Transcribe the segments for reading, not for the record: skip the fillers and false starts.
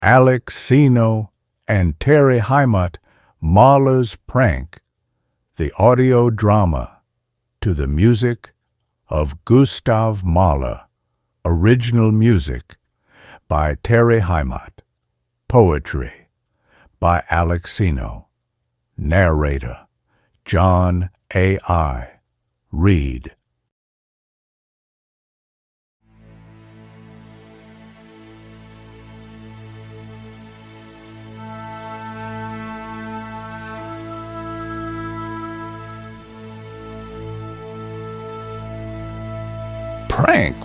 Sino, and Terry Heimat, Mahler's Prank, the audio drama to the music of Gustav Mahler. Original music by Terry Heimat. Poetry by Sino. Narrator John A.I. Reed. Prank.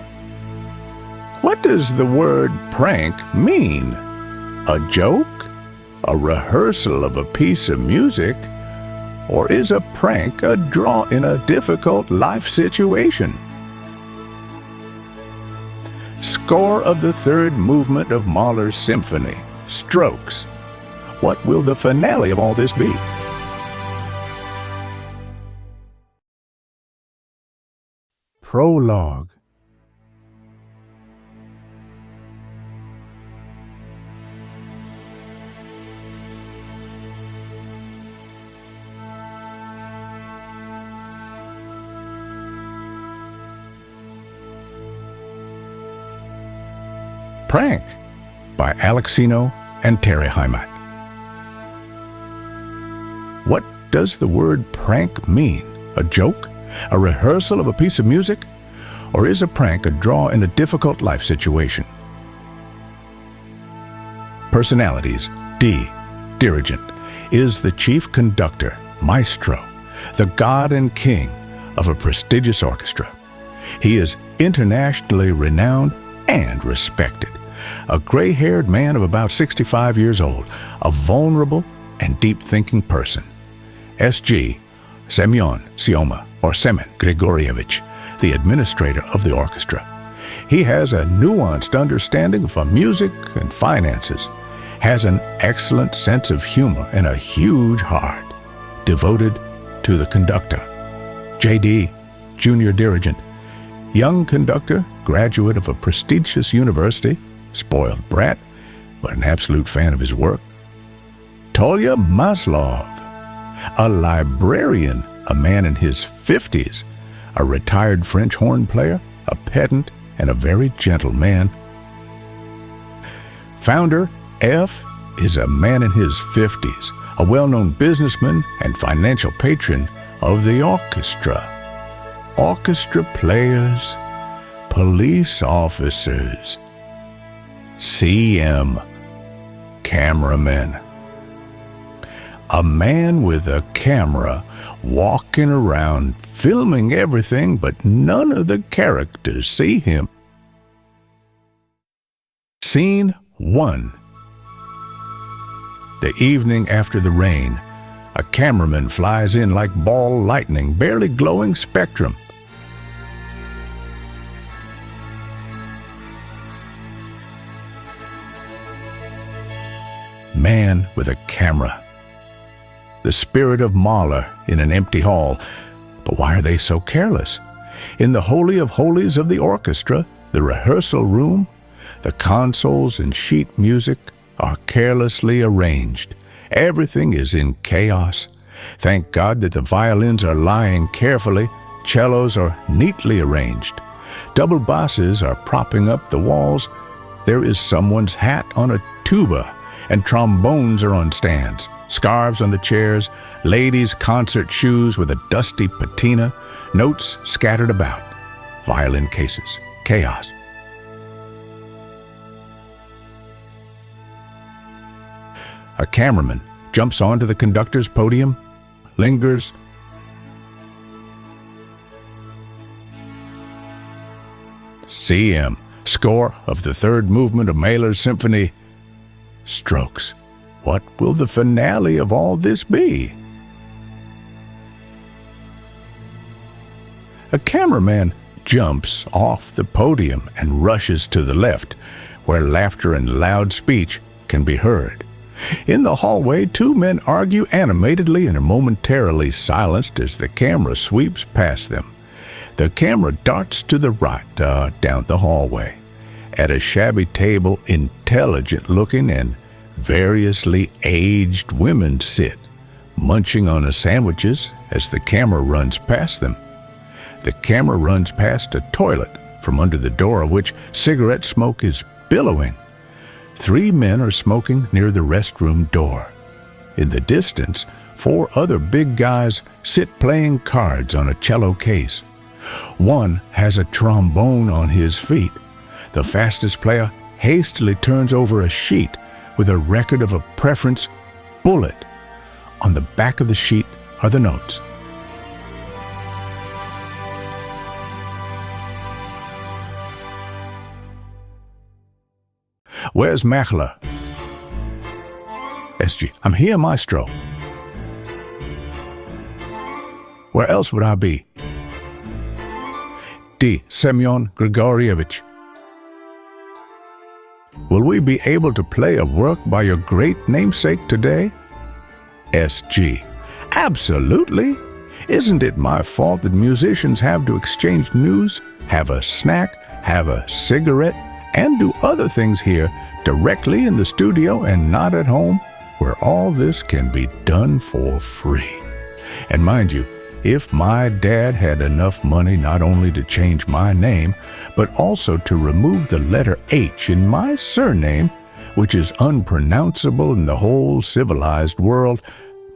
What does the word prank mean? A joke? A rehearsal of a piece of music? Or is a prank a draw in a difficult life situation? Score of the third movement of Mahler's symphony, Strokes. What will the finale of all this be? Prologue. Prank by Sino and Terry Heimat. What does the word prank mean? A joke? A rehearsal of a piece of music? Or is a prank a draw in a difficult life situation? Personalities. D. Dirigent is the chief conductor, maestro, the god and king of a prestigious orchestra. He is internationally renowned and respected. A gray-haired man of about 65 years old, a vulnerable and deep-thinking person. S.G. Semyon Sioma, or Semen Grigorievich, the administrator of the orchestra. He has a nuanced understanding of music and finances, has an excellent sense of humor and a huge heart, devoted to the conductor. J.D., junior dirigent, young conductor, graduate of a prestigious university, spoiled brat, but an absolute fan of his work. Tolya Maslov, a librarian, a man in his 50s, a retired French horn player, a pedant, and a very gentle man. Founder F is a man in his 50s, a well-known businessman and financial patron of the orchestra. Orchestra players, police officers, CM, cameraman. A man with a camera walking around filming everything, but none of the characters see him. Scene 1. The evening after the rain, a cameraman flies in like ball lightning, barely glowing spectrum. Man with a camera. The spirit of Mahler in an empty hall. But why are they so careless? In the holy of holies of the orchestra, the rehearsal room, the consoles and sheet music are carelessly arranged. Everything is in chaos. Thank God that the violins are lying carefully, cellos are neatly arranged. Double basses are propping up the walls. There is someone's hat on a tuba, and trombones are on stands, scarves on the chairs, ladies' concert shoes with a dusty patina, notes scattered about, violin cases, chaos. A cameraman jumps onto the conductor's podium, lingers, CM, score of the third movement of Mahler's symphony, Strokes. What will the finale of all this be? A cameraman jumps off the podium and rushes to the left, where laughter and loud speech can be heard. In the hallway, two men argue animatedly and are momentarily silenced as the camera sweeps past them. The camera darts to the right, down the hallway. At a shabby table, intelligent-looking and variously aged women sit, munching on the sandwiches as the camera runs past them. The camera runs past a toilet, from under the door of which cigarette smoke is billowing. 3 men are smoking near the restroom door. In the distance, 4 other big guys sit playing cards on a cello case. One has a trombone on his feet. The fastest player hastily turns over a sheet with a record of a preference bullet. On the back of the sheet are the notes. Where's Mahler? SG, I'm here, maestro. Where else would I be? D. Semyon Grigorievich. Will we be able to play a work by your great namesake today? SG. Absolutely. Isn't it my fault that musicians have to exchange news, have a snack, have a cigarette, and do other things here directly in the studio and not at home, where all this can be done for free? And mind you, if my dad had enough money not only to change my name, but also to remove the letter H in my surname, which is unpronounceable in the whole civilized world,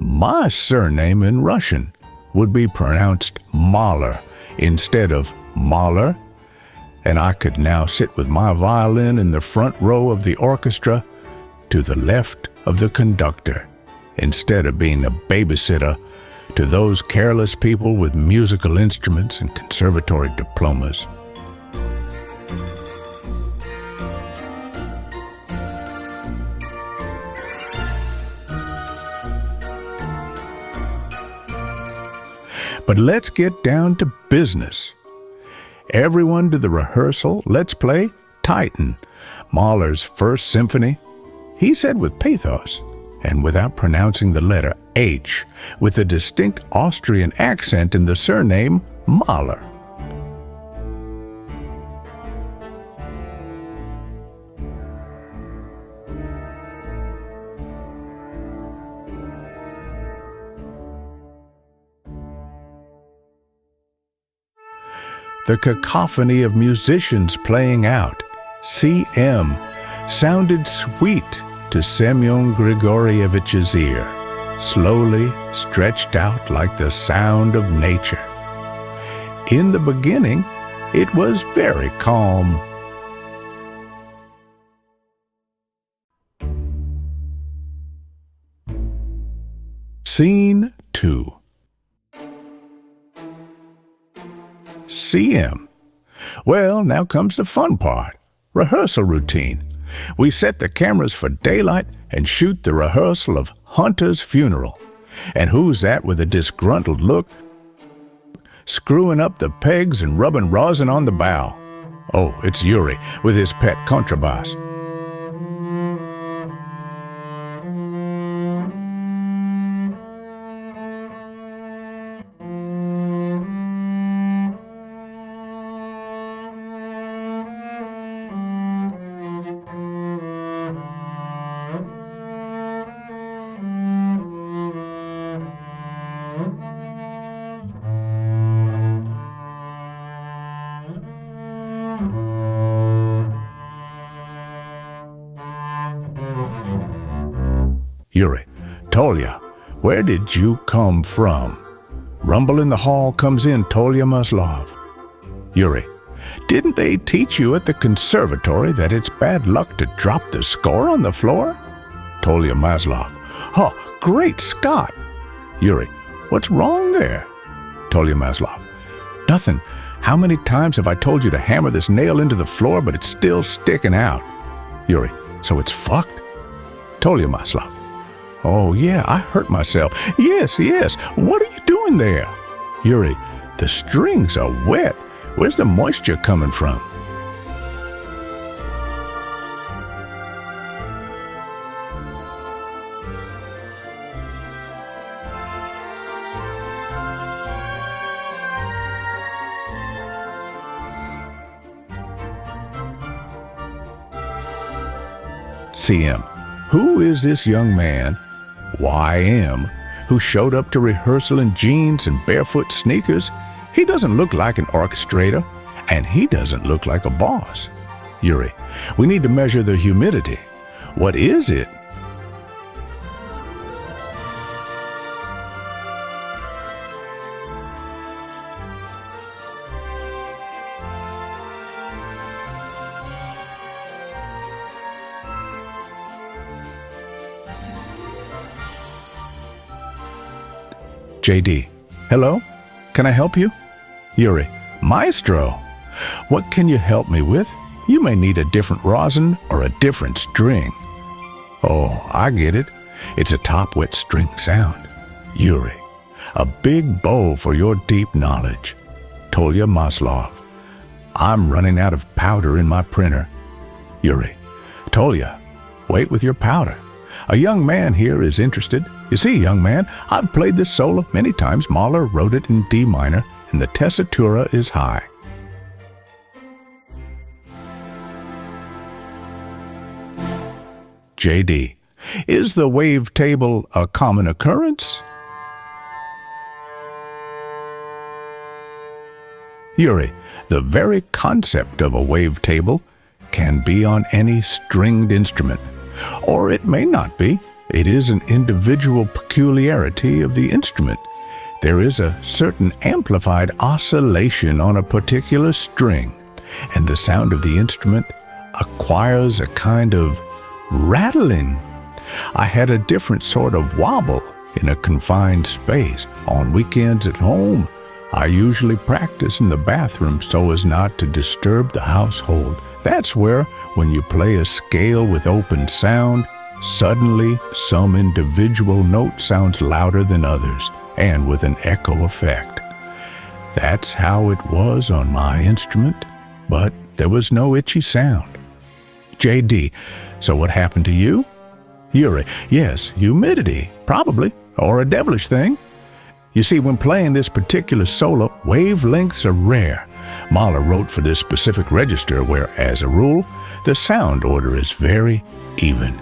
my surname in Russian would be pronounced Mahler instead of Mahler, and I could now sit with my violin in the front row of the orchestra to the left of the conductor, instead of being a babysitter to those careless people with musical instruments and conservatory diplomas. But let's get down to business. Everyone to the rehearsal. Let's play Titan, Mahler's first symphony. He said with pathos, and without pronouncing the letter H, with a distinct Austrian accent in the surname Mahler. The cacophony of musicians playing out, CM, sounded sweet to Semyon Grigorievich's ear, slowly stretched out like the sound of nature. In the beginning, it was very calm. Scene 2. CM. Well, now comes the fun part. Rehearsal routine. We set the cameras for daylight and shoot the rehearsal of Hunter's funeral. And who's that with a disgruntled look, screwing up the pegs and rubbing rosin on the bow? Oh, it's Yuri with his pet contrabass. Yuri, Tolya, where did you come from? Rumble in the hall comes in Tolya Maslov. Yuri, didn't they teach you at the conservatory that it's bad luck to drop the score on the floor? Tolya Maslov, oh, great Scott! Yuri, what's wrong there? Tolya Maslov, nothing. How many times have I told you to hammer this nail into the floor, but it's still sticking out? Yuri, so it's fucked? Tolya Maslov, oh yeah, I hurt myself. Yes, what are you doing there? Yuri, the strings are wet. Where's the moisture coming from? CM. Who is this young man, YM, who showed up to rehearsal in jeans and barefoot sneakers? He doesn't look like an orchestrator, and he doesn't look like a boss. Yuri, we need to measure the humidity. What is it? JD, hello? Can I help you? Yuri, Maestro, what can you help me with? You may need a different rosin or a different string. Oh, I get it. It's a top wet string sound. Yuri, a big bow for your deep knowledge. Tolya Maslov, I'm running out of powder in my printer. Yuri, Tolya, wait with your powder. A young man here is interested. You see, young man, I've played this solo many times. Mahler wrote it in D minor, and the tessitura is high. JD, is the wave table a common occurrence? Yuri, the very concept of a wave table can be on any stringed instrument, or it may not be. It is an individual peculiarity of the instrument. There is a certain amplified oscillation on a particular string, and the sound of the instrument acquires a kind of rattling. I had a different sort of wobble in a confined space. On weekends at home, I usually practice in the bathroom so as not to disturb the household. That's where, when you play a scale with open sound, suddenly some individual note sounds louder than others, and with an echo effect. That's how it was on my instrument, but there was no itchy sound. JD, so what happened to you? Yuri, yes, humidity, probably, or a devilish thing. You see, when playing this particular solo, wavelengths are rare. Mahler wrote for this specific register where, as a rule, the sound order is very even.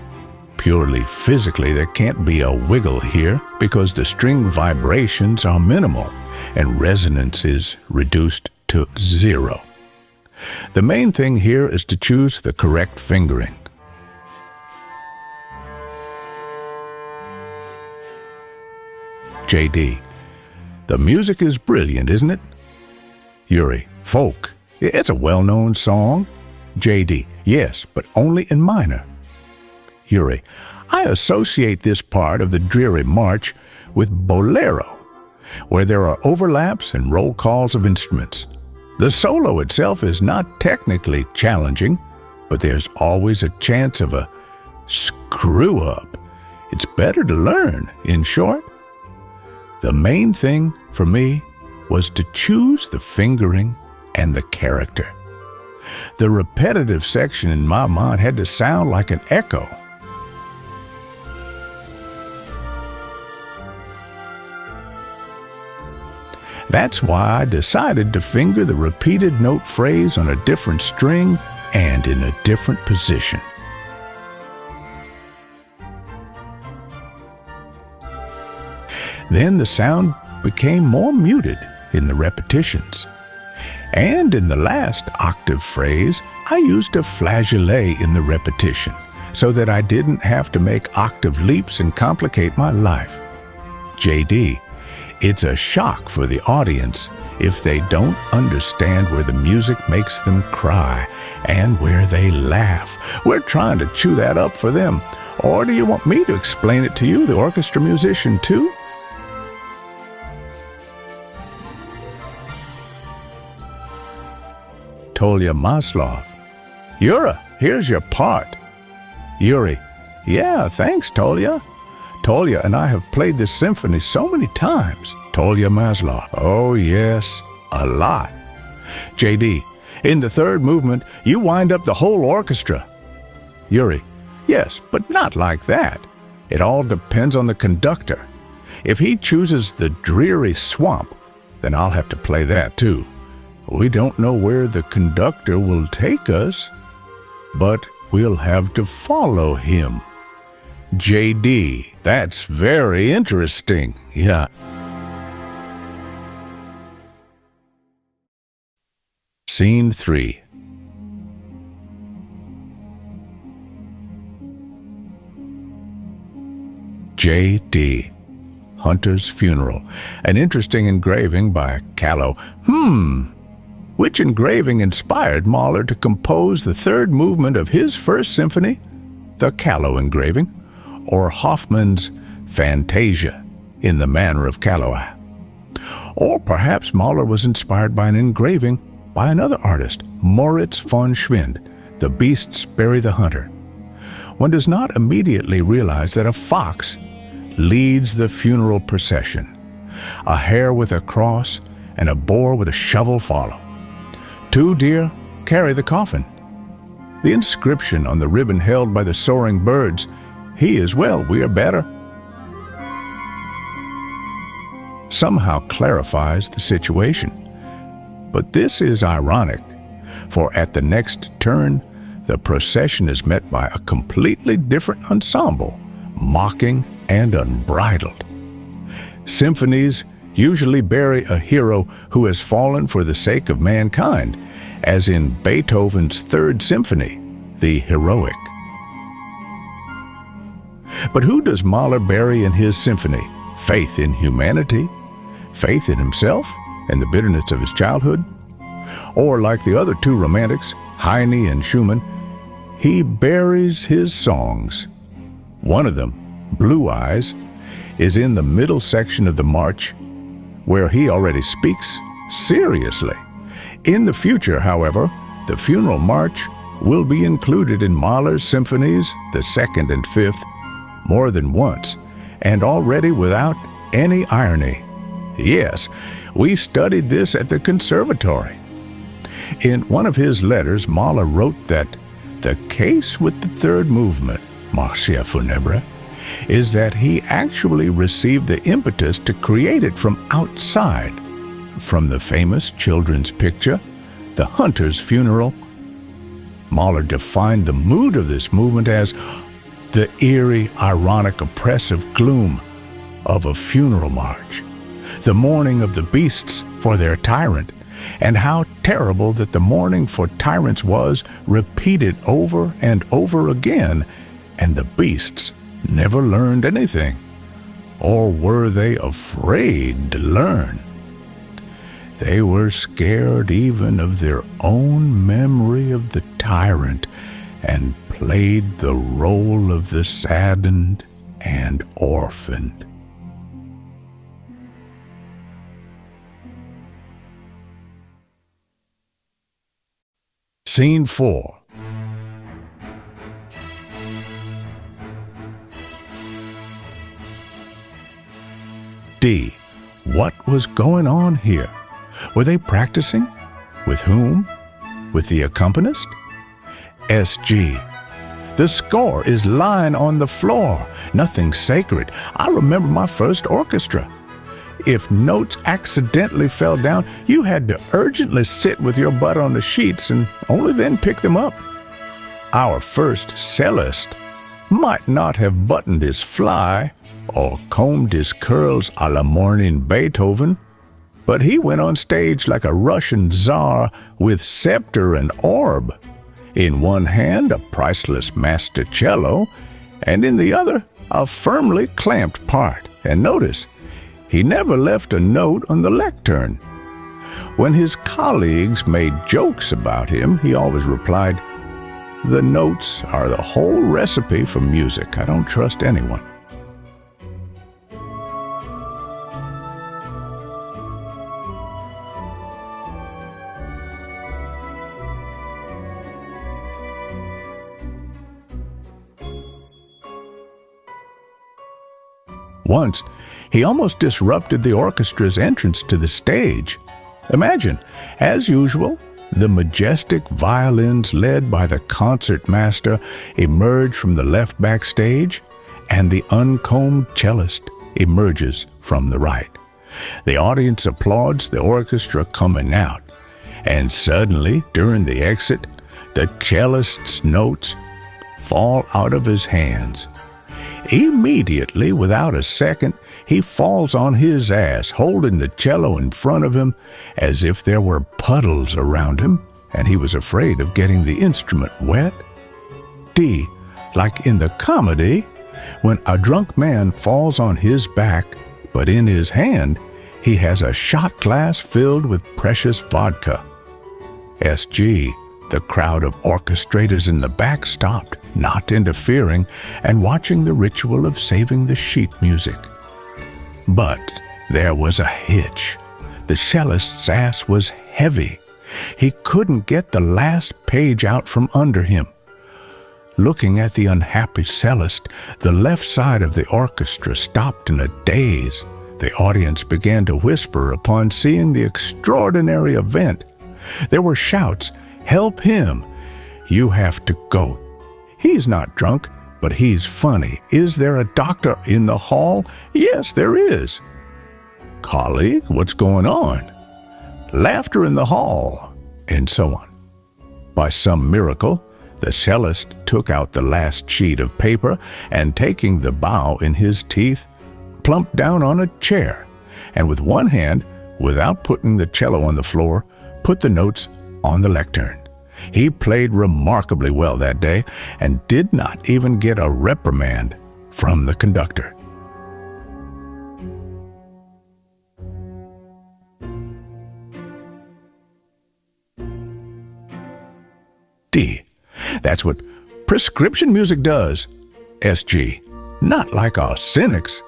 Purely physically, there can't be a wiggle here because the string vibrations are minimal and resonance is reduced to 0. The main thing here is to choose the correct fingering. JD, the music is brilliant, isn't it? Yuri, folk. It's a well-known song. JD, yes, but only in minor. Yuri, I associate this part of the dreary march with bolero, where there are overlaps and roll calls of instruments. The solo itself is not technically challenging, but there's always a chance of a screw-up. It's better to learn, in short. The main thing for me was to choose the fingering and the character. The repetitive section in my mind had to sound like an echo. That's why I decided to finger the repeated note phrase on a different string and in a different position. Then the sound became more muted in the repetitions. And in the last octave phrase, I used a flageolet in the repetition so that I didn't have to make octave leaps and complicate my life. JD, it's a shock for the audience if they don't understand where the music makes them cry and where they laugh. We're trying to chew that up for them. Or do you want me to explain it to you, the orchestra musician, too? Tolya Maslov, Yuri, here's your part. Yuri, yeah, thanks, Tolya. Tolya and I have played this symphony so many times. Tolya Maslov, oh yes, a lot. JD, in the third movement, you wind up the whole orchestra. Yuri, yes, but not like that. It all depends on the conductor. If he chooses the dreary swamp, then I'll have to play that too. We don't know where the conductor will take us, but we'll have to follow him. JD, that's very interesting. Yeah. Scene 3. J.D. Hunter's Funeral. An interesting engraving by Callow. Which engraving inspired Mahler to compose the third movement of his first symphony, the Callow engraving, or Hoffmann's Fantasia in the manner of Calloway? Or perhaps Mahler was inspired by an engraving by another artist, Moritz von Schwind, The Beasts Bury the Hunter. One does not immediately realize that a fox leads the funeral procession. A hare with a cross and a boar with a shovel follow. 2 deer carry the coffin. The inscription on the ribbon held by the soaring birds, "He is well, we are better," somehow clarifies the situation. But this is ironic, for at the next turn, the procession is met by a completely different ensemble, mocking and unbridled. Symphonies usually bury a hero who has fallen for the sake of mankind, as in Beethoven's Third Symphony, the Heroic. But who does Mahler bury in his symphony? Faith in humanity? Faith in himself and the bitterness of his childhood? Or like the other 2 romantics, Heine and Schumann, he buries his songs. One of them, Blue Eyes, is in the middle section of the march, where he already speaks seriously. In the future, however, the funeral march will be included in Mahler's symphonies, the 2nd and 5th, more than once, and already without any irony. Yes, we studied this at the conservatory. In one of his letters, Mahler wrote that the case with the third movement, Marcia Funèbre, is that he actually received the impetus to create it from outside, from the famous children's picture, The Hunter's Funeral. Mahler defined the mood of this movement as the eerie, ironic, oppressive gloom of a funeral march, the mourning of the beasts for their tyrant, and how terrible that the mourning for tyrants was repeated over and over again, and the beasts never learned anything, or were they afraid to learn? They were scared even of their own memory of the tyrant, and played the role of the saddened and orphaned. Scene 4. D. What was going on here? Were they practicing? With whom? With the accompanist? S.G. The score is lying on the floor. Nothing sacred. I remember my first orchestra. If notes accidentally fell down, you had to urgently sit with your butt on the sheets and only then pick them up. Our first cellist might not have buttoned his fly or combed his curls a la morning Beethoven, but he went on stage like a Russian czar with scepter and orb. In one hand, a priceless master cello, and in the other, a firmly clamped part. And notice, he never left a note on the lectern. When his colleagues made jokes about him, he always replied, "The notes are the whole recipe for music. I don't trust anyone." Once, he almost disrupted the orchestra's entrance to the stage. Imagine, as usual, the majestic violins led by the concertmaster emerge from the left backstage, and the uncombed cellist emerges from the right. The audience applauds the orchestra coming out, and suddenly, during the exit, the cellist's notes fall out of his hands. Immediately, without a second, he falls on his ass, holding the cello in front of him as if there were puddles around him, and he was afraid of getting the instrument wet. D, like in the comedy, when a drunk man falls on his back, but in his hand he has a shot glass filled with precious vodka. SG, the crowd of orchestrators in the back stopped, not interfering, and watching the ritual of saving the sheet music. But there was a hitch. The cellist's ass was heavy. He couldn't get the last page out from under him. Looking at the unhappy cellist, the left side of the orchestra stopped in a daze. The audience began to whisper upon seeing the extraordinary event. There were shouts, "Help him! You have to go. He's not drunk, but he's funny. Is there a doctor in the hall? Yes, there is. Colleague, what's going on? Laughter in the hall," and so on. By some miracle, the cellist took out the last sheet of paper and, taking the bow in his teeth, plumped down on a chair, and with one hand, without putting the cello on the floor, put the notes on the lectern. He played remarkably well that day and did not even get a reprimand from the conductor. D. That's what prescription music does. SG. Not like our cynics.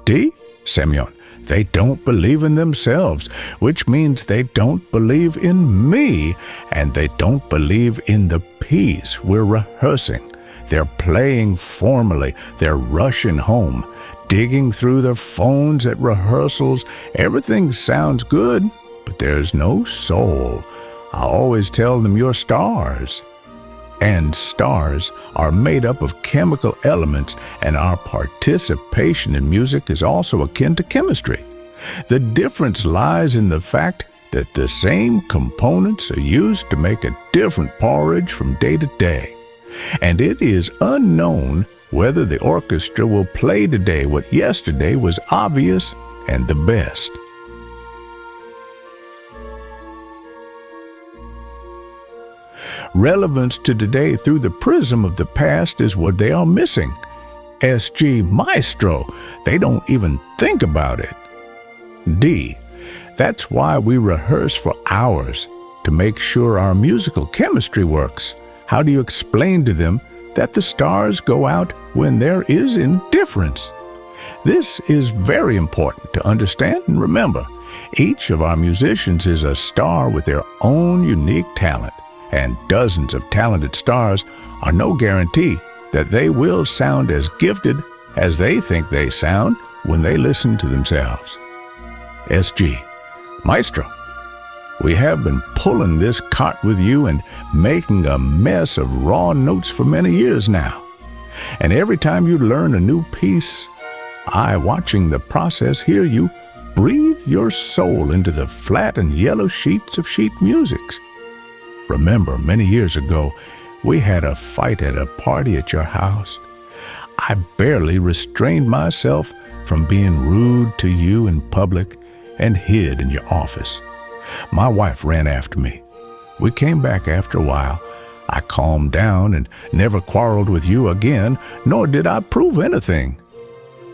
D. Semyon. They don't believe in themselves, which means they don't believe in me, and they don't believe in the piece we're rehearsing. They're playing formally. They're rushing home, digging through their phones at rehearsals. Everything sounds good, but there's no soul. I always tell them you're stars. And stars are made up of chemical elements, and our participation in music is also akin to chemistry. The difference lies in the fact that the same components are used to make a different porridge from day to day. And it is unknown whether the orchestra will play today what yesterday was obvious and the best. Relevance to today through the prism of the past is what they are missing. SG Maestro, they don't even think about it. D. That's why we rehearse for hours, to make sure our musical chemistry works. How do you explain to them that the stars go out when there is indifference? This is very important to understand and remember. Each of our musicians is a star with their own unique talent. And dozens of talented stars are no guarantee that they will sound as gifted as they think they sound when they listen to themselves. SG. Maestro, we have been pulling this cart with you and making a mess of raw notes for many years now. And every time you learn a new piece, I, watching the process, hear you breathe your soul into the flat and yellow sheets of sheet musics. Remember, many years ago, we had a fight at a party at your house. I barely restrained myself from being rude to you in public and hid in your office. My wife ran after me. We came back after a while. I calmed down and never quarreled with you again, nor did I prove anything.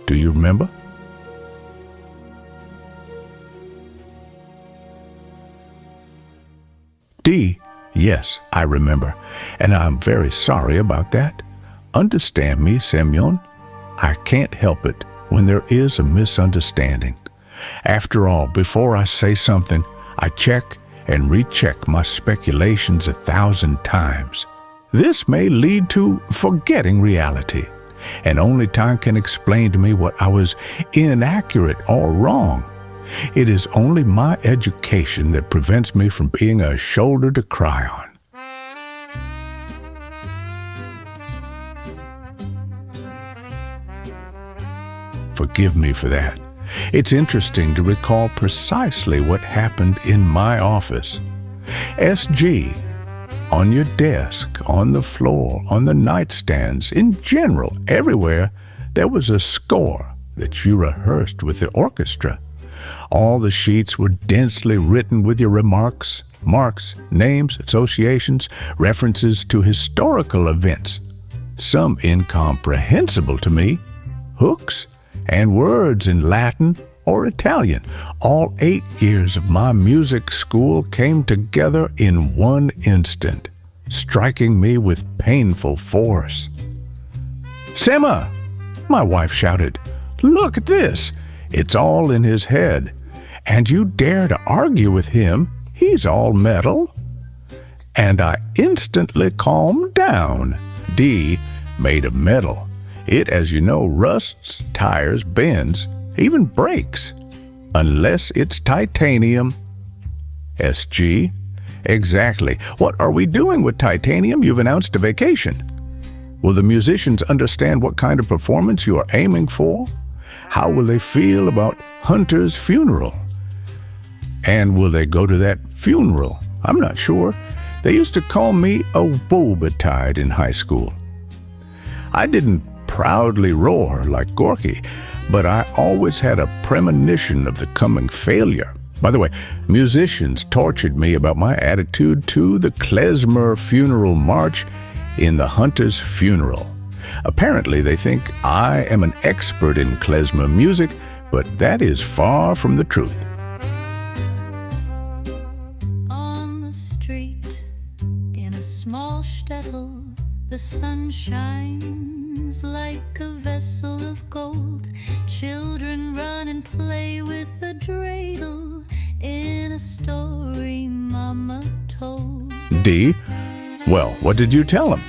Do you remember? D. Yes, I remember, and I'm very sorry about that. Understand me, Semyon. I can't help it when there is a misunderstanding. After all, before I say something, I check and recheck my speculations 1,000 times. This may lead to forgetting reality, and only time can explain to me what I was inaccurate or wrong. It is only my education that prevents me from being a shoulder to cry on. Forgive me for that. It's interesting to recall precisely what happened in my office. SG, On your desk, on the floor, on the nightstands, in general, everywhere, there was a score that you rehearsed with the orchestra. All the sheets were densely written with your remarks, marks, names, associations, references to historical events, some incomprehensible to me, hooks and words in Latin or Italian. All 8 years of my music school came together in one instant, striking me with painful force. "Sema!" my wife shouted. "Look at this! It's all in his head. And you dare to argue with him? He's all metal." And I instantly calmed down. D, made of metal. It, as you know, rusts, tires, bends, even breaks, unless it's titanium. SG, exactly. What are we doing with titanium? You've announced a vacation. Will the musicians understand what kind of performance you are aiming for? How will they feel about Hunter's funeral? And will they go to that funeral? I'm not sure. They used to call me a woebetide in high school. I didn't proudly roar like Gorky, but I always had a premonition of the coming failure. By the way, musicians tortured me about my attitude to the klezmer funeral march in the Hunter's funeral. Apparently, they think I am an expert in klezmer music, but that is far from the truth. On the street, in a small shtetl, the sun shines like a vessel of gold. Children run and play with a dreidel in a story Mama told. D, well, what did you tell him?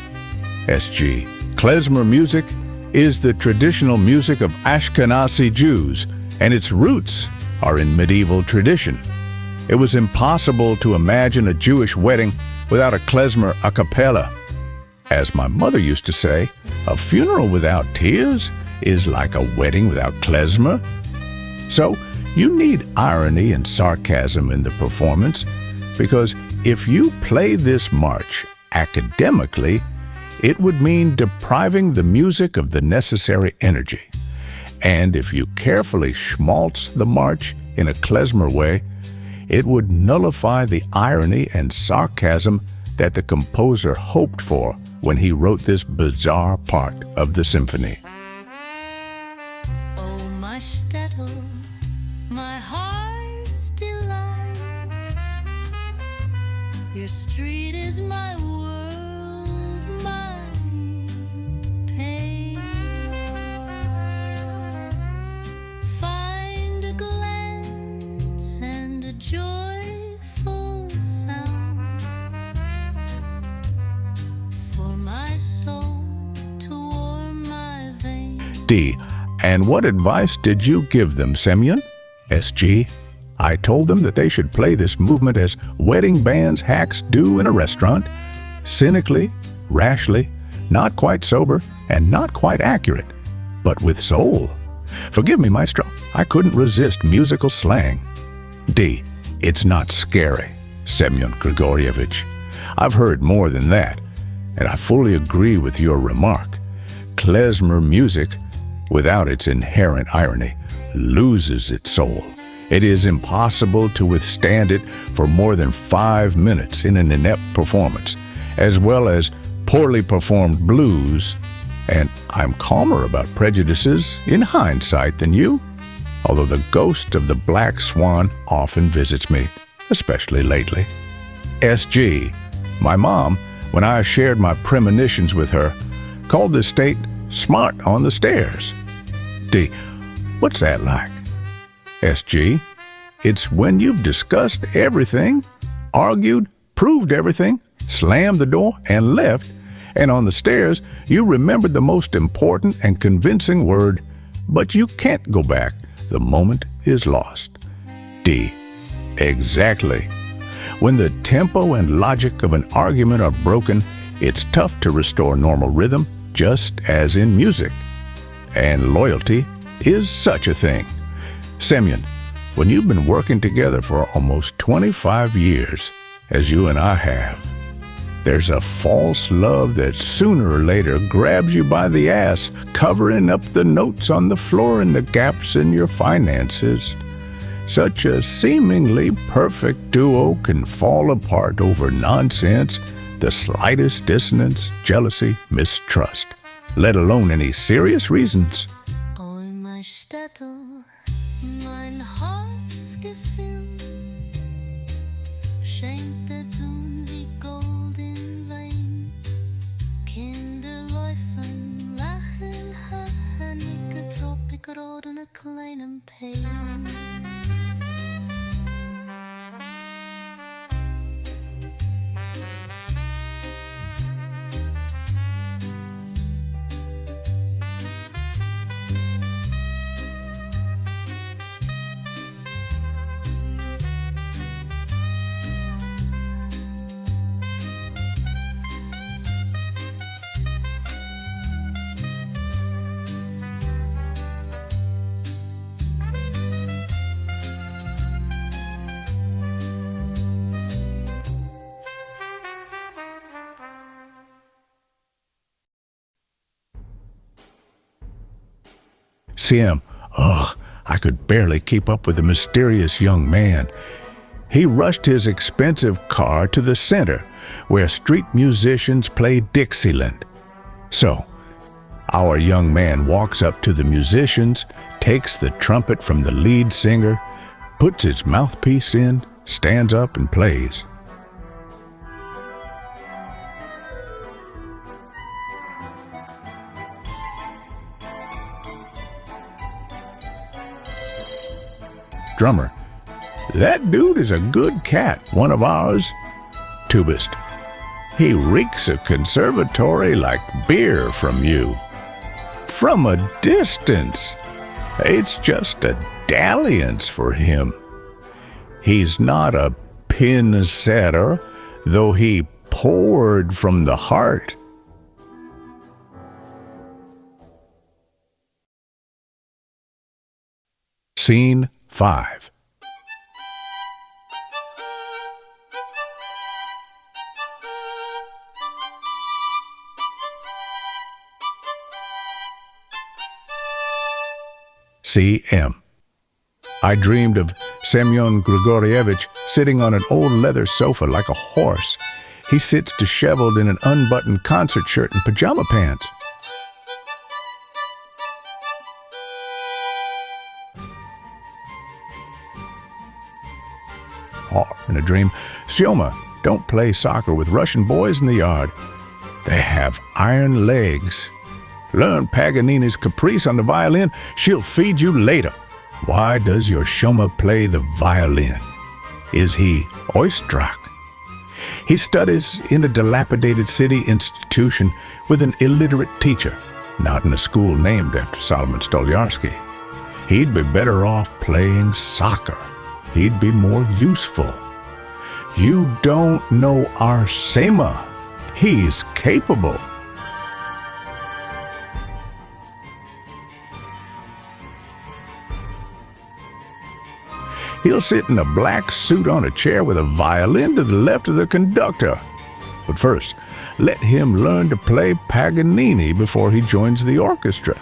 SG, klezmer music is the traditional music of Ashkenazi Jews, and its roots are in medieval tradition. It was impossible to imagine a Jewish wedding without a klezmer a cappella. As my mother used to say, a funeral without tears is like a wedding without klezmer. So you need irony and sarcasm in the performance, because if you play this march academically, it would mean depriving the music of the necessary energy. And if you carefully schmaltz the march in a klezmer way, it would nullify the irony and sarcasm that the composer hoped for when he wrote this bizarre part of the symphony. Oh, my shtetl, my heart's delight. Your street is my world, my pain. Find a glance and a joyful sound for my soul to warm my veins. D, and what advice did you give them, Semyon? SG, I told them that they should play this movement as wedding bands hacks do in a restaurant, cynically, rashly, not quite sober, and not quite accurate, but with soul. Forgive me, maestro, I couldn't resist musical slang. D, it's not scary, Semyon Grigorievich. I've heard more than that, and I fully agree with your remark. Klezmer music, without its inherent irony, loses its soul. It is impossible to withstand it for more than 5 minutes in an inept performance, as well as poorly performed blues, and I'm calmer about prejudices in hindsight than you, although the ghost of the black swan often visits me, especially lately. SG, my mom, when I shared my premonitions with her, called the state smart on the stairs. D, what's that like? SG, it's when you've discussed everything, argued, proved everything, slammed the door, and left, and on the stairs you remembered the most important and convincing word, but you can't go back. The moment is lost. D, exactly. When the tempo and logic of an argument are broken, it's tough to restore normal rhythm, just as in music. And loyalty is such a thing. Semyon, when you've been working together for almost 25 years, as you and I have, There's a false love that sooner or later grabs you by the ass, covering up the notes on the floor and the gaps in your finances. Such a seemingly perfect duo can fall apart over nonsense, the slightest dissonance, jealousy, mistrust, let alone any serious reasons. Oh, my Städtel, mein Herzgefühl, schenkt der Sohn wie Gold in Wein. Kinder laufen, lachen, nicken, drop ik rot in een kleinen Pein. See him. Ugh, I could barely keep up with the mysterious young man. He rushed his expensive car to the center, where street musicians play Dixieland. So, our young man walks up to the musicians, takes the trumpet from the lead singer, puts his mouthpiece in, stands up and plays. Drummer: that dude is a good cat, one of ours. Tubist: he reeks of conservatory like beer from you. From a distance. It's just a dalliance for him. He's not a pin setter, though he poured from the heart. Scene 5. C.M. I dreamed of Semyon Grigorievich sitting on an old leather sofa like a horse. He sits disheveled in an unbuttoned concert shirt and pajama pants. Or, in a dream, Syoma, don't play soccer with Russian boys in the yard. They have iron legs. Learn Paganini's Caprice on the violin. She'll feed you later. Why does your Syoma play the violin? Is he oistrakh? He studies in a dilapidated city institution with an illiterate teacher, not in a school named after Solomon Stolyarsky. He'd be better off playing soccer. He'd be more useful. You don't know our Sema. He's capable. He'll sit in a black suit on a chair with a violin to the left of the conductor. But first, let him learn to play Paganini before he joins the orchestra.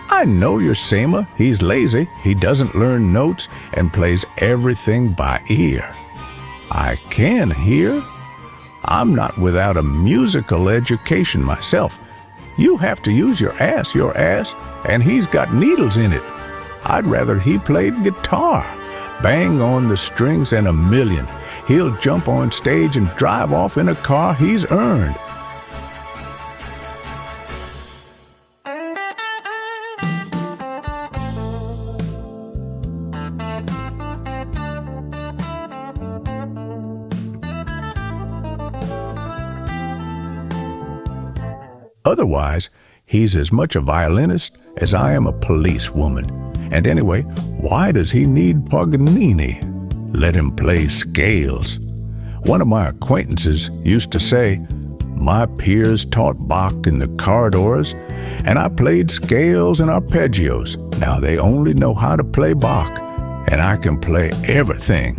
I know your Sema. He's lazy. He doesn't learn notes and plays everything by ear. I can hear. I'm not without a musical education myself. You have to use your ass, and he's got needles in it. I'd rather he played guitar. Bang on the strings and a million. He'll jump on stage and drive off in a car he's earned. Otherwise, he's as much a violinist as I am a policewoman. And anyway, why does he need Paganini? Let him play scales. One of my acquaintances used to say, my peers taught Bach in the corridors, and I played scales and arpeggios. Now they only know how to play Bach, and I can play everything.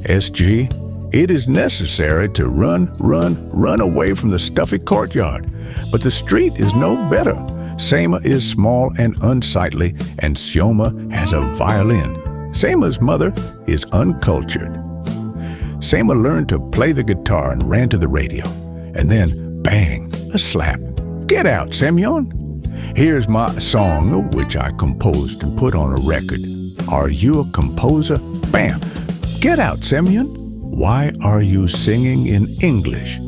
SG, it is necessary to run away from the stuffy courtyard, but the street is no better. Sema is small and unsightly, and Sioma has a violin. Sema's mother is uncultured. Sema learned to play the guitar and ran to the radio. And then, bang, a slap. Get out, Semyon. Here's my song, which I composed and put on a record. Are you a composer? Bam. Get out, Semyon. Why are you singing in English?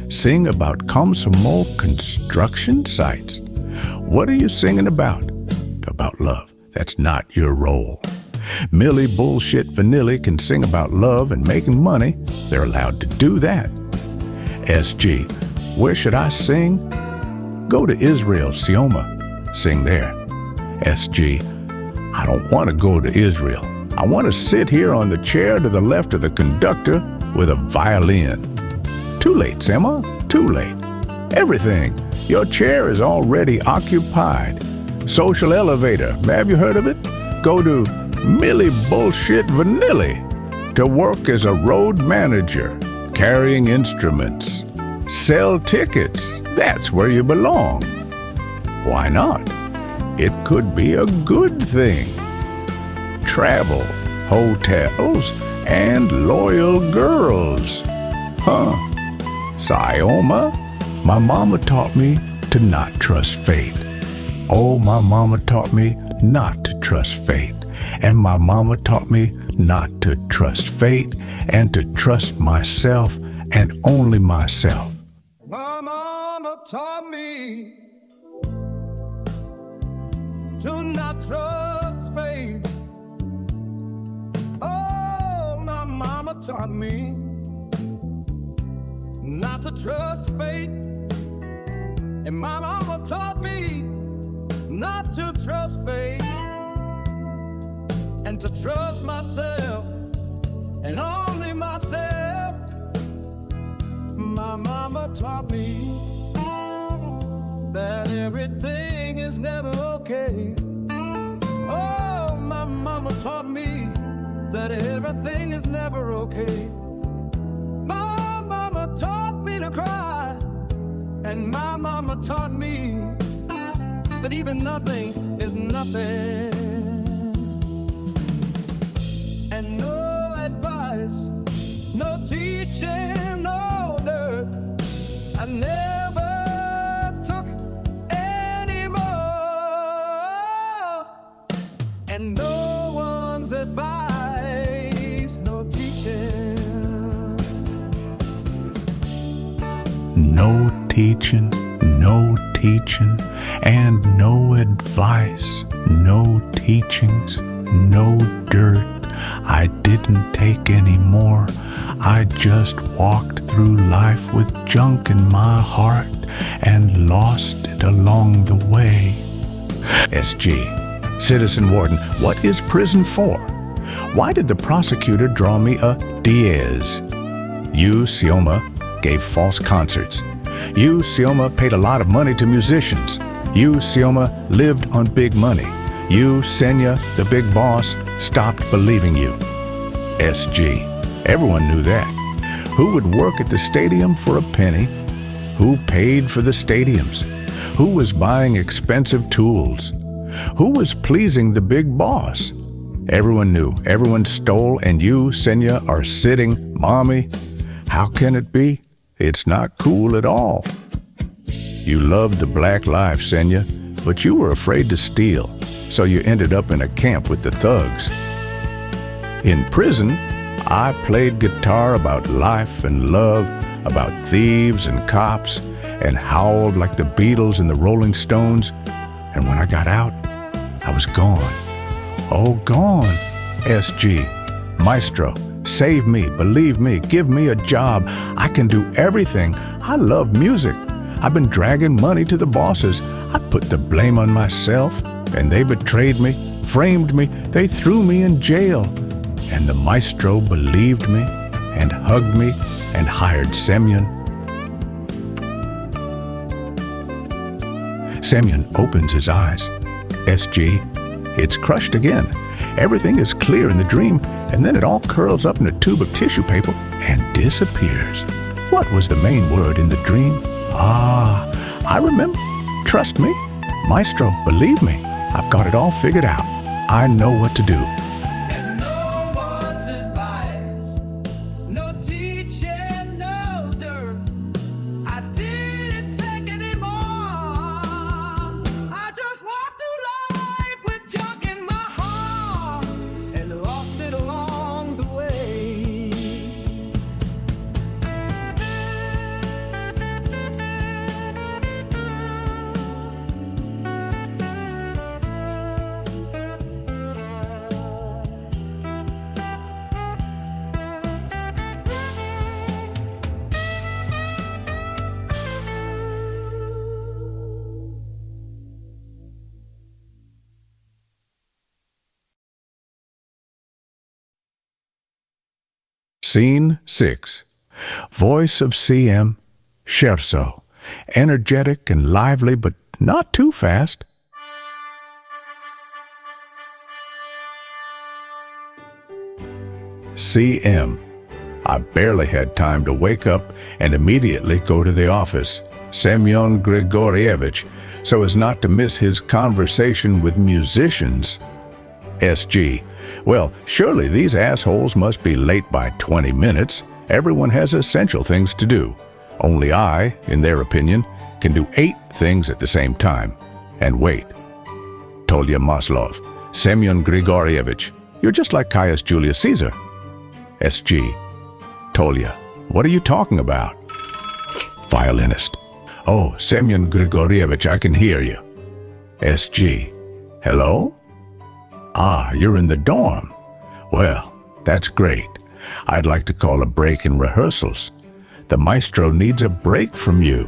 Sing about Komsomol construction sites. What are you singing about? About love. That's not your role. Millie Bullshit Vanilli can sing about love and making money. They're allowed to do that. SG, where should I sing? Go to Israel, Sioma. Sing there. SG, I don't want to go to Israel. I want to sit here on the chair to the left of the conductor with a violin. Too late, Sema. Too late. Everything. Your chair is already occupied. Social elevator. Have you heard of it? Go to Millie Bullshit Vanilli to work as a road manager, carrying instruments. Sell tickets. That's where you belong. Why not? It could be a good thing. Travel, hotels, and loyal girls. Huh. Sioma, my mama taught me to not trust fate. Oh, my mama taught me not to trust fate. And my mama taught me not to trust fate and to trust myself and only myself. My mama taught me to not trust fate. Oh, my mama taught me not to trust fate. And my mama taught me not to trust fate and to trust myself and only myself. My mama taught me that everything is never okay. Oh, my mama taught me that everything is never okay. My mama taught me to cry, and my mama taught me that even nothing is nothing. And no advice, no teaching, no dirt, I never took anymore. And no one's advice, no teaching. No teaching, and no advice, no teachings, no dirt. I didn't take any more. I just walked through life with junk in my heart and lost it along the way. SG, Citizen Warden, what is prison for? Why did the prosecutor draw me a Diaz? You, Sioma, gave false concerts. You, Sioma, paid a lot of money to musicians. You, Sioma, lived on big money. You, Senya, the big boss, stopped believing you. SG, everyone knew that. Who would work at the stadium for a penny? Who paid for the stadiums? Who was buying expensive tools? Who was pleasing the big boss? Everyone knew. Everyone stole, and you, Senya, are sitting. Mommy, how can it be? It's not cool at all. You loved the black life, Senya, but you were afraid to steal, so you ended up in a camp with the thugs. In prison, I played guitar about life and love, about thieves and cops, and howled like the Beatles and the Rolling Stones. And when I got out, I was gone. Oh, gone. SG, Maestro, save me, believe me, give me a job. I can do everything. I love music. I've been dragging money to the bosses. I put the blame on myself, and they betrayed me, framed me, they threw me in jail. And the maestro believed me, and hugged me and hired Semyon. Semyon opens his eyes. SG, it's crushed again. Everything is clear in the dream, and then it all curls up in a tube of tissue paper and disappears. What was the main word in the dream? I remember. Trust me. Maestro, believe me. I've got it all figured out. I know what to do. And no one's advice, no teaching, no dirt. I didn't take any more. I just walked through life with junk in my heart and lost it along the way. Scene 6. Voice of CM, scherzo, energetic and lively, but not too fast. CM. I barely had time to wake up and immediately go to the office, Semyon Grigorievich, so as not to miss his conversation with musicians. SG. Well, surely these assholes must be late by 20 minutes. Everyone has essential things to do. Only I, in their opinion, can do 8 things at the same time. And wait. Tolya Maslov, Semyon Grigorievich, you're just like Caius Julius Caesar. SG. Tolya, what are you talking about? Violinist. Oh, Semyon Grigorievich, I can hear you. SG. Hello? Ah, you're in the dorm. Well, that's great. I'd like to call a break in rehearsals. The maestro needs a break from you.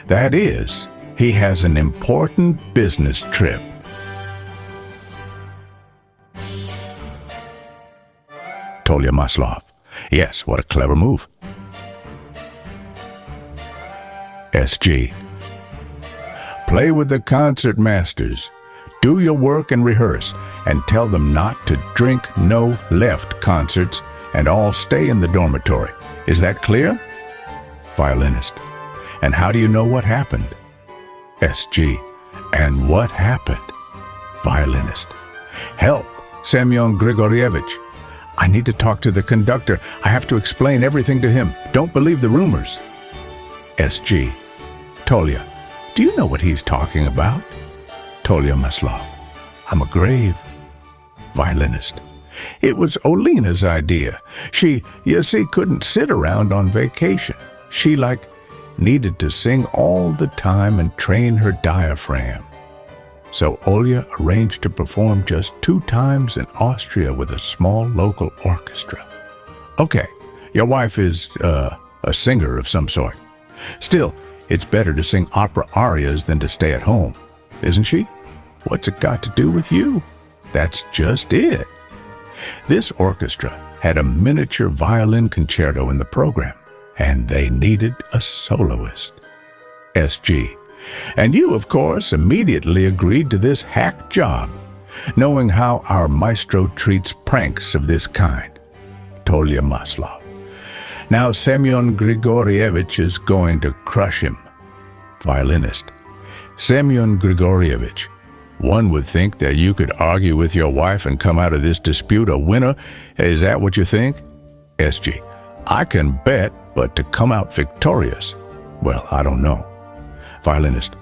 That is, he has an important business trip. Tolya Maslov. Yes, what a clever move. SG. Play with the concert masters. Do your work and rehearse, and tell them not to drink no left concerts, and all stay in the dormitory. Is that clear? Violinist. And how do you know what happened? SG. And what happened? Violinist. Help, Semyon Grigorievich. I need to talk to the conductor. I have to explain everything to him. Don't believe the rumors. SG. Tolya, do you know what he's talking about? Tolya Maslov. I'm a grave. Violinist. It was Olena's idea. She, you see, couldn't sit around on vacation. She, needed to sing all the time and train her diaphragm. So Olya arranged to perform just 2 times in Austria with a small local orchestra. Okay, your wife is, a singer of some sort. Still, it's better to sing opera arias than to stay at home. Isn't she? What's it got to do with you? That's just it. This orchestra had a miniature violin concerto in the program, and they needed a soloist. SG. And you, of course, immediately agreed to this hack job, knowing how our maestro treats pranks of this kind. Tolya Maslov. Now Semyon Grigorievich is going to crush him. Violinist. Semyon Grigorievich, one would think that you could argue with your wife and come out of this dispute a winner. Is that what you think? SG. I can bet, but to come out victorious, well, I don't know. Violinist.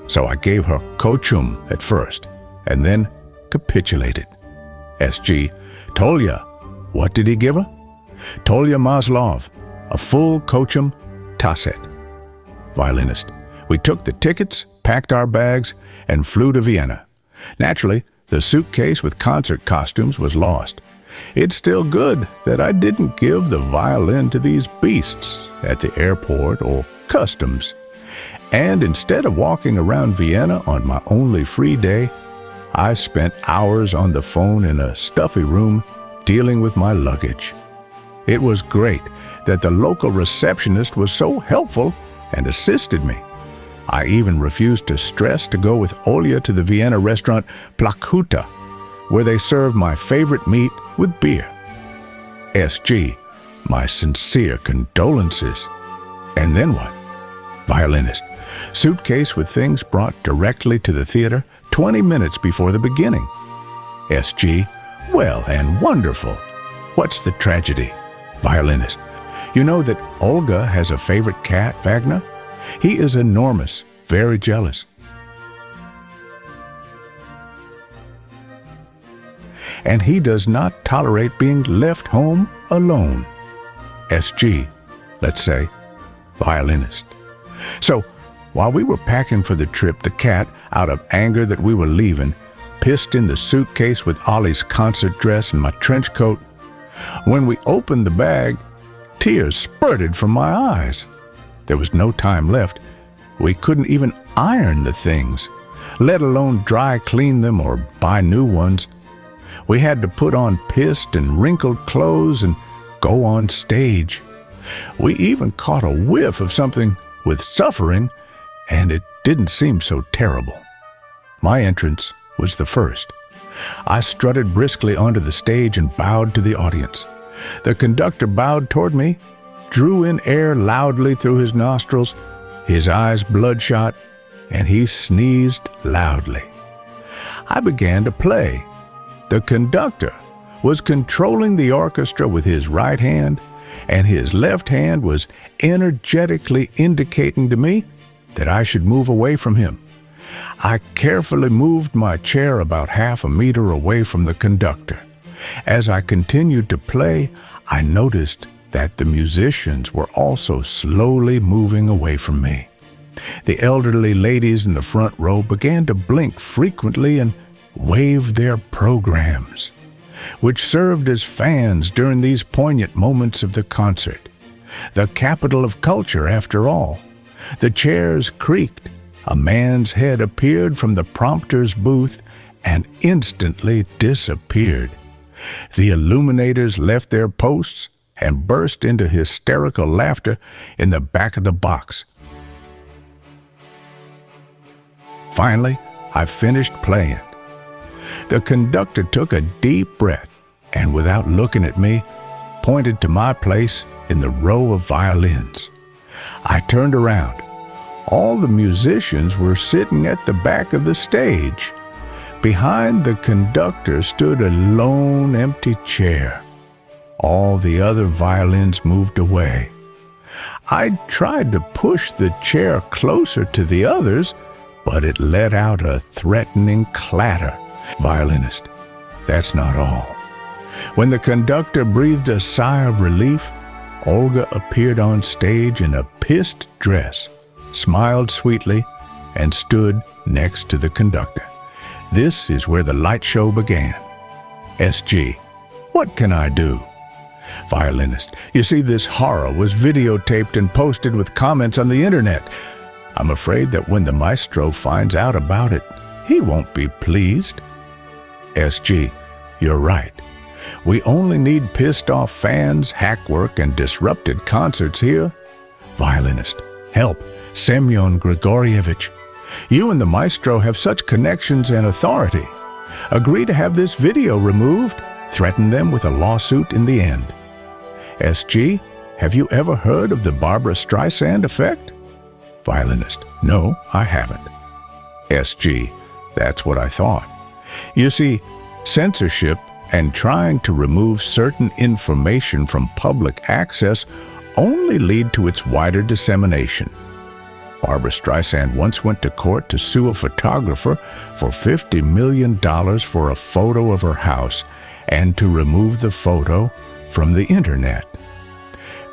So I gave her kochum at first, and then capitulated. SG. Tolya. What did he give her? Tolya Maslov. A full kochum tasset. Violinist. We took the tickets, packed our bags, and flew to Vienna. Naturally, the suitcase with concert costumes was lost. It's still good that I didn't give the violin to these beasts at the airport or customs. And instead of walking around Vienna on my only free day, I spent hours on the phone in a stuffy room dealing with my luggage. It was great that the local receptionist was so helpful and assisted me. I even refused to stress to go with Olya to the Vienna restaurant Plakuta, where they serve my favorite meat with beer. SG, my sincere condolences. And then what? Violinist. Suitcase with things brought directly to the theater 20 minutes before the beginning. SG. Well and wonderful. What's the tragedy? Violinist. You know that Olga has a favorite cat, Wagner? He is enormous, very jealous. And he does not tolerate being left home alone. SG, let's say, violinist. So, while we were packing for the trip, the cat, out of anger that we were leaving, pissed in the suitcase with Ollie's concert dress and my trench coat. When we opened the bag, tears spurted from my eyes. There was no time left. We couldn't even iron the things, let alone dry clean them or buy new ones. We had to put on pissed and wrinkled clothes and go on stage. We even caught a whiff of something with suffering, and it didn't seem so terrible. My entrance was the first. I strutted briskly onto the stage and bowed to the audience. The conductor bowed toward me, drew in air loudly through his nostrils, his eyes bloodshot, and he sneezed loudly. I began to play. The conductor was controlling the orchestra with his right hand, and his left hand was energetically indicating to me that I should move away from him. I carefully moved my chair about half a meter away from the conductor. As I continued to play, I noticed that the musicians were also slowly moving away from me. The elderly ladies in the front row began to blink frequently and wave their programs, which served as fans during these poignant moments of the concert. The capital of culture, after all. The chairs creaked. A man's head appeared from the prompter's booth and instantly disappeared. The illuminators left their posts and burst into hysterical laughter in the back of the box. Finally, I finished playing. The conductor took a deep breath and, without looking at me, pointed to my place in the row of violins. I turned around. All the musicians were sitting at the back of the stage. Behind the conductor stood a lone, empty chair. All the other violins moved away. I tried to push the chair closer to the others, but it let out a threatening clatter. Violinist. That's not all. When the conductor breathed a sigh of relief, Olga appeared on stage in a pissed dress, smiled sweetly, and stood next to the conductor. This is where the light show began. SG. What can I do? Violinist. You see, this horror was videotaped and posted with comments on the internet. I'm afraid that when the maestro finds out about it, he won't be pleased. SG. You're right. We only need pissed-off fans, hackwork, and disrupted concerts here. Violinist. Help. Semyon Grigorievich. You and the maestro have such connections and authority. Agree to have this video removed. Threaten them with a lawsuit in the end. SG. Have you ever heard of the Barbra Streisand effect? Violinist. No, I haven't. SG. That's what I thought. You see, censorship and trying to remove certain information from public access only lead to its wider dissemination. Barbra Streisand once went to court to sue a photographer for $50 million for a photo of her house and to remove the photo from the internet.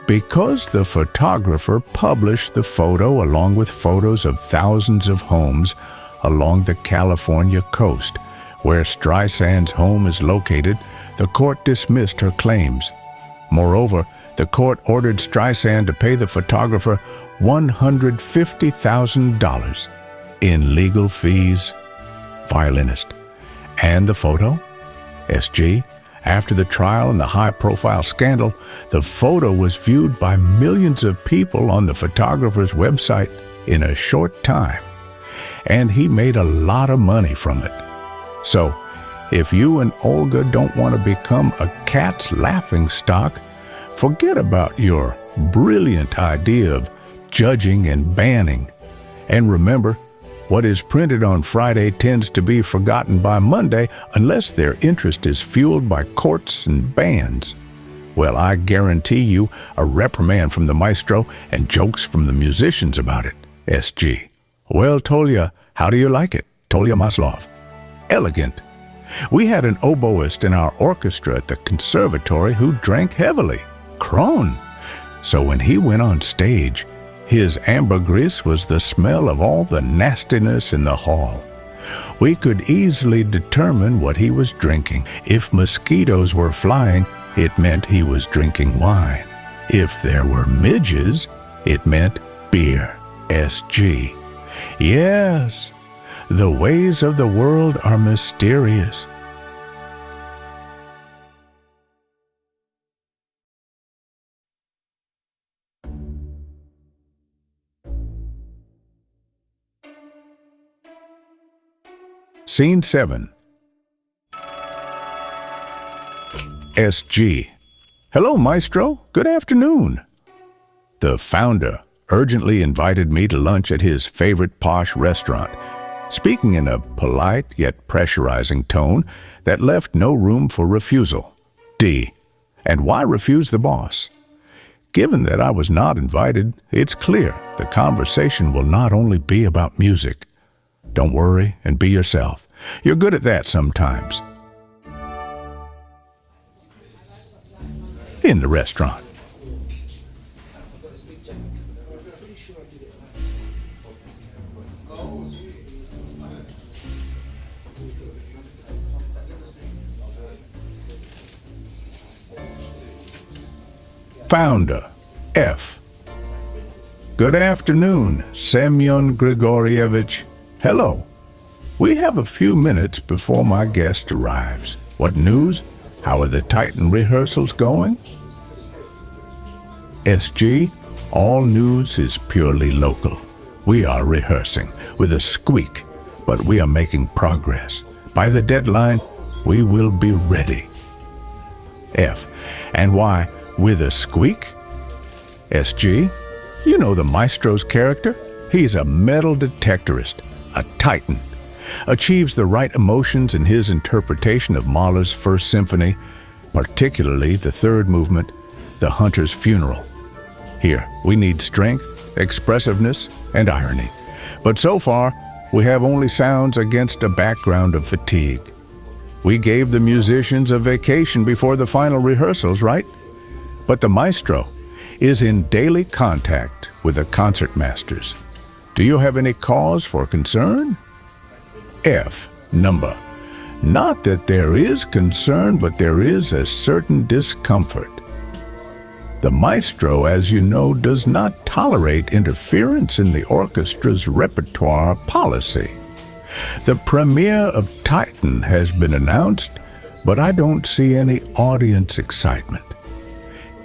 Because the photographer published the photo along with photos of thousands of homes along the California coast, where Streisand's home is located, the court dismissed her claims. Moreover, the court ordered Streisand to pay the photographer $150,000 in legal fees. Violinist. And the photo? SG. After the trial and the high-profile scandal, the photo was viewed by millions of people on the photographer's website in a short time, and he made a lot of money from it. So, if you and Olga don't want to become a cat's laughingstock, forget about your brilliant idea of judging and banning. And remember, what is printed on Friday tends to be forgotten by Monday unless their interest is fueled by courts and bans. Well, I guarantee you a reprimand from the maestro and jokes from the musicians about it. SG. Well, Tolya, how do you like it? Tolya Maslov. Elegant. We had an oboist in our orchestra at the conservatory who drank heavily. Kron. So when he went on stage, his ambergris was the smell of all the nastiness in the hall. We could easily determine what he was drinking. If mosquitoes were flying, it meant he was drinking wine. If there were midges, it meant beer. SG. Yes, the ways of the world are mysterious. Scene 7. SG. Hello, Maestro. Good afternoon. The founder urgently invited me to lunch at his favorite posh restaurant, speaking in a polite yet pressurizing tone that left no room for refusal. D. And why refuse the boss? Given that I was not invited, it's clear the conversation will not only be about music. Don't worry and be yourself. You're good at that sometimes. In the restaurant. Founder, F. Good afternoon, Semyon Grigorievich. Hello. We have a few minutes before my guest arrives. What news? How are the Titan rehearsals going? SG, all news is purely local. We are rehearsing with a squeak, but we are making progress. By the deadline, we will be ready. F. And why with a squeak? SG, you know the maestro's character. He's a metal detectorist, a titan. Achieves the right emotions in his interpretation of Mahler's First Symphony, particularly the third movement, The Hunter's Funeral. Here, we need strength, expressiveness, and irony. But so far, we have only sounds against a background of fatigue. We gave the musicians a vacation before the final rehearsals, right? But the maestro is in daily contact with the concertmasters. Do you have any cause for concern? F. Number. Not that there is concern, but there is a certain discomfort. The maestro, as you know, does not tolerate interference in the orchestra's repertoire policy. The premiere of Titan has been announced, but I don't see any audience excitement.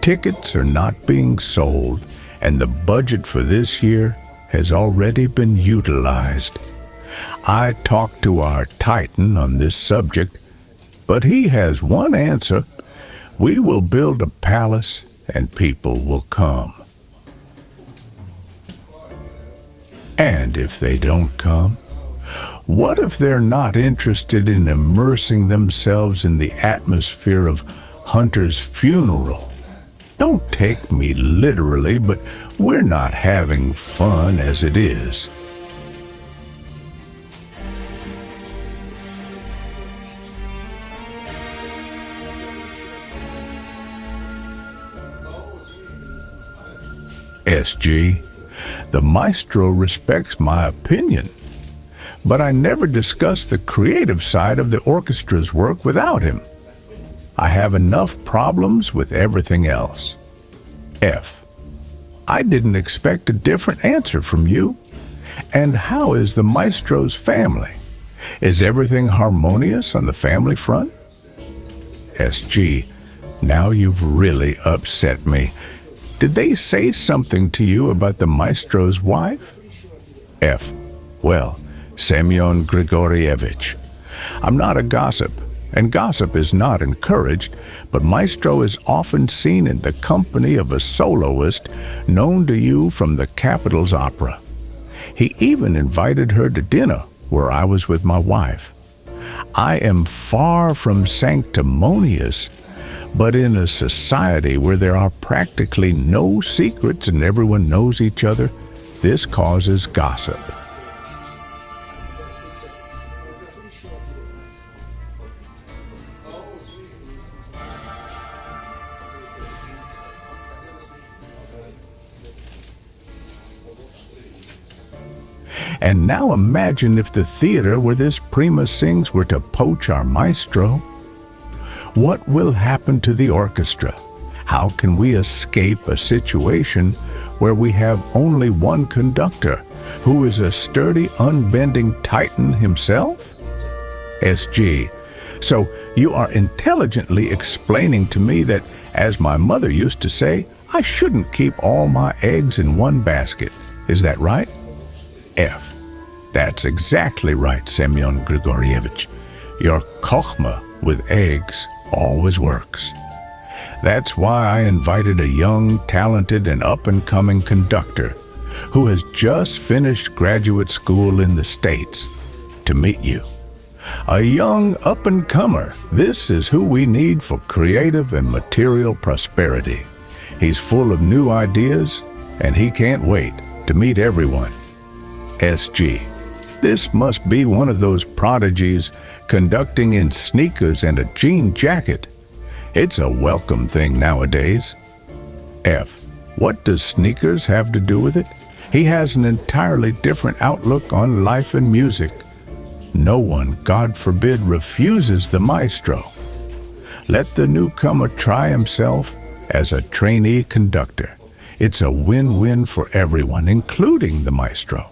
Tickets are not being sold, and the budget for this year has already been utilized. I talked to our Titan on this subject, but he has one answer. We will build a palace and people will come. And if they don't come, what if they're not interested in immersing themselves in the atmosphere of Hunter's funeral? Don't take me literally, but we're not having fun as it is. SG, the maestro respects my opinion, but I never discuss the creative side of the orchestra's work without him. I have enough problems with everything else. F. I didn't expect a different answer from you. And how is the maestro's family? Is everything harmonious on the family front? SG, now you've really upset me. Did they say something to you about the maestro's wife? F. Well, Semyon Grigorievich. I'm not a gossip, and gossip is not encouraged, but Maestro is often seen in the company of a soloist known to you from the Capital's opera. He even invited her to dinner where I was with my wife. I am far from sanctimonious, but in a society where there are practically no secrets and everyone knows each other, this causes gossip. And now imagine if the theater where this prima sings were to poach our maestro. What will happen to the orchestra? How can we escape a situation where we have only one conductor, who is a sturdy, unbending titan himself? SG. So you are intelligently explaining to me that, as my mother used to say, I shouldn't keep all my eggs in one basket. Is that right? F. That's exactly right, Semyon Grigorievich. Your kochma with eggs always works. That's why I invited a young, talented, and up-and-coming conductor who has just finished graduate school in the States to meet you. A young up-and-comer. This is who we need for creative and material prosperity. He's full of new ideas, and he can't wait to meet everyone. SG. This must be one of those prodigies conducting in sneakers and a jean jacket. It's a welcome thing nowadays. F. What does sneakers have to do with it? He has an entirely different outlook on life and music. No one, God forbid, refuses the maestro. Let the newcomer try himself as a trainee conductor. It's a win-win for everyone, including the maestro.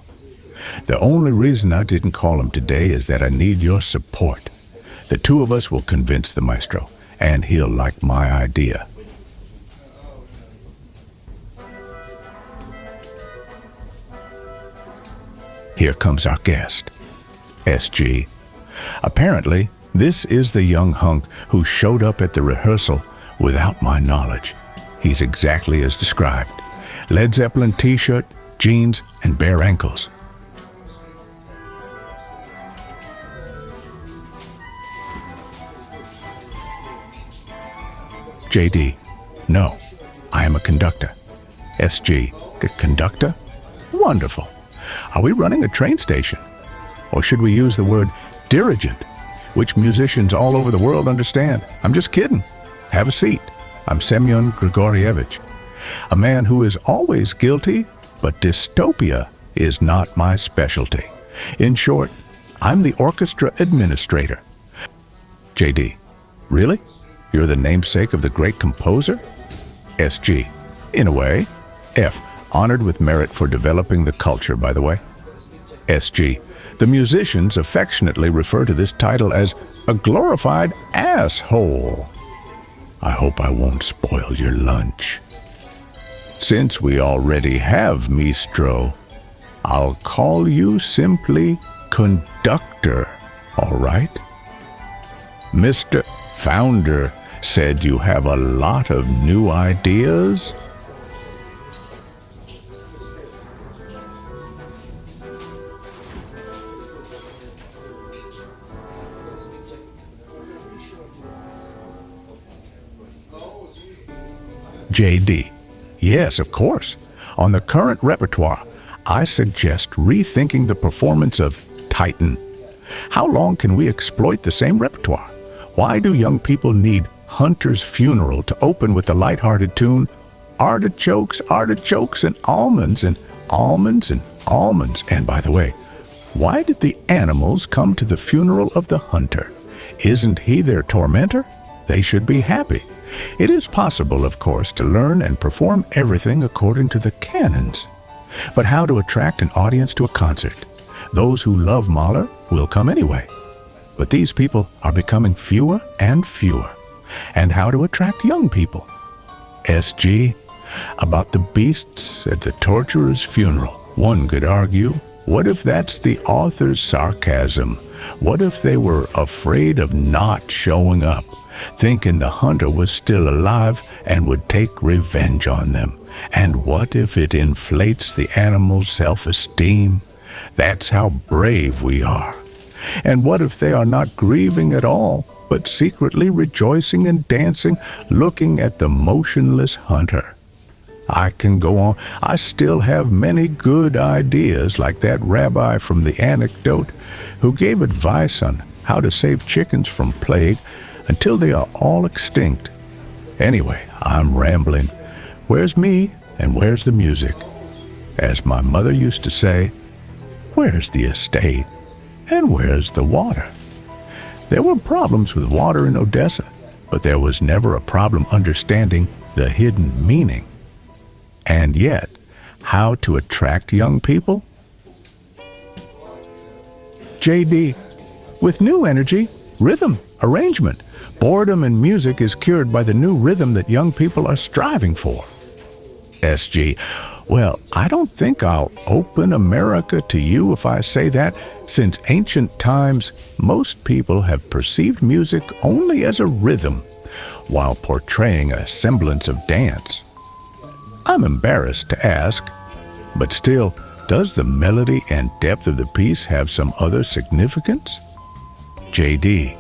The only reason I didn't call him today is that I need your support. The two of us will convince the maestro, and he'll like my idea. Here comes our guest, SG. Apparently, this is the young hunk who showed up at the rehearsal without my knowledge. He's exactly as described. Led Zeppelin t-shirt, jeans, and bare ankles. JD. No, I am a conductor. SG. Conductor? Wonderful. Are we running a train station? Or should we use the word dirigent, which musicians all over the world understand? I'm just kidding. Have a seat. I'm Semyon Grigorievich, a man who is always guilty, but dystopia is not my specialty. In short, I'm the orchestra administrator. JD. Really? You're the namesake of the great composer? SG. In a way. F. Honored with merit for developing the culture, by the way. SG. The musicians affectionately refer to this title as a glorified asshole. I hope I won't spoil your lunch. Since we already have Maestro, I'll call you simply Conductor, all right? Mr. Founder said you have a lot of new ideas. JD. Yes, of course. On the current repertoire, I suggest rethinking the performance of Titan. How long can we exploit the same repertoire? Why do young people need Hunter's Funeral to open with the light-hearted tune, artichokes, artichokes, and almonds, and almonds, and almonds? And by the way, why did the animals come to the funeral of the hunter? Isn't he their tormentor? They should be happy. It is possible, of course, to learn and perform everything according to the canons. But how to attract an audience to a concert? Those who love Mahler will come anyway. But these people are becoming fewer and fewer. and how to attract young people. SG, about the beasts at the torturer's funeral. One could argue, what if that's the author's sarcasm? What if they were afraid of not showing up, thinking the hunter was still alive and would take revenge on them? And what if it inflates the animal's self-esteem? That's how brave we are. And what if they are not grieving at all, but secretly rejoicing and dancing, looking at the motionless hunter? I can go on. I still have many good ideas, like that rabbi from the anecdote who gave advice on how to save chickens from plague until they are all extinct. Anyway, I'm rambling. Where's me and where's the music? As my mother used to say, where's the estate and where's the water? There were problems with water in Odessa, but there was never a problem understanding the hidden meaning. And yet, how to attract young people? JD, with new energy, rhythm, arrangement, boredom and music is cured by the new rhythm that young people are striving for. SG, well, I don't think I'll open America to you if I say that. Since ancient times, most people have perceived music only as a rhythm, while portraying a semblance of dance. I'm embarrassed to ask, but still, does the melody and depth of the piece have some other significance? JD,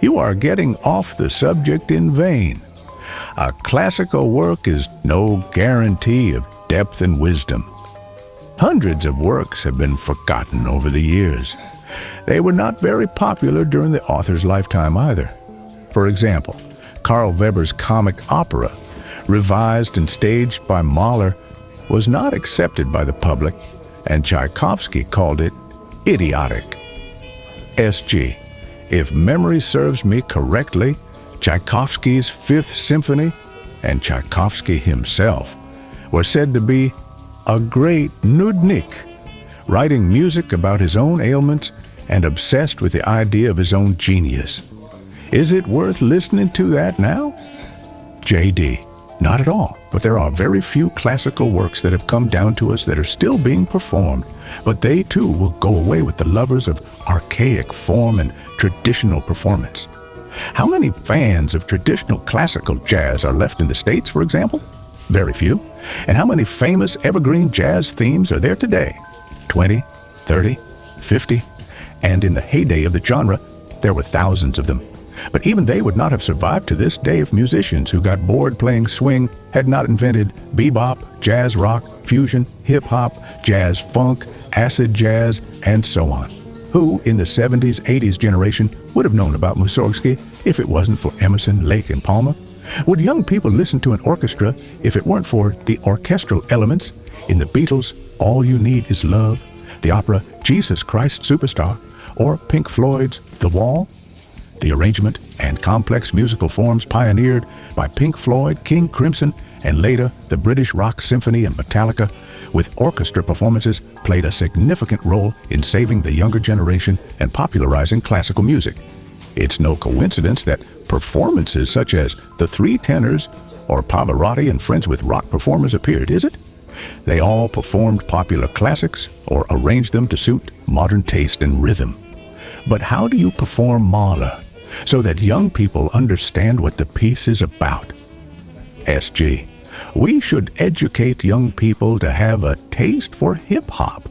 you are getting off the subject in vain. A classical work is no guarantee of depth and wisdom. Hundreds of works have been forgotten over the years. They were not very popular during the author's lifetime either. For example, Karl Weber's comic opera, revised and staged by Mahler, was not accepted by the public, and Tchaikovsky called it idiotic. SG, if memory serves me correctly, Tchaikovsky's Fifth Symphony and Tchaikovsky himself were said to be a great nudnik, writing music about his own ailments and obsessed with the idea of his own genius. Is it worth listening to that now? JD, not at all, but there are very few classical works that have come down to us that are still being performed, but they too will go away with the lovers of archaic form and traditional performance. How many fans of traditional classical jazz are left in the States, for example? Very few. And how many famous evergreen jazz themes are there today? 20, 30, 50? And in the heyday of the genre, there were thousands of them. But even they would not have survived to this day if musicians who got bored playing swing had not invented bebop, jazz rock, fusion, hip-hop, jazz funk, acid jazz, and so on. Who, in the 70s, 80s generation, would have known about Mussorgsky if it wasn't for Emerson, Lake, and Palmer? Would young people listen to an orchestra if it weren't for the orchestral elements in the Beatles' All You Need Is Love, the opera Jesus Christ Superstar, or Pink Floyd's The Wall? The arrangement and complex musical forms pioneered by Pink Floyd, King Crimson, and later the British Rock Symphony and Metallica, with orchestra performances, played a significant role in saving the younger generation and popularizing classical music. It's no coincidence that performances such as The Three Tenors or Pavarotti and Friends with Rock Performers appeared, is it? They all performed popular classics or arranged them to suit modern taste and rhythm. But how do you perform Mahler so that young people understand what the piece is about? SG, we should educate young people to have a taste for hip-hop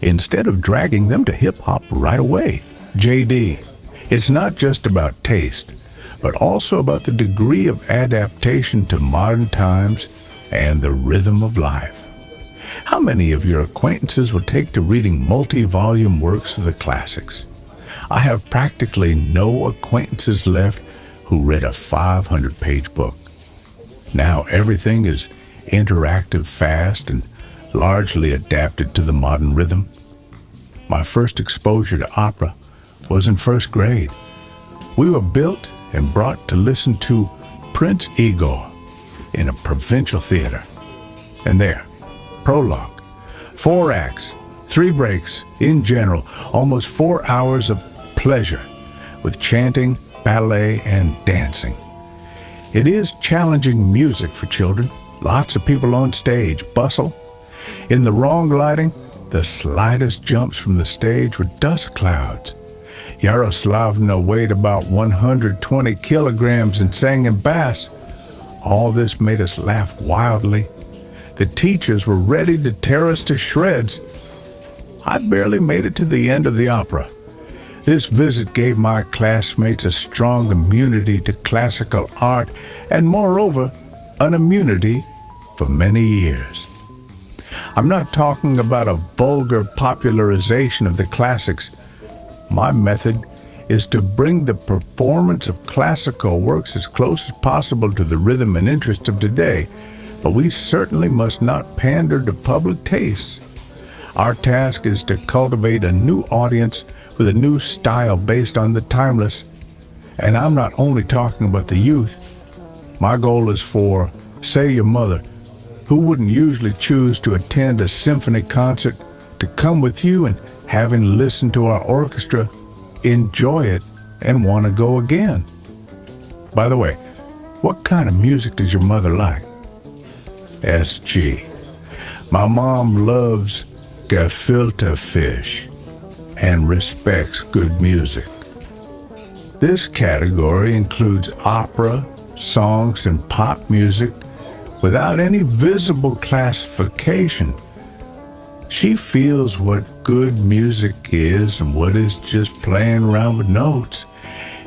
instead of dragging them to hip-hop right away. JD, it's not just about taste, but also about the degree of adaptation to modern times and the rhythm of life. How many of your acquaintances will take to reading multi-volume works of the classics? I have practically no acquaintances left who read a 500-page book. Now everything is interactive, fast, and largely adapted to the modern rhythm. My first exposure to opera was in first grade. We were built and brought to listen to Prince Igor in a provincial theater. And there, prologue, 4 acts, 3 breaks, in general, almost 4 hours of pleasure with chanting, ballet, and dancing. It is challenging music for children. Lots of people on stage, bustle. In the wrong lighting, the slightest jumps from the stage were dust clouds. Yaroslavna weighed about 120 kilograms and sang in bass. All this made us laugh wildly. The teachers were ready to tear us to shreds. I barely made it to the end of the opera. This visit gave my classmates a strong immunity to classical art and, moreover, an immunity for many years. I'm not talking about a vulgar popularization of the classics. My method is to bring the performance of classical works as close as possible to the rhythm and interest of today, but we certainly must not pander to public tastes. Our task is to cultivate a new audience with a new style based on the timeless. And I'm not only talking about the youth. My goal is for, say, your mother, who wouldn't usually choose to attend a symphony concert, to come with you and, having listened to our orchestra, enjoy it and want to go again. By the way, what kind of music does your mother like? SG. My mom loves gefilte fish and respects good music. This category includes opera, songs, and pop music without any visible classification. She feels what good music is and what is just playing around with notes.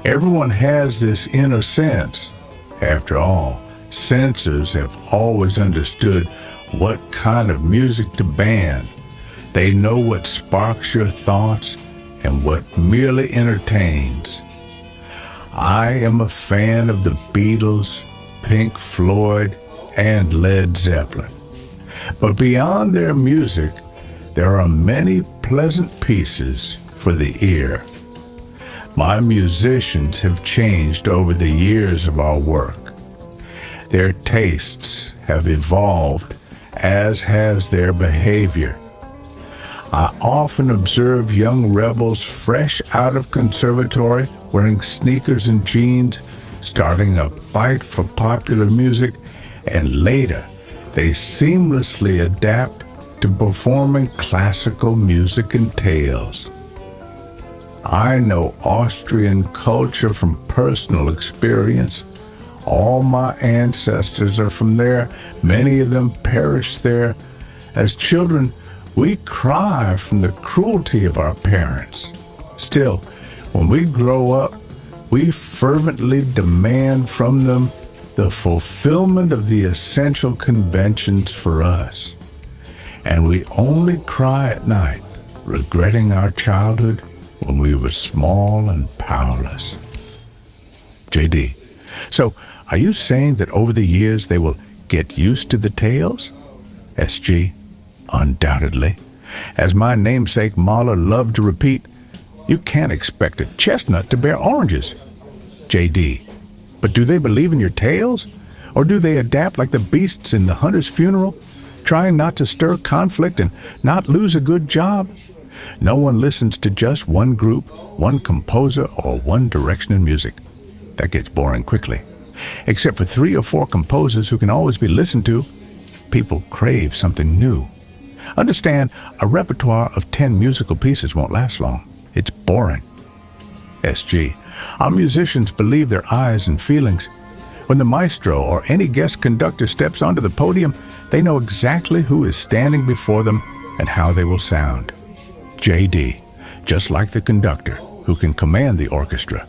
Everyone has this inner sense. After all, censors have always understood what kind of music to ban. They know what sparks your thoughts and what merely entertains. I am a fan of the Beatles, Pink Floyd, and Led Zeppelin. But beyond their music, there are many pleasant pieces for the ear. My musicians have changed over the years of our work. Their tastes have evolved, as has their behavior. I often observe young rebels fresh out of conservatory, wearing sneakers and jeans, starting a fight for popular music, and later they seamlessly adapt to performing classical music and tales. I know Austrian culture from personal experience. All my ancestors are from there. Many of them perished there. As children, we cry from the cruelty of our parents. Still, when we grow up, we fervently demand from them the fulfillment of the essential conventions for us. And we only cry at night, regretting our childhood when we were small and powerless. JD, so are you saying that over the years they will get used to the tales? SG, undoubtedly. As my namesake Mahler loved to repeat, you can't expect a chestnut to bear oranges. JD, but do they believe in your tales? Or do they adapt like the beasts in the hunter's funeral, trying not to stir conflict and not lose a good job? No one listens to just one group, one composer, or one direction in music. That gets boring quickly. Except for 3 or 4 composers who can always be listened to, people crave something new. Understand, a repertoire of 10 musical pieces won't last long. It's boring. SG, our musicians believe their eyes and feelings. When the maestro or any guest conductor steps onto the podium, they know exactly who is standing before them and how they will sound. JD, just like the conductor, who can command the orchestra.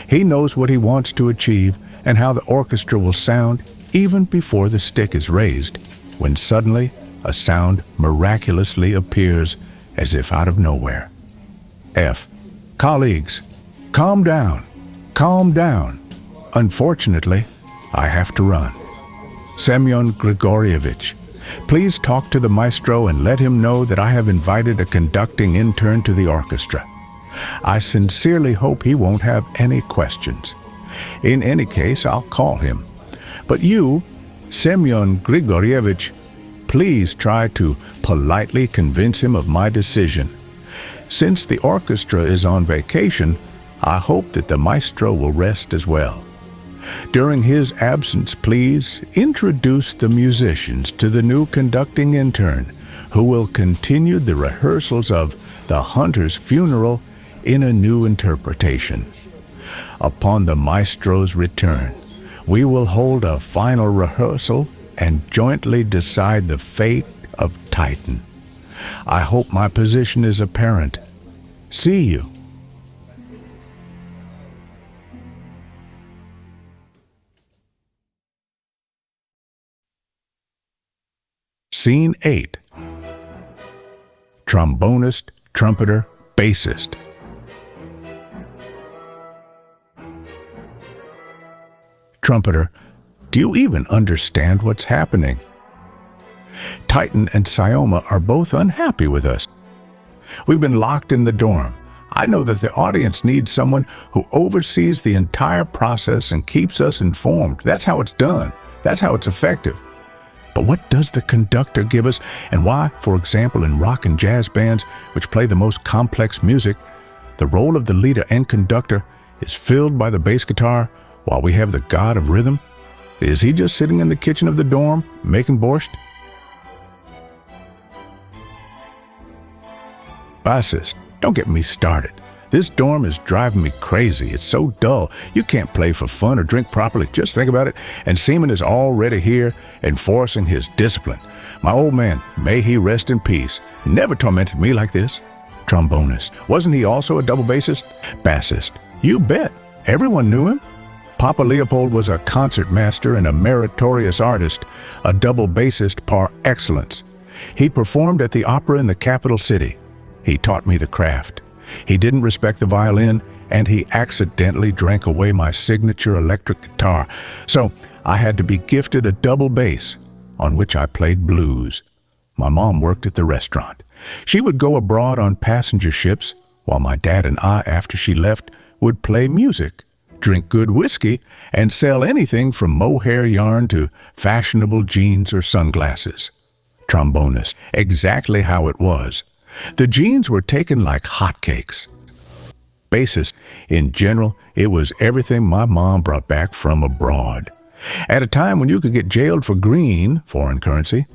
He knows what he wants to achieve and how the orchestra will sound even before the stick is raised, when suddenly a sound miraculously appears as if out of nowhere. F, colleagues, calm down, calm down. Unfortunately, I have to run. Semyon Grigorievich, please talk to the maestro and let him know that I have invited a conducting intern to the orchestra. I sincerely hope he won't have any questions. In any case, I'll call him. But you, Semyon Grigorievich, please try to politely convince him of my decision. Since the orchestra is on vacation, I hope that the maestro will rest as well. During his absence, please introduce the musicians to the new conducting intern, who will continue the rehearsals of The Hunter's Funeral in a new interpretation. Upon the maestro's return, we will hold a final rehearsal and jointly decide the fate of Titan. I hope my position is apparent. See you. Scene 8. Trombonist, trumpeter, bassist. Trumpeter, do you even understand what's happening? Titan and Sioma are both unhappy with us. We've been locked in the dorm. I know that the audience needs someone who oversees the entire process and keeps us informed. That's how it's done. That's how it's effective. But what does the conductor give us, and why, for example, in rock and jazz bands, which play the most complex music, the role of the leader and conductor is filled by the bass guitar while we have the god of rhythm? Is he just sitting in the kitchen of the dorm making borscht? Bassist, don't get me started. This dorm is driving me crazy. It's so dull. You can't play for fun or drink properly. Just think about it. And Seaman is already here enforcing his discipline. My old man, may he rest in peace, never tormented me like this. Trombonist, wasn't he also a double bassist? Bassist, you bet. Everyone knew him. Papa Leopold was a concert master and a meritorious artist, a double bassist par excellence. He performed at the opera in the capital city. He taught me the craft. He didn't respect the violin, and he accidentally drank away my signature electric guitar. So I had to be gifted a double bass, on which I played blues. My mom worked at the restaurant. She would go abroad on passenger ships, while my dad and I, after she left, would play music, drink good whiskey, and sell anything from mohair yarn to fashionable jeans or sunglasses. Trombonist, exactly how it was. The jeans were taken like hotcakes. Bassist, in general, it was everything my mom brought back from abroad. At a time when you could get jailed for green, foreign currency,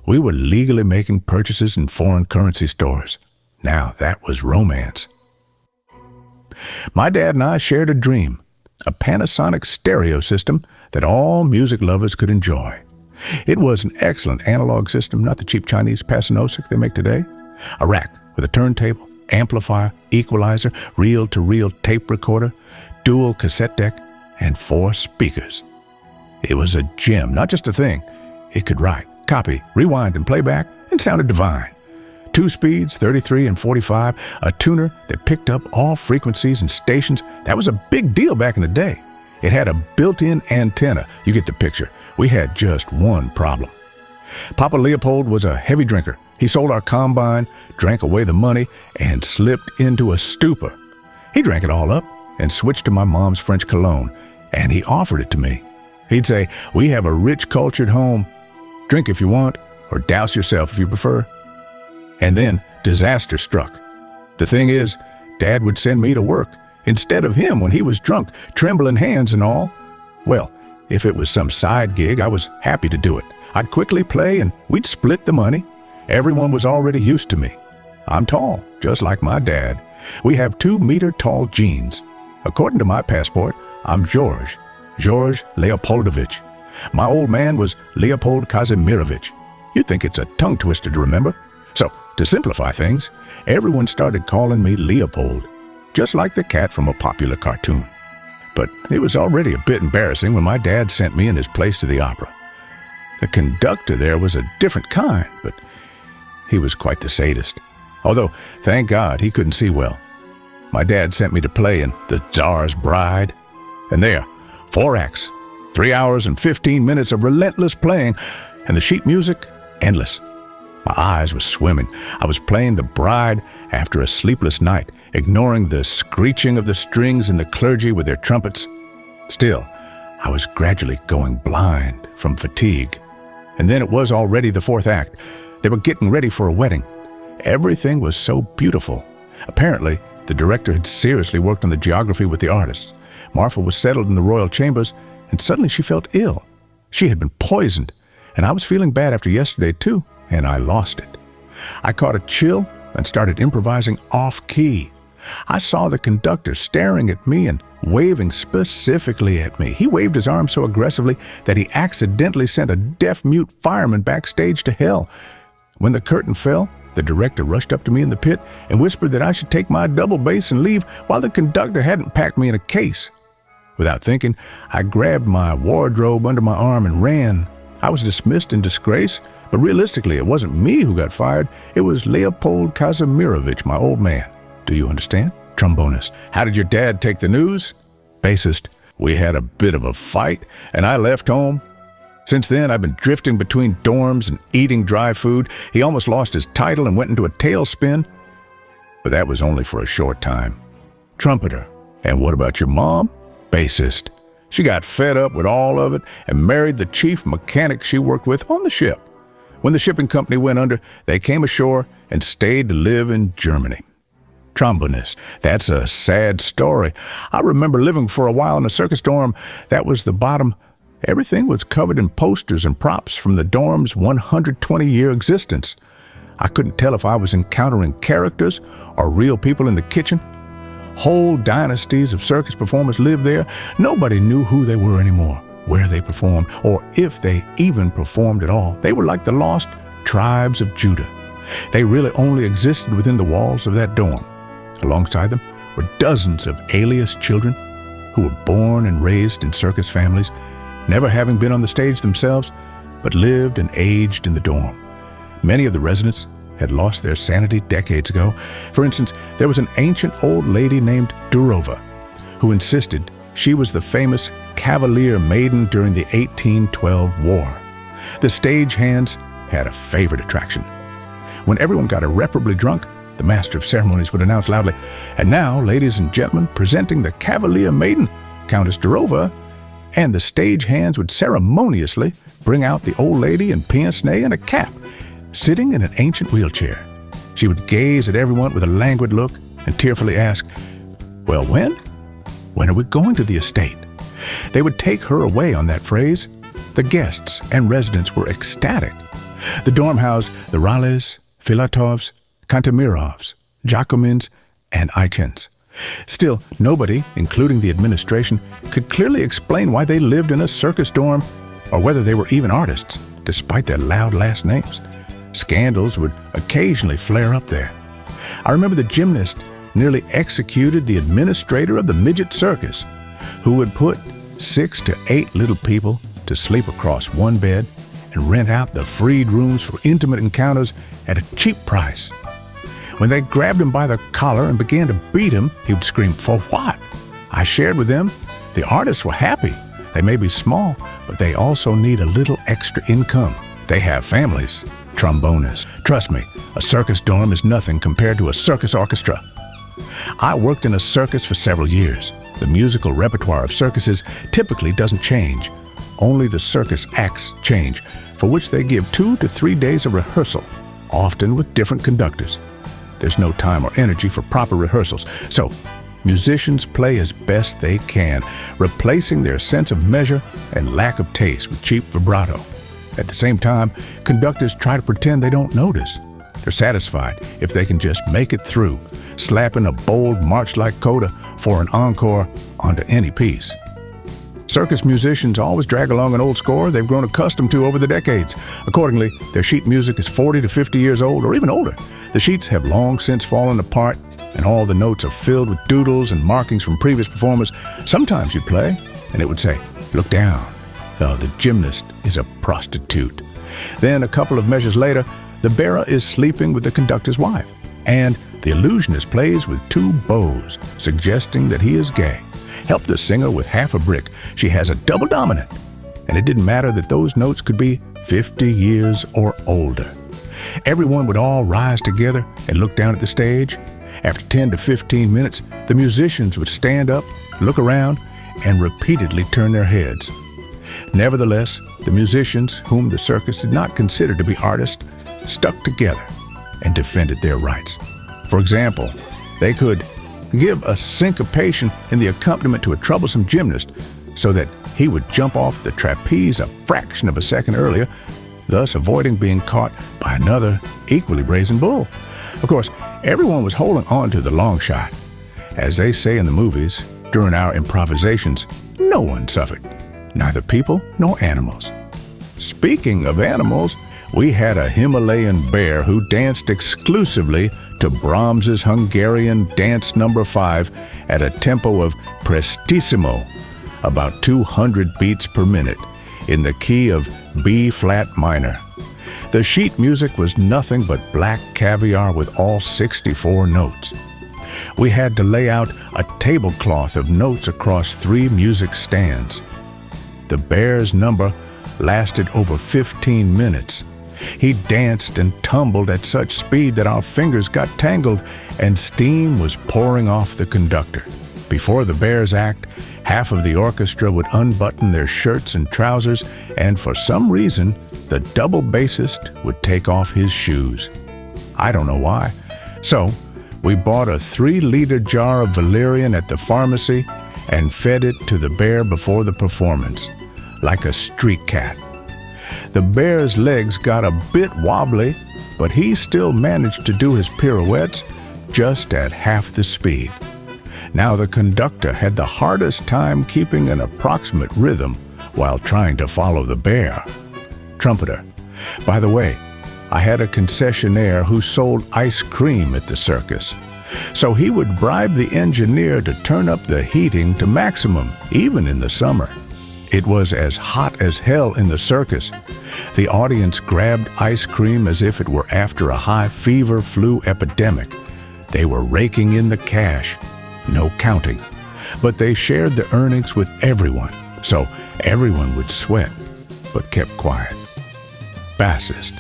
we were legally making purchases in foreign currency stores. Now that was romance. My dad and I shared a dream, a Panasonic stereo system that all music lovers could enjoy. It was an excellent analog system, not the cheap Chinese Panasonic they make today. A rack with a turntable, amplifier, equalizer, reel-to-reel tape recorder, dual cassette deck, and 4 speakers. It was a gem, not just a thing. It could write, copy, rewind, and play back, and sounded divine. 2 speeds, 33 and 45, a tuner that picked up all frequencies and stations. That was a big deal back in the day. It had a built-in antenna. You get the picture. We had just one problem. Papa Leopold was a heavy drinker. He sold our combine, drank away the money, and slipped into a stupor. He drank it all up and switched to my mom's French cologne, and he offered it to me. He'd say, "We have a rich, cultured home. Drink if you want, or douse yourself if you prefer." And then disaster struck. The thing is, Dad would send me to work instead of him when he was drunk, trembling hands and all. Well, if it was some side gig, I was happy to do it. I'd quickly play and we'd split the money. Everyone was already used to me. I'm tall, just like my dad. We have 2-meter-tall genes. According to my passport, I'm George Leopoldovich. My old man was Leopold Kazimirovich. You'd think it's a tongue twister to remember. So, to simplify things, everyone started calling me Leopold, just like the cat from a popular cartoon. But it was already a bit embarrassing when my dad sent me in his place to the opera. The conductor there was a different kind, but he was quite the sadist. Although, thank God, he couldn't see well. My dad sent me to play in The Tsar's Bride. And there, 4 acts, 3 hours and 15 minutes of relentless playing, and the sheet music, endless. My eyes were swimming. I was playing the bride after a sleepless night, ignoring the screeching of the strings and the clergy with their trumpets. Still, I was gradually going blind from fatigue. And then it was already the 4th act. They were getting ready for a wedding. Everything was so beautiful. Apparently, the director had seriously worked on the geography with the artists. Marfa was settled in the royal chambers, and suddenly she felt ill. She had been poisoned, and I was feeling bad after yesterday too, and I lost it. I caught a chill and started improvising off-key. I saw the conductor staring at me and waving specifically at me. He waved his arm so aggressively that he accidentally sent a deaf-mute fireman backstage to hell. When the curtain fell, the director rushed up to me in the pit and whispered that I should take my double bass and leave while the conductor hadn't packed me in a case. Without thinking, I grabbed my wardrobe under my arm and ran. I was dismissed in disgrace, but realistically, it wasn't me who got fired. It was Leopold Kazimirovich, my old man. Do you understand? Trombonist. How did your dad take the news? Bassist. We had a bit of a fight, and I left home. Since then, I've been drifting between dorms and eating dry food. He almost lost his title and went into a tailspin, but that was only for a short time. Trumpeter. And what about your mom? Bassist. She got fed up with all of it and married the chief mechanic she worked with on the ship. When the shipping company went under, they came ashore and stayed to live in Germany. Trombonist. That's a sad story. I remember living for a while in a circus dorm. That was the bottom. Everything was covered in posters and props from the dorm's 120-year existence. I couldn't tell if I was encountering characters or real people in the kitchen. Whole dynasties of circus performers lived there. Nobody knew who they were anymore, where they performed, or if they even performed at all. They were like the lost tribes of Judah. They really only existed within the walls of that dorm. Alongside them were dozens of alias children who were born and raised in circus families, never having been on the stage themselves, but lived and aged in the dorm. Many of the residents had lost their sanity decades ago. For instance, there was an ancient old lady named Durova who insisted she was the famous Cavalier Maiden during the 1812 war. The stagehands had a favorite attraction. When everyone got irreparably drunk, the master of ceremonies would announce loudly, "And now, ladies and gentlemen, presenting the Cavalier Maiden, Countess Durova," and the stagehands would ceremoniously bring out the old lady in pince-nez and a cap, sitting in an ancient wheelchair. She would gaze at everyone with a languid look and tearfully ask, "Well, when? When are we going to the estate?" They would take her away on that phrase. The guests and residents were ecstatic. The dorm housed the Rales, Filatovs, Kantemirovs, Jacomins, and Eichens. Still, nobody, including the administration, could clearly explain why they lived in a circus dorm or whether they were even artists, despite their loud last names. Scandals would occasionally flare up there. I remember the gymnast nearly executed the administrator of the midget circus, who would put 6 to 8 little people to sleep across one bed and rent out the freed rooms for intimate encounters at a cheap price. When they grabbed him by the collar and began to beat him, he would scream, "For what?" I shared with them. The artists were happy. They may be small, but they also need a little extra income. They have families. Trombonists. Trust me, a circus dorm is nothing compared to a circus orchestra. I worked in a circus for several years. The musical repertoire of circuses typically doesn't change. Only the circus acts change, for which they give 2 to 3 days of rehearsal, often with different conductors. There's no time or energy for proper rehearsals, so musicians play as best they can, replacing their sense of measure and lack of taste with cheap vibrato. At the same time, conductors try to pretend they don't notice. They're satisfied if they can just make it through, slapping a bold march-like coda for an encore onto any piece. Circus musicians always drag along an old score they've grown accustomed to over the decades. Accordingly, their sheet music is 40 to 50 years old or even older. The sheets have long since fallen apart, and all the notes are filled with doodles and markings from previous performers. Sometimes you'd play, and it would say, "Look down." Oh, the gymnast is a prostitute. Then, a couple of measures later, the bearer is sleeping with the conductor's wife, and the illusionist plays with 2 bows, suggesting that he is gay. Help the singer with half a brick. She has a double dominant. And it didn't matter that those notes could be 50 years or older. Everyone would all rise together and look down at the stage. After 10 to 15 minutes, the musicians would stand up, look around, and repeatedly turn their heads. Nevertheless, the musicians, whom the circus did not consider to be artists, stuck together and defended their rights. For example, they could give a syncopation in the accompaniment to a troublesome gymnast so that he would jump off the trapeze a fraction of a second earlier, thus avoiding being caught by another equally brazen bull. Of course, everyone was holding on to the long shot. As they say in the movies, during our improvisations, no one suffered, neither people nor animals. Speaking of animals, we had a Himalayan bear who danced exclusively to Brahms's Hungarian Dance No. 5 at a tempo of prestissimo, about 200 beats per minute, in the key of B-flat minor. The sheet music was nothing but black caviar with all 64 notes. We had to lay out a tablecloth of notes across 3 music stands. The bear's number lasted over 15 minutes. He danced and tumbled at such speed that our fingers got tangled and steam was pouring off the conductor. Before the bear's act, half of the orchestra would unbutton their shirts and trousers, and for some reason, the double bassist would take off his shoes. I don't know why. So, we bought a 3-liter jar of valerian at the pharmacy and fed it to the bear before the performance, like a street cat. The bear's legs got a bit wobbly, but he still managed to do his pirouettes just at half the speed. Now the conductor had the hardest time keeping an approximate rhythm while trying to follow the bear. Trumpeter. By the way, I had a concessionaire who sold ice cream at the circus. So he would bribe the engineer to turn up the heating to maximum, even in the summer. It was as hot as hell in the circus. The audience grabbed ice cream as if it were after a high fever flu epidemic. They were raking in the cash. No counting. But they shared the earnings with everyone, so everyone would sweat, but kept quiet. Bassist.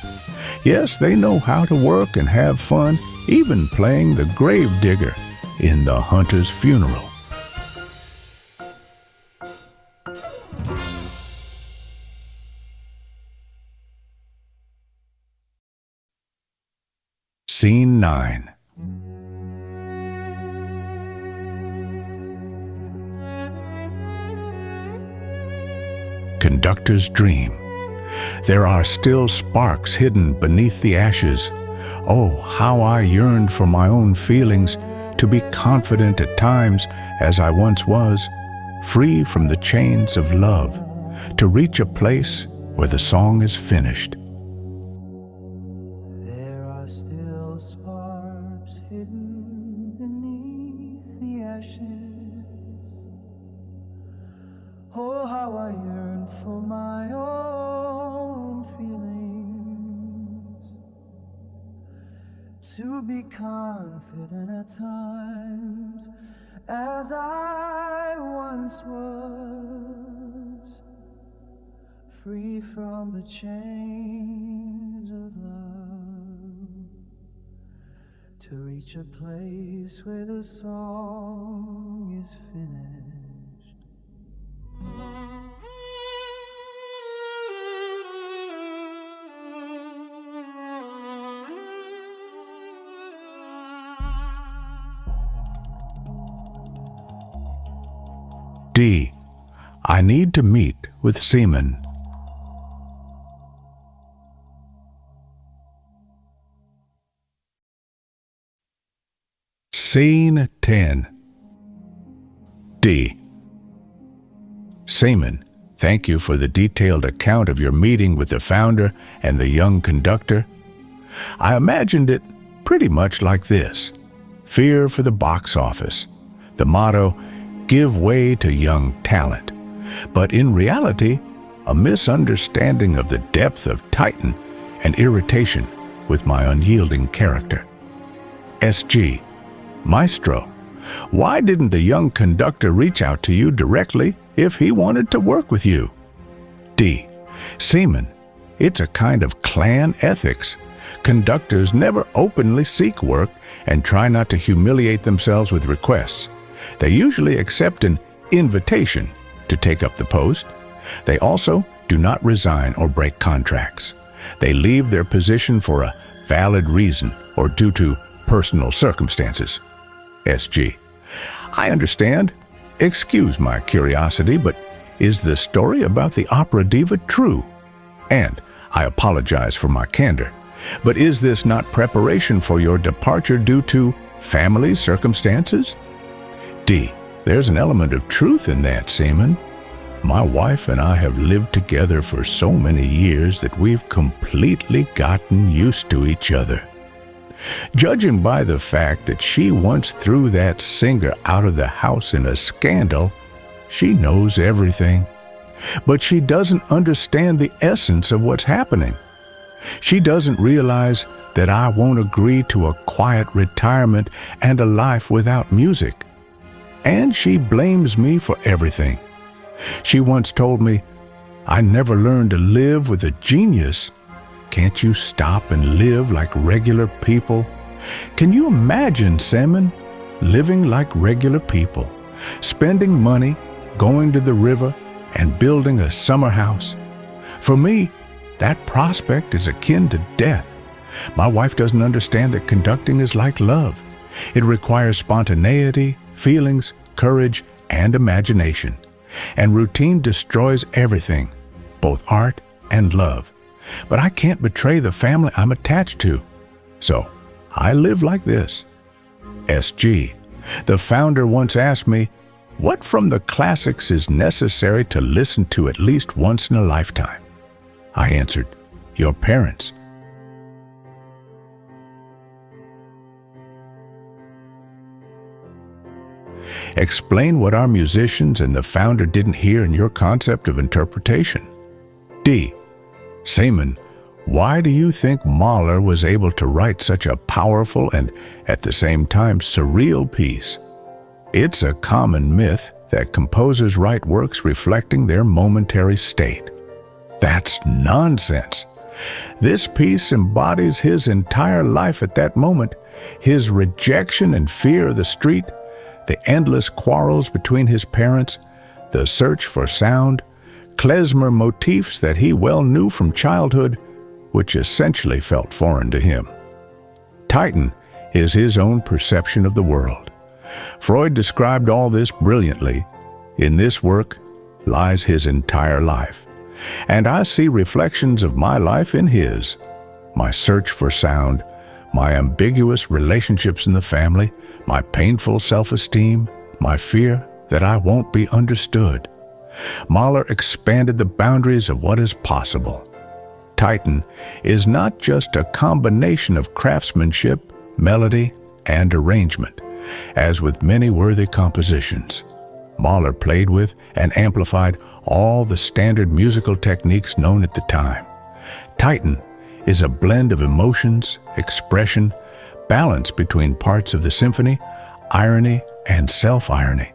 Yes, they know how to work and have fun, even playing the gravedigger in the hunter's funeral. Scene 9. Conductor's dream. There are still sparks hidden beneath the ashes. Oh, how I yearned for my own feelings, to be confident at times as I once was, free from the chains of love, to reach a place where the song is finished. There are still sparks hidden beneath the ashes. Oh, how I yearn for my own feelings, to be confident at times as I once was, free from the chains of love, to reach a place where the song is finished. D. I need to meet with Seaman. Scene 10. D. Seaman, thank you for the detailed account of your meeting with the founder and the young conductor. I imagined it pretty much like this: fear for the box office. The motto, give way to young talent. But in reality, a misunderstanding of the depth of Titan and irritation with my unyielding character. SG. Maestro, why didn't the young conductor reach out to you directly if he wanted to work with you? D. Seaman, it's a kind of clan ethics. Conductors never openly seek work and try not to humiliate themselves with requests. They usually accept an invitation to take up the post. They also do not resign or break contracts. They leave their position for a valid reason or due to personal circumstances. SG. I understand. Excuse my curiosity, but Is the story about the opera diva true? And I apologize for my candor, but is this not preparation for your departure due to family circumstances? D. There's an element of truth in that, Seaman. My wife and I have lived together for so many years that we've completely gotten used to each other. Judging by the fact that she once threw that singer out of the house in a scandal, she knows everything. But she doesn't understand the essence of what's happening. She doesn't realize that I won't agree to a quiet retirement and a life without music. And she blames me for everything. She once told me, "I never learned to live with a genius." Can't you stop and live like regular people? Can you imagine, Seaman, living like regular people, spending money, going to the river, and building a summer house? For me, that prospect is akin to death. My wife doesn't understand that conducting is like love. It requires spontaneity, feelings, courage, and imagination. And routine destroys everything, both art and love. But I can't betray the family I'm attached to. So I live like this. SG. The founder once asked me, what from the classics is necessary to listen to at least once in a lifetime? I answered, your parents. Explain what our musicians and the founder didn't hear in your concept of interpretation. D. Seaman, why do you think Mahler was able to write such a powerful and, at the same time, surreal piece? It's a common myth that composers write works reflecting their momentary state. That's nonsense. This piece embodies his entire life at that moment, his rejection and fear of the street, the endless quarrels between his parents, the search for sound, klezmer motifs that he well knew from childhood, which essentially felt foreign to him. Titan is his own perception of the world. Freud described all this brilliantly. In this work lies his entire life. And I see reflections of my life in his. My search for sound, my ambiguous relationships in the family, my painful self-esteem, my fear that I won't be understood. Mahler expanded the boundaries of what is possible. Titan is not just a combination of craftsmanship, melody, and arrangement, as with many worthy compositions. Mahler played with and amplified all the standard musical techniques known at the time. Titan is a blend of emotions, expression, balance between parts of the symphony, irony, and self-irony,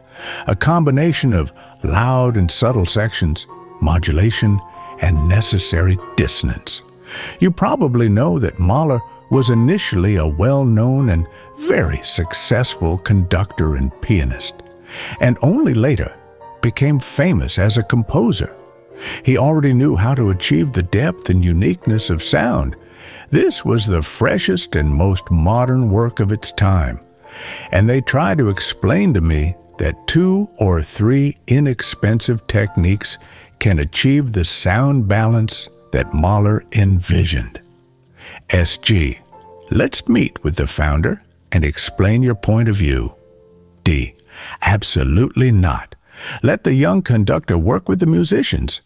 a combination of loud and subtle sections, modulation, and necessary dissonance. You probably know that Mahler was initially a well-known and very successful conductor and pianist, and only later became famous as a composer. He already knew how to achieve the depth and uniqueness of sound. This was the freshest and most modern work of its time, and they try to explain to me that 2 or 3 inexpensive techniques can achieve the sound balance that Mahler envisioned. SG, let's meet with the founder and explain your point of view. D, absolutely not. Let the young conductor work with the musicians.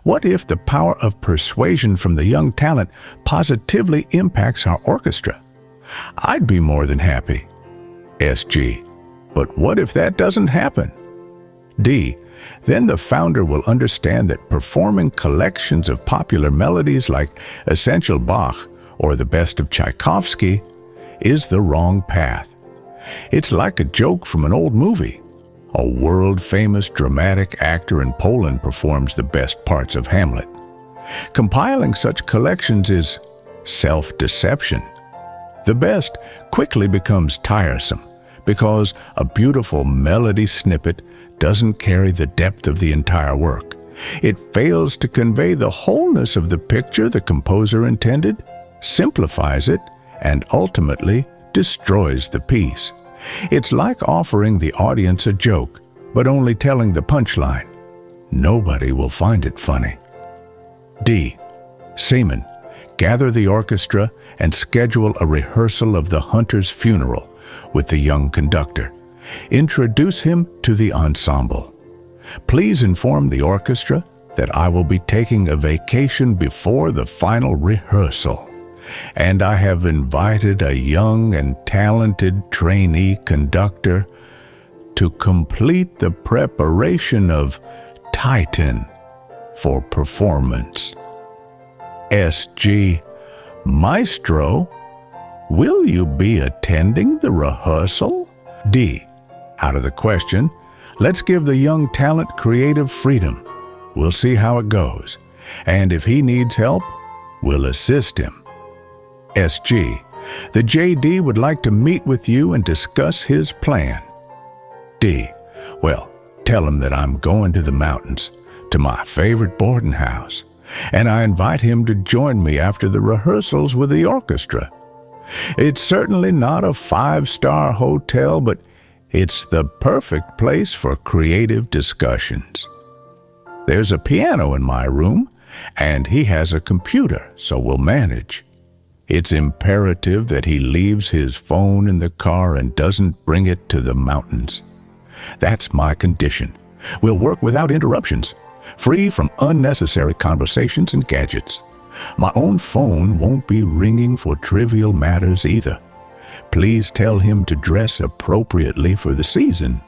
What if the power of persuasion from the young talent positively impacts our orchestra? I'd be more than happy. SG, but what if that doesn't happen? D, then the founder will understand that performing collections of popular melodies like Essential Bach or the best of Tchaikovsky is the wrong path. It's like a joke from an old movie. A world-famous dramatic actor in Poland performs the best parts of Hamlet. Compiling such collections is self-deception. The best quickly becomes tiresome because a beautiful melody snippet doesn't carry the depth of the entire work. It fails to convey the wholeness of the picture the composer intended, simplifies it, and ultimately destroys the piece. It's like offering the audience a joke, but only telling the punchline. nobody will find it funny. D. Seaman, gather the orchestra and schedule a rehearsal of the hunter's funeral with the young conductor. Introduce him to the ensemble. Please inform the orchestra that I will be taking a vacation before the final rehearsal, and I have invited a young and talented trainee conductor to complete the preparation of Titan for performance. S.G. Maestro, will you be attending the rehearsal? D. Out of the question. Let's give the young talent creative freedom. We'll see how it goes. And if he needs help, we'll assist him. S.G. The J.D. would like to meet with you and discuss his plan. D. Well, tell him that I'm going to the mountains, to my favorite boarding house, and I invite him to join me after the rehearsals with the orchestra. It's certainly not a 5-star hotel, but it's the perfect place for creative discussions. There's a piano in my room, and he has a computer, so we'll manage. It's imperative that he leaves his phone in the car and doesn't bring it to the mountains. That's my condition. We'll work without interruptions, free from unnecessary conversations and gadgets. My own phone won't be ringing for trivial matters either. Please tell him to dress appropriately for the season.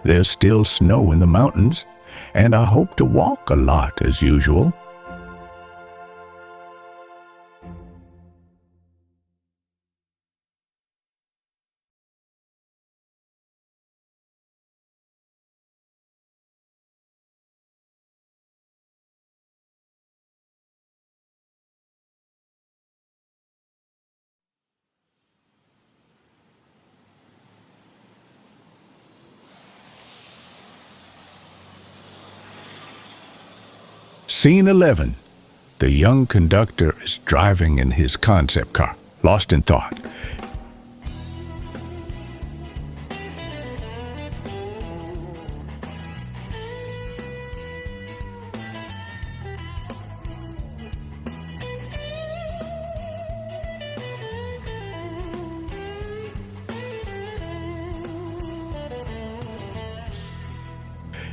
There's still snow in the mountains, and I hope to walk a lot as usual. Scene 11. The young conductor is driving in his concept car, lost in thought.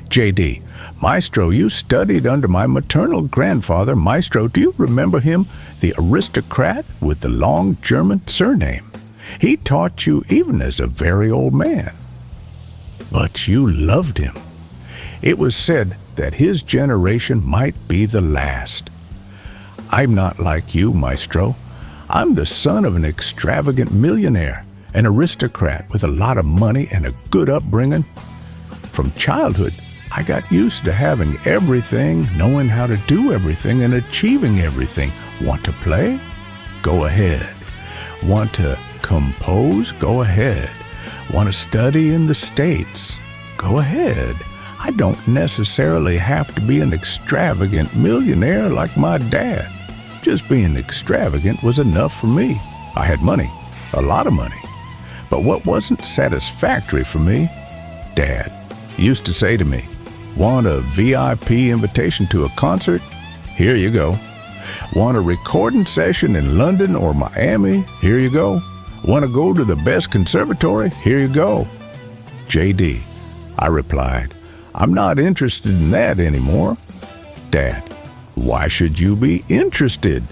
J.D. Maestro, you studied under my maternal grandfather. Maestro, do you remember him, the aristocrat with the long German surname? He taught you even as a very old man. But you loved him. It was said that his generation might be the last. I'm not like you, Maestro. I'm the son of an extravagant millionaire, an aristocrat with a lot of money and a good upbringing. From childhood, I got used to having everything, knowing how to do everything, and achieving everything. Want to play? Go ahead. Want to compose? Go ahead. Want to study in the States? Go ahead. I don't necessarily have to be an extravagant millionaire like my dad. Just being extravagant was enough for me. I had money, a lot of money. But what wasn't satisfactory for me, Dad used to say to me, want a VIP invitation to a concert? Here you go. Want a recording session in London or Miami? Here you go. Want to go to the best conservatory? Here you go. J.D. I replied, I'm not interested in that anymore. Dad, why should you be interested?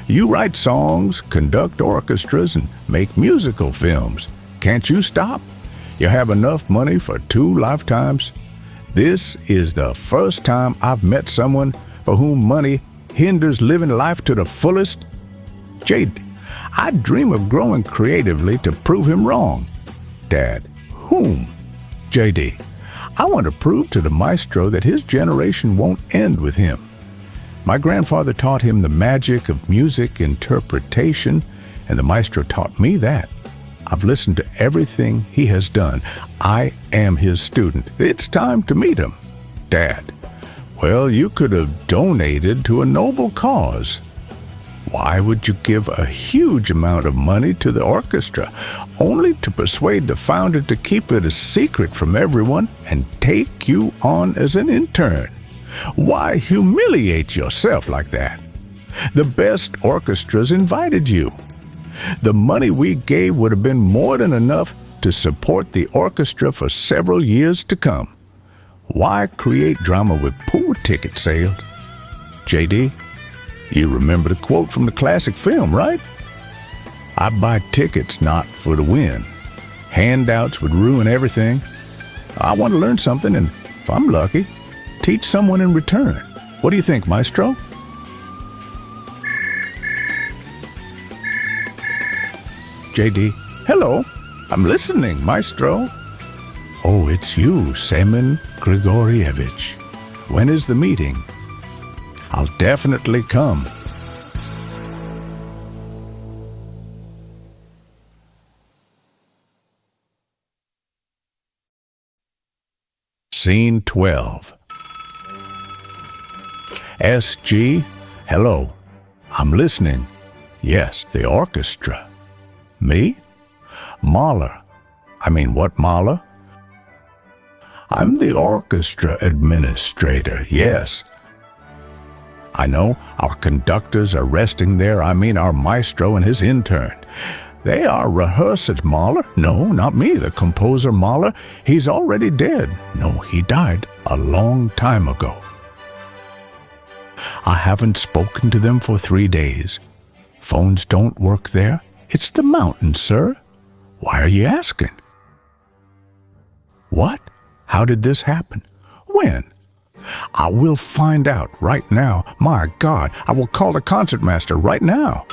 You write songs, conduct orchestras, and make musical films. Can't you stop? You have enough money for 2 lifetimes. This is the first time I've met someone for whom money hinders living life to the fullest. J.D., I dream of growing creatively to prove him wrong. Dad, whom? J.D., I want to prove to the maestro that his generation won't end with him. My grandfather taught him the magic of music interpretation, and the maestro taught me that. I've listened to everything he has done. I am his student. It's time to meet him. Dad, well, you could have donated to a noble cause. Why would you give a huge amount of money to the orchestra, only to persuade the founder to keep it a secret from everyone and take you on as an intern? Why humiliate yourself like that? The best orchestras invited you. The money we gave would have been more than enough to support the orchestra for several years to come. Why create drama with poor ticket sales? JD, you remember the quote from the classic film, right? I buy tickets not for the win. Handouts would ruin everything. I want to learn something, and if I'm lucky, teach someone in return. What do you think, Maestro? JD, hello. I'm listening, Maestro. Oh, it's you, Semen Grigorievich. When is the meeting? I'll definitely come. Scene 12. SG, hello. I'm listening. Yes, the orchestra. Me? Mahler. I mean, what Mahler? I'm the orchestra administrator, yes. I know, our conductors are resting there. I mean, our maestro and his intern. They are rehearsing Mahler. No, not me, the composer Mahler. He's already dead. No, he died a long time ago. I haven't spoken to them for 3 days. Phones don't work there. It's the mountains, sir. Why are you asking? What? How did this happen? When? I will find out right now. My God, I will call the concertmaster right now.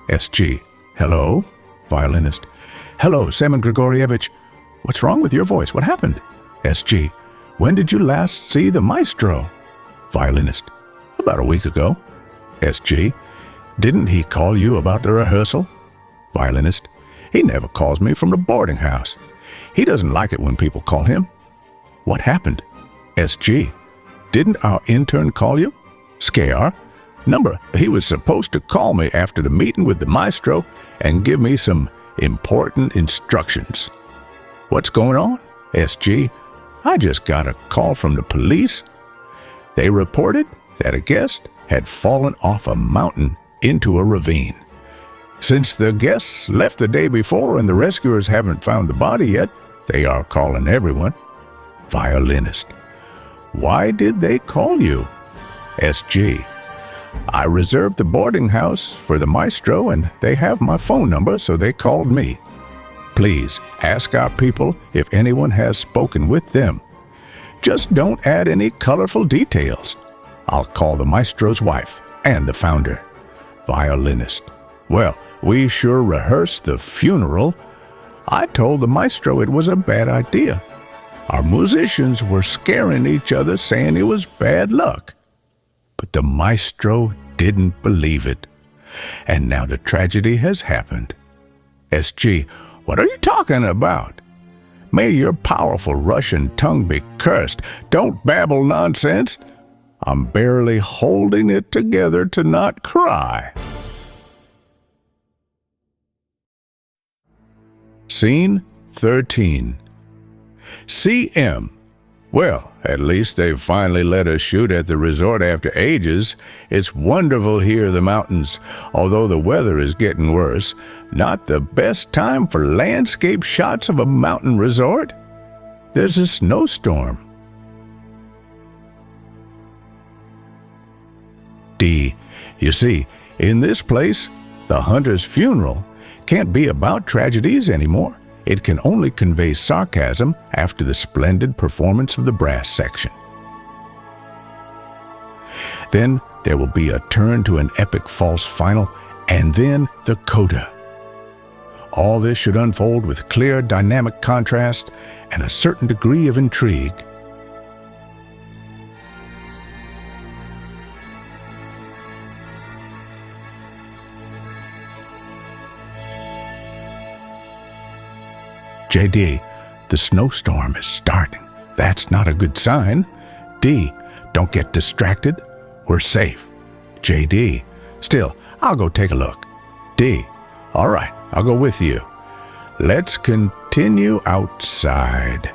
SG, hello? Violinist, hello, Semen Grigorievich. What's wrong with your voice? What happened? SG, when did you last see the maestro? Violinist, about a week ago. SG, didn't he call you about the rehearsal? Violinist, he never calls me from the boarding house. He doesn't like it when people call him. What happened? SG, didn't our intern call you? Scare? Number, he was supposed to call me after the meeting with the maestro and give me some important instructions. What's going on? SG, I just got a call from the police. They reported that a guest had fallen off a mountain into a ravine. Since the guests left the day before and the rescuers haven't found the body yet, they are calling everyone. Violinist, why did they call you? SG, I reserved the boarding house for the maestro and they have my phone number, so they called me. Please ask our people if anyone has spoken with them. Just don't add any colorful details. I'll call the maestro's wife and the founder. Violinist, well, we sure rehearsed the funeral. I told the maestro it was a bad idea. Our musicians were scaring each other, saying it was bad luck. But the maestro didn't believe it. And now the tragedy has happened. SG, what are you talking about? May your powerful Russian tongue be cursed. Don't babble nonsense. I'm barely holding it together to not cry. Scene 13. CM. Well, at least they've finally let us shoot at the resort after ages. It's wonderful here in the mountains, although the weather is getting worse. Not the best time for landscape shots of a mountain resort. There's a snowstorm. D. You see, in this place, the hunter's funeral can't be about tragedies anymore. It can only convey sarcasm after the splendid performance of the brass section. Then there will be a turn to an epic false final, and then the coda. All this should unfold with clear dynamic contrast and a certain degree of intrigue. JD, the snowstorm is starting. That's not a good sign. D, don't get distracted. We're safe. JD, still, I'll go take a look. D, all right, I'll go with you. Let's continue outside.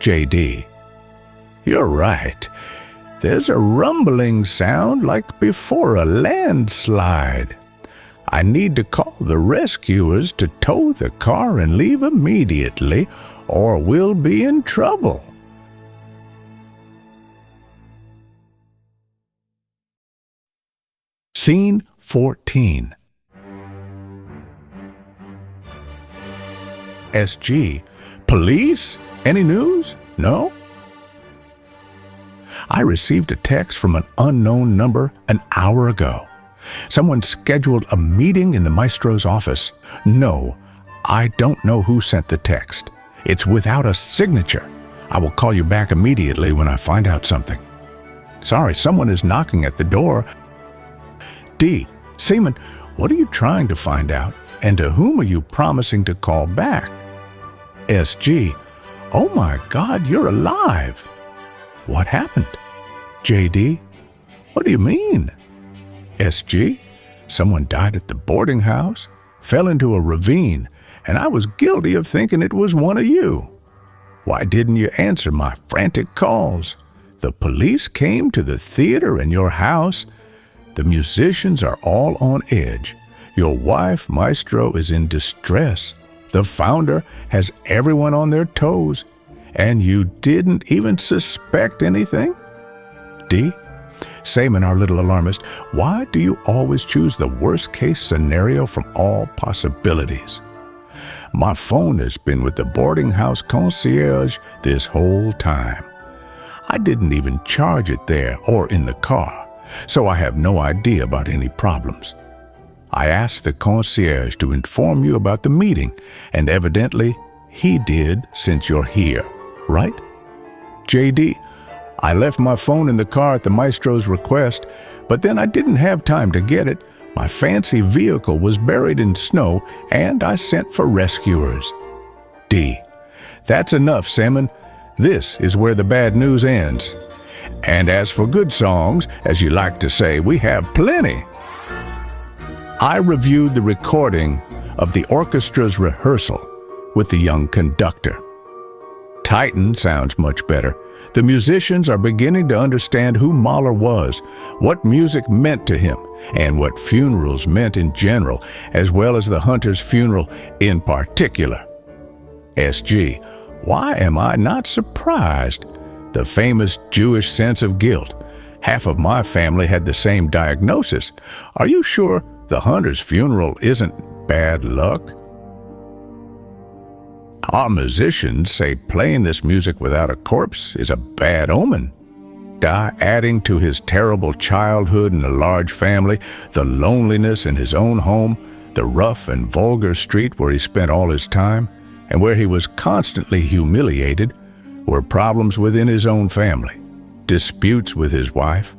J.D. You're right. There's a rumbling sound like before a landslide. I need to call the rescuers to tow the car and leave immediately, or we'll be in trouble. Scene 14. S.G. Police? Any news? No? I received a text from an unknown number an hour ago. Someone scheduled a meeting in the maestro's office. No, I don't know who sent the text. It's without a signature. I will call you back immediately when I find out something. Sorry, someone is knocking at the door. D. Seaman, what are you trying to find out? And to whom are you promising to call back? S.G. Oh my God, you're alive. What happened? J.D. What do you mean? S.G. Someone died at the boarding house, fell into a ravine, and I was guilty of thinking it was one of you. Why didn't you answer my frantic calls? The police came to the theater and your house. The musicians are all on edge. Your wife, Maestro, is in distress. The founder has everyone on their toes. And you didn't even suspect anything? D. Seaman, our little alarmist, why do you always choose the worst-case scenario from all possibilities? My phone has been with the boarding house concierge this whole time. I didn't even charge it there or in the car, so I have no idea about any problems. I asked the concierge to inform you about the meeting, and evidently he did since you're here, right? J.D., I left my phone in the car at the maestro's request, but then I didn't have time to get it. My fancy vehicle was buried in snow, and I sent for rescuers. D. That's enough, Seaman. This is where the bad news ends. And as for good songs, as you like to say, we have plenty. I reviewed the recording of the orchestra's rehearsal with the young conductor. Titan sounds much better. The musicians are beginning to understand who Mahler was, what music meant to him, and what funerals meant in general, as well as the hunter's funeral in particular. S.G. Why am I not surprised? The famous Jewish sense of guilt. Half of my family had the same diagnosis. Are you sure the hunter's funeral isn't bad luck? Our musicians say playing this music without a corpse is a bad omen. Adding to his terrible childhood in a large family, the loneliness in his own home, the rough and vulgar street where he spent all his time, and where he was constantly humiliated, were problems within his own family, disputes with his wife,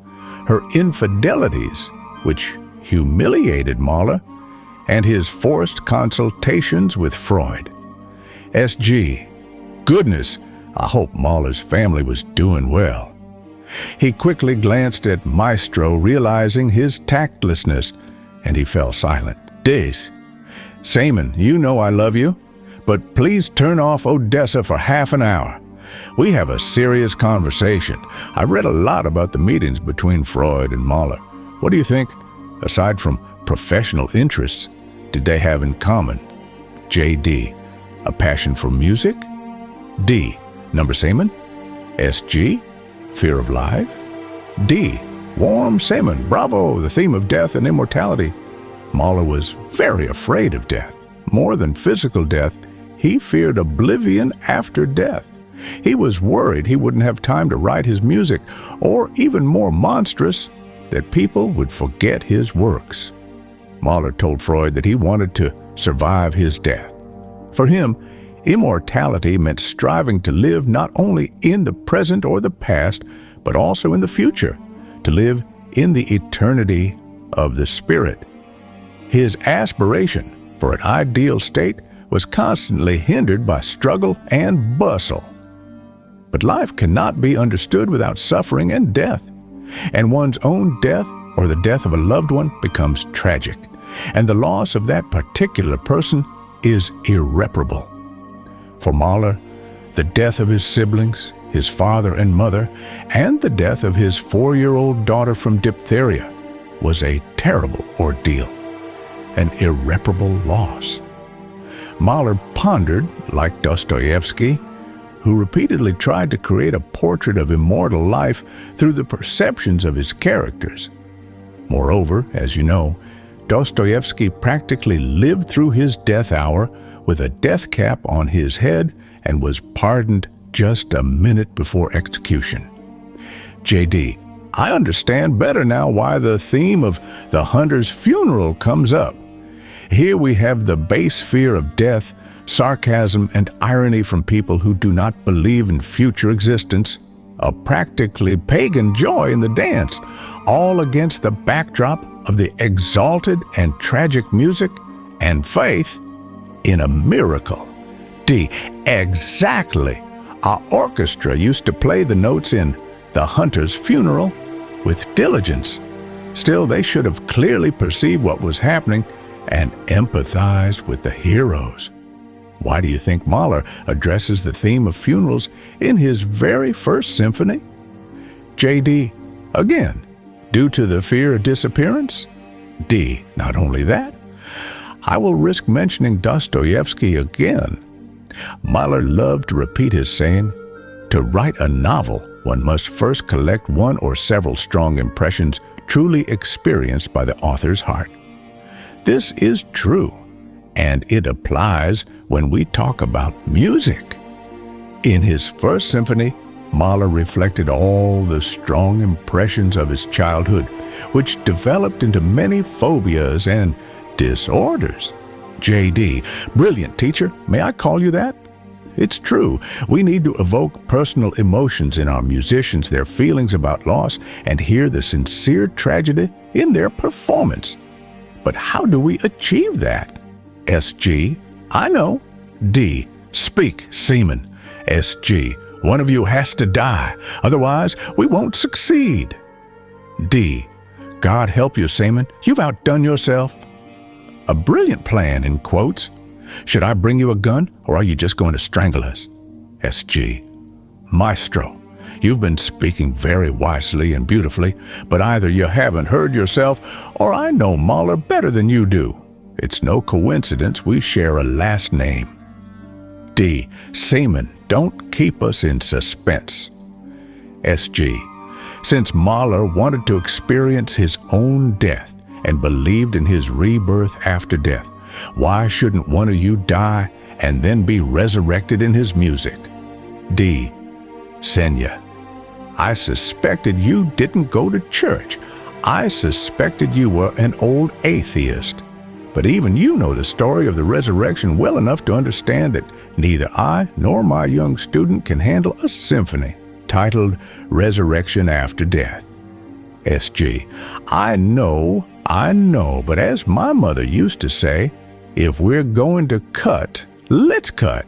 her infidelities, which humiliated Mahler, and his forced consultations with Freud. S.G. Goodness, I hope Mahler's family was doing well. He quickly glanced at Maestro, realizing his tactlessness, and he fell silent. Des. Seaman, you know I love you, but please turn off Odessa for half an hour. We have a serious conversation. I've read a lot about the meetings between Freud and Mahler. What do you think, aside from professional interests, did they have in common? J.D. A passion for music? D. Number Seaman? S.G. Fear of life? D. Warm Seaman, bravo, the theme of death and immortality. Mahler was very afraid of death. More than physical death, he feared oblivion after death. He was worried he wouldn't have time to write his music, or even more monstrous, that people would forget his works. Mahler told Freud that he wanted to survive his death. For him, immortality meant striving to live not only in the present or the past, but also in the future, to live in the eternity of the spirit. His aspiration for an ideal state was constantly hindered by struggle and bustle. But life cannot be understood without suffering and death, and one's own death or the death of a loved one becomes tragic, and the loss of that particular person is irreparable. For Mahler, The death of his siblings, his father and mother, and the death of his 4-year-old daughter from diphtheria was a terrible ordeal, an irreparable loss. Mahler pondered, like Dostoevsky, who repeatedly tried to create a portrait of immortal life through the perceptions of his characters. Moreover, as you know, Dostoevsky practically lived through his death hour with a death cap on his head and was pardoned just a minute before execution. JD, I understand better now why the theme of the hunter's funeral comes up. Here we have the base fear of death, sarcasm and irony from people who do not believe in future existence, a practically pagan joy in the dance, all against the backdrop of the exalted and tragic music and faith in a miracle. D. Exactly. Our orchestra used to play the notes in The Hunter's Funeral with diligence. Still, they should have clearly perceived what was happening and empathized with the heroes. Why do you think Mahler addresses the theme of funerals in his very first symphony? JD, again, due to the fear of disappearance? D, not only that, I will risk mentioning Dostoevsky again. Mahler loved to repeat his saying, to write a novel, one must first collect one or several strong impressions truly experienced by the author's heart. This is true, and it applies when we talk about music. In his first symphony, Mahler reflected all the strong impressions of his childhood, which developed into many phobias and disorders. JD, brilliant teacher, may I call you that? It's true, we need to evoke personal emotions in our musicians, their feelings about loss, and hear the sincere tragedy in their performance. But how do we achieve that? SG, I know. D, speak, seaman. SG, one of you has to die, otherwise we won't succeed. D, God help you, seaman, you've outdone yourself. A brilliant plan, in quotes. Should I bring you a gun, or are you just going to strangle us? SG, Maestro, you've been speaking very wisely and beautifully, but either you haven't heard yourself, or I know Mahler better than you do. It's no coincidence we share a last name. D, seaman, don't keep us in suspense. SG, since Mahler wanted to experience his own death and believed in his rebirth after death, why shouldn't one of you die and then be resurrected in his music? D, Senya, I suspected you didn't go to church. I suspected you were an old atheist. But even you know the story of the resurrection well enough to understand that neither I nor my young student can handle a symphony titled Resurrection After Death. SG, I know, but as my mother used to say, if we're going to cut, let's cut.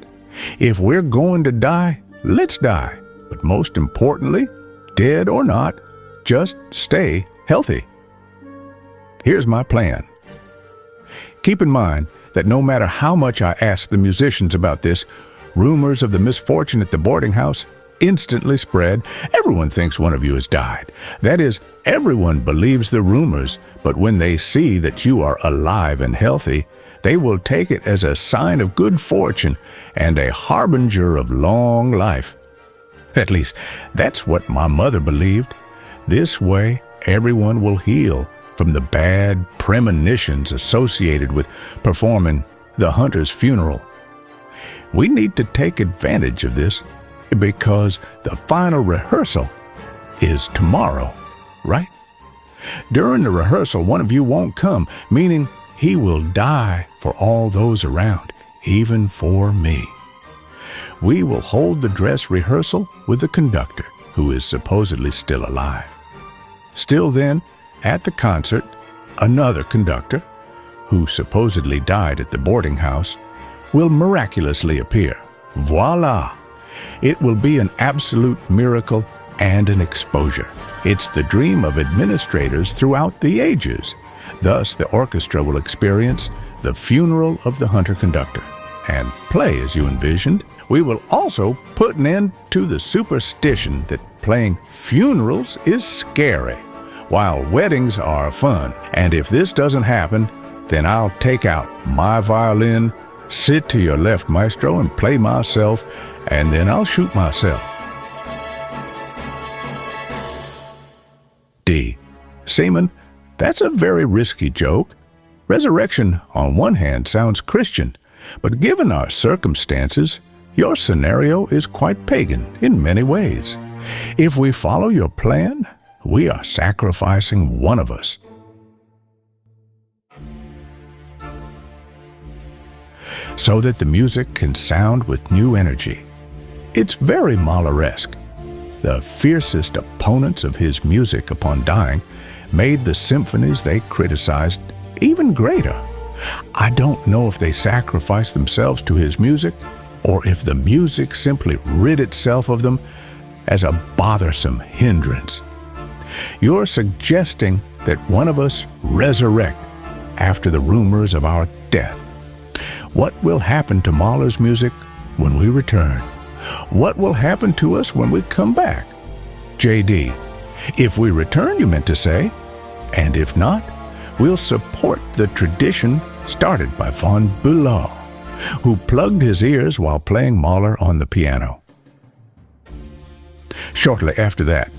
If we're going to die, let's die. But most importantly, dead or not, just stay healthy. Here's my plan. Keep in mind that no matter how much I ask the musicians about this, rumors of the misfortune at the boarding house instantly spread. Everyone thinks one of you has died. That is, everyone believes the rumors, but when they see that you are alive and healthy, they will take it as a sign of good fortune and a harbinger of long life. At least, that's what my mother believed. This way, everyone will heal from the bad premonitions associated with performing the hunter's funeral. We need to take advantage of this because the final rehearsal is tomorrow, right? During the rehearsal, one of you won't come, meaning he will die for all those around, even for me. We will hold the dress rehearsal with the conductor, who is supposedly still alive. Still then, at the concert, another conductor, who supposedly died at the boarding house, will miraculously appear. Voila! It will be an absolute miracle and an exposure. It's the dream of administrators throughout the ages. Thus, the orchestra will experience the funeral of the hunter-conductor and play as you envisioned We will also put an end to the superstition that playing funerals is scary, while weddings are fun. And if this doesn't happen, then I'll take out my violin, sit to your left, maestro, and play myself, and then I'll shoot myself. D. Seaman, that's a very risky joke. Resurrection, on one hand, sounds Christian, but given our circumstances, your scenario is quite pagan in many ways. If we follow your plan, we are sacrificing one of us. So that the music can sound with new energy. It's very Mahler-esque. The fiercest opponents of his music upon dying made the symphonies they criticized even greater. I don't know if they sacrificed themselves to his music or if the music simply rid itself of them as a bothersome hindrance. You're suggesting that one of us resurrect after the rumors of our death. What will happen to Mahler's music when we return? What will happen to us when we come back? J.D. If we return, you meant to say, and if not, we'll support the tradition started by von Bülow, who plugged his ears while playing Mahler on the piano. Shortly after that,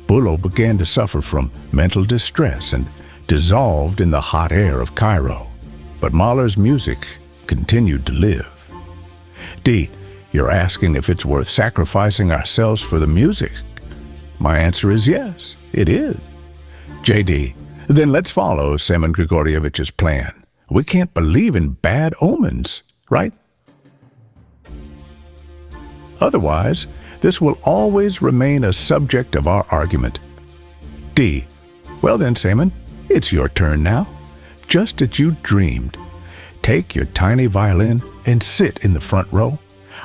Bülow began to suffer from mental distress and dissolved in the hot air of Cairo. But Mahler's music continued to live. D. You're asking if it's worth sacrificing ourselves for the music. My answer is yes, it is. J.D. Then let's follow Semyon Grigorievich's plan. We can't believe in bad omens, right? Otherwise, this will always remain a subject of our argument. D. Well then, Semyon, it's your turn now. Just as you dreamed. Take your tiny violin and sit in the front row.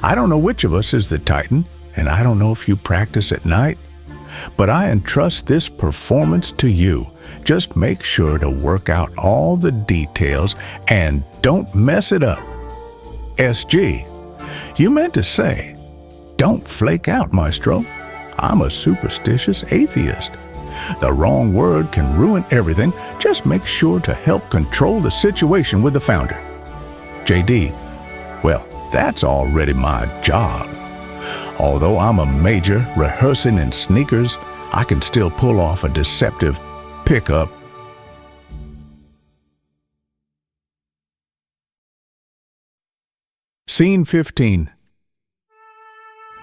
I don't know which of us is the Titan, and I don't know if you practice at night, but I entrust this performance to you. Just make sure to work out all the details and don't mess it up. S.G. You meant to say, don't flake out, maestro. I'm a superstitious atheist. The wrong word can ruin everything. Just make sure to help control the situation with the founder. J.D. Well, that's already my job. Although I'm a major rehearsing in sneakers, I can still pull off a deceptive pickup. Scene 15.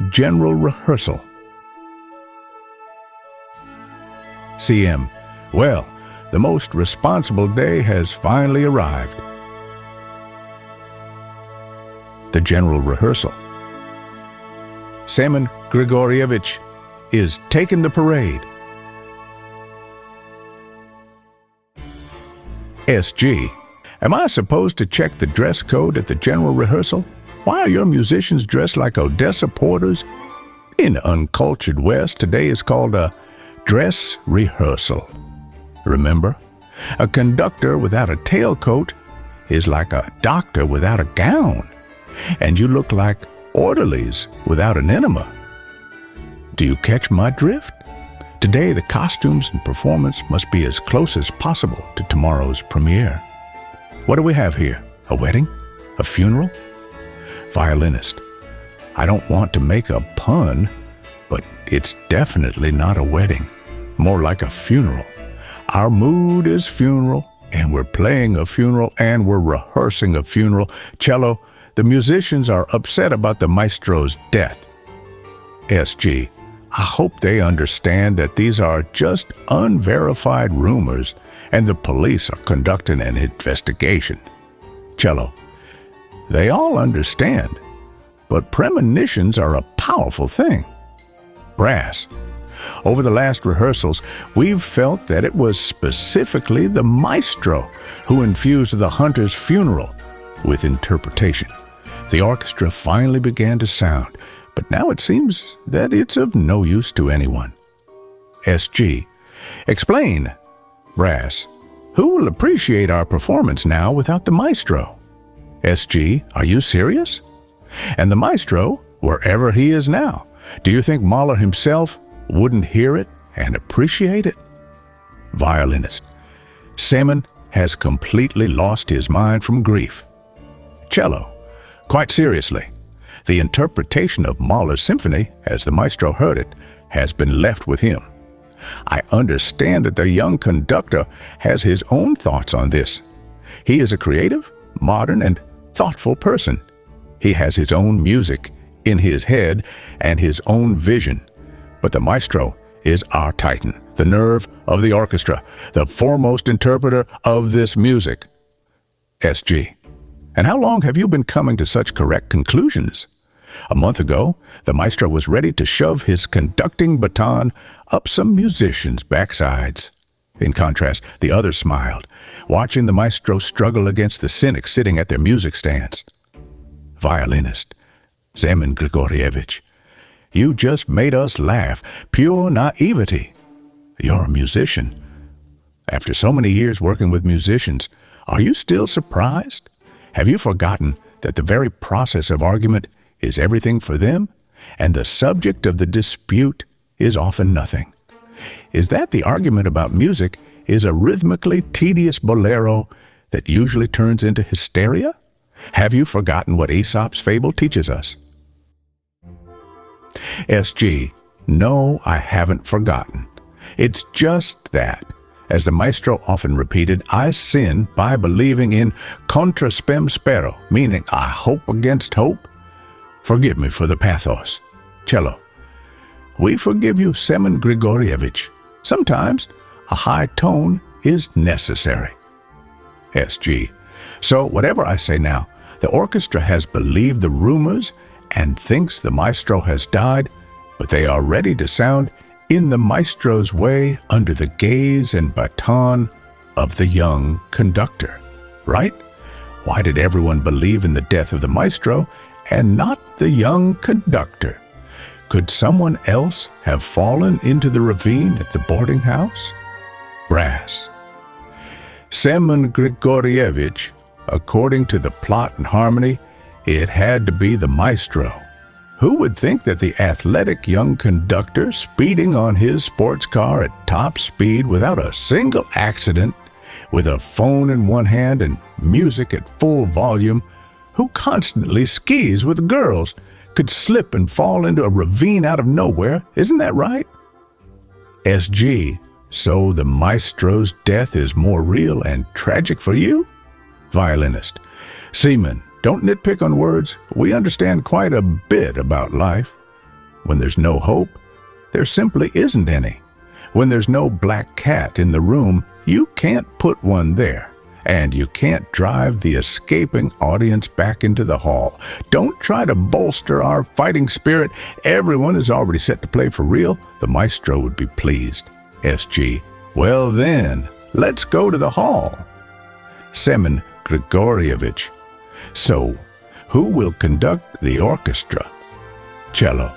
General rehearsal. CM. Well, the most responsible day has finally arrived. The general rehearsal. Semyon Grigorievich is taking the parade. S.G. Am I supposed to check the dress code at the general rehearsal? Why are your musicians dressed like Odessa porters? In the uncultured West, today is called a dress rehearsal. Remember, a conductor without a tailcoat is like a doctor without a gown, and you look like orderlies without an enema. Do you catch my drift? Today, the costumes and performance must be as close as possible to tomorrow's premiere. What do we have here? A wedding? A funeral? Violinist. I don't want to make a pun, but it's definitely not a wedding. More like a funeral. Our mood is funeral, and we're playing a funeral, and we're rehearsing a funeral. Cello, the musicians are upset about the maestro's death. S.G. I hope they understand that these are just unverified rumors, and the police are conducting an investigation. Cello. They all understand, but premonitions are a powerful thing. Brass. Over the last rehearsals, we've felt that it was specifically the maestro who infused the hunter's funeral with interpretation. The orchestra finally began to sound, but now it seems that it's of no use to anyone. S.G. Explain. Brass. Who will appreciate our performance now without the maestro? S.G. Are you serious? And the maestro, wherever he is now, do you think Mahler himself wouldn't hear it and appreciate it? Violinist. Semen has completely lost his mind from grief. Cello. Quite seriously, the interpretation of Mahler's symphony, as the maestro heard it, has been left with him. I understand that the young conductor has his own thoughts on this. He is a creative, modern, and thoughtful person. He has his own music in his head and his own vision. But the maestro is our titan, the nerve of the orchestra, the foremost interpreter of this music. S.G. And how long have you been coming to such correct conclusions? A month ago, the maestro was ready to shove his conducting baton up some musicians' backsides. In contrast, the others smiled, watching the maestro struggle against the cynics sitting at their music stands. Violinist. Semen Grigorievich. You just made us laugh. Pure naivety. You're a musician. After so many years working with musicians, are you still surprised? Have you forgotten that the very process of argument is everything for them, and the subject of the dispute is often nothing? Is that the argument about music is a rhythmically tedious bolero that usually turns into hysteria? Have you forgotten what Aesop's fable teaches us? S.G. No, I haven't forgotten. It's just that, as the maestro often repeated, I sin by believing in contra spem spero, meaning I hope against hope. Forgive me for the pathos. Cello. We forgive you, Semen Grigorievich. Sometimes a high tone is necessary. S.G. So whatever I say now, the orchestra has believed the rumors and thinks the maestro has died, but they are ready to sound in the maestro's way under the gaze and baton of the young conductor. Right? Why did everyone believe in the death of the maestro and not the young conductor? Could someone else have fallen into the ravine at the boarding house? Brass. Semen Grigorievich, according to the plot and harmony, it had to be the maestro. Who would think that the athletic young conductor, speeding on his sports car at top speed without a single accident, with a phone in one hand and music at full volume, who constantly skis with girls, could slip and fall into a ravine out of nowhere? Isn't that right? S.G. So the maestro's death is more real and tragic for you? Violinist. Seaman. Don't nitpick on words. We understand quite a bit about life. When there's no hope, there simply isn't any. When there's no black cat in the room, you can't put one there. And you can't drive the escaping audience back into the hall. Don't try to bolster our fighting spirit. Everyone is already set to play for real. The maestro would be pleased. S.G. Well then, let's go to the hall. Semen Grigorievich. So, who will conduct the orchestra? Cello.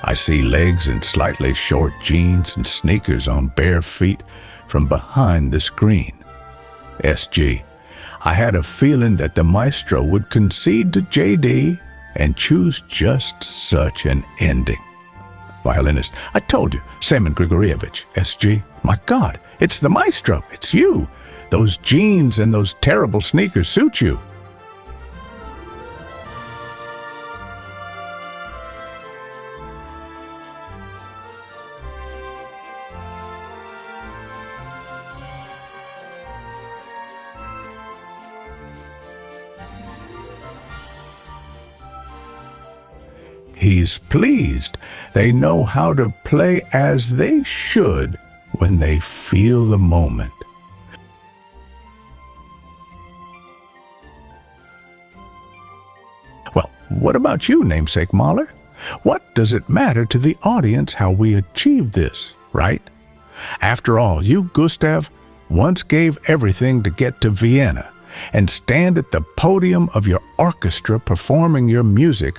I see legs in slightly short jeans and sneakers on bare feet from behind the screen. S.G. I had a feeling that the maestro would concede to J.D. and choose just such an ending. Violinist. I told you, Semen Grigorievich. S.G. My God, it's the maestro. It's you. Those jeans and those terrible sneakers suit you. He's pleased. They know how to play as they should when they feel the moment. Well, what about you, namesake Mahler? What does it matter to the audience how we achieve this, right? After all, you, Gustav, once gave everything to get to Vienna and stand at the podium of your orchestra performing your music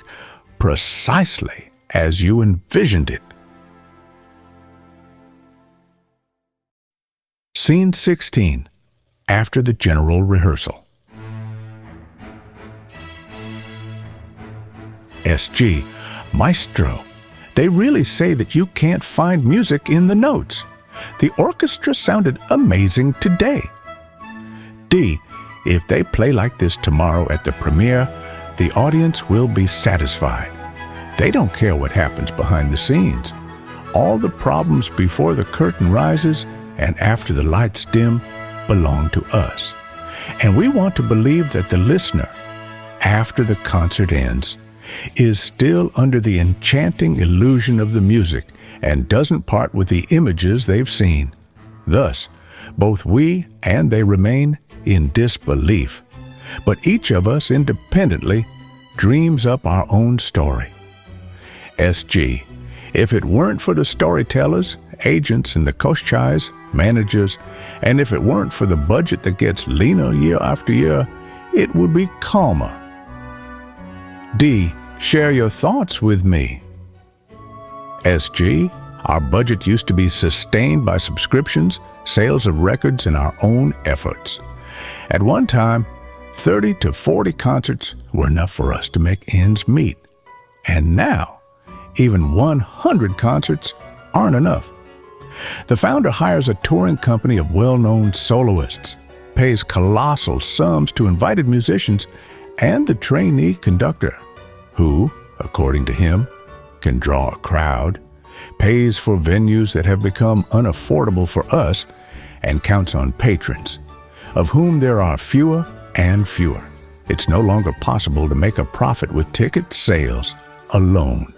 precisely as you envisioned it. Scene 16, after the general rehearsal. SG, Maestro. They really say that you can't find music in the notes. The orchestra sounded amazing today. D, if they play like this tomorrow at the premiere, the audience will be satisfied. They don't care what happens behind the scenes. All the problems before the curtain rises and after the lights dim belong to us. And we want to believe that the listener, after the concert ends, is still under the enchanting illusion of the music and doesn't part with the images they've seen. Thus, both we and they remain in disbelief. But each of us independently dreams up our own story. SG, if it weren't for the storytellers, agents, and the koschais, managers, and if it weren't for the budget that gets leaner year after year, it would be calmer. D, share your thoughts with me. SG, our budget used to be sustained by subscriptions, sales of records, and our own efforts. At one time, 30 to 40 concerts were enough for us to make ends meet. And now, even 100 concerts aren't enough. The founder hires a touring company of well-known soloists, pays colossal sums to invited musicians and the trainee conductor, who, according to him, can draw a crowd, pays for venues that have become unaffordable for us, and counts on patrons, of whom there are fewer and fewer. It's no longer possible to make a profit with ticket sales alone.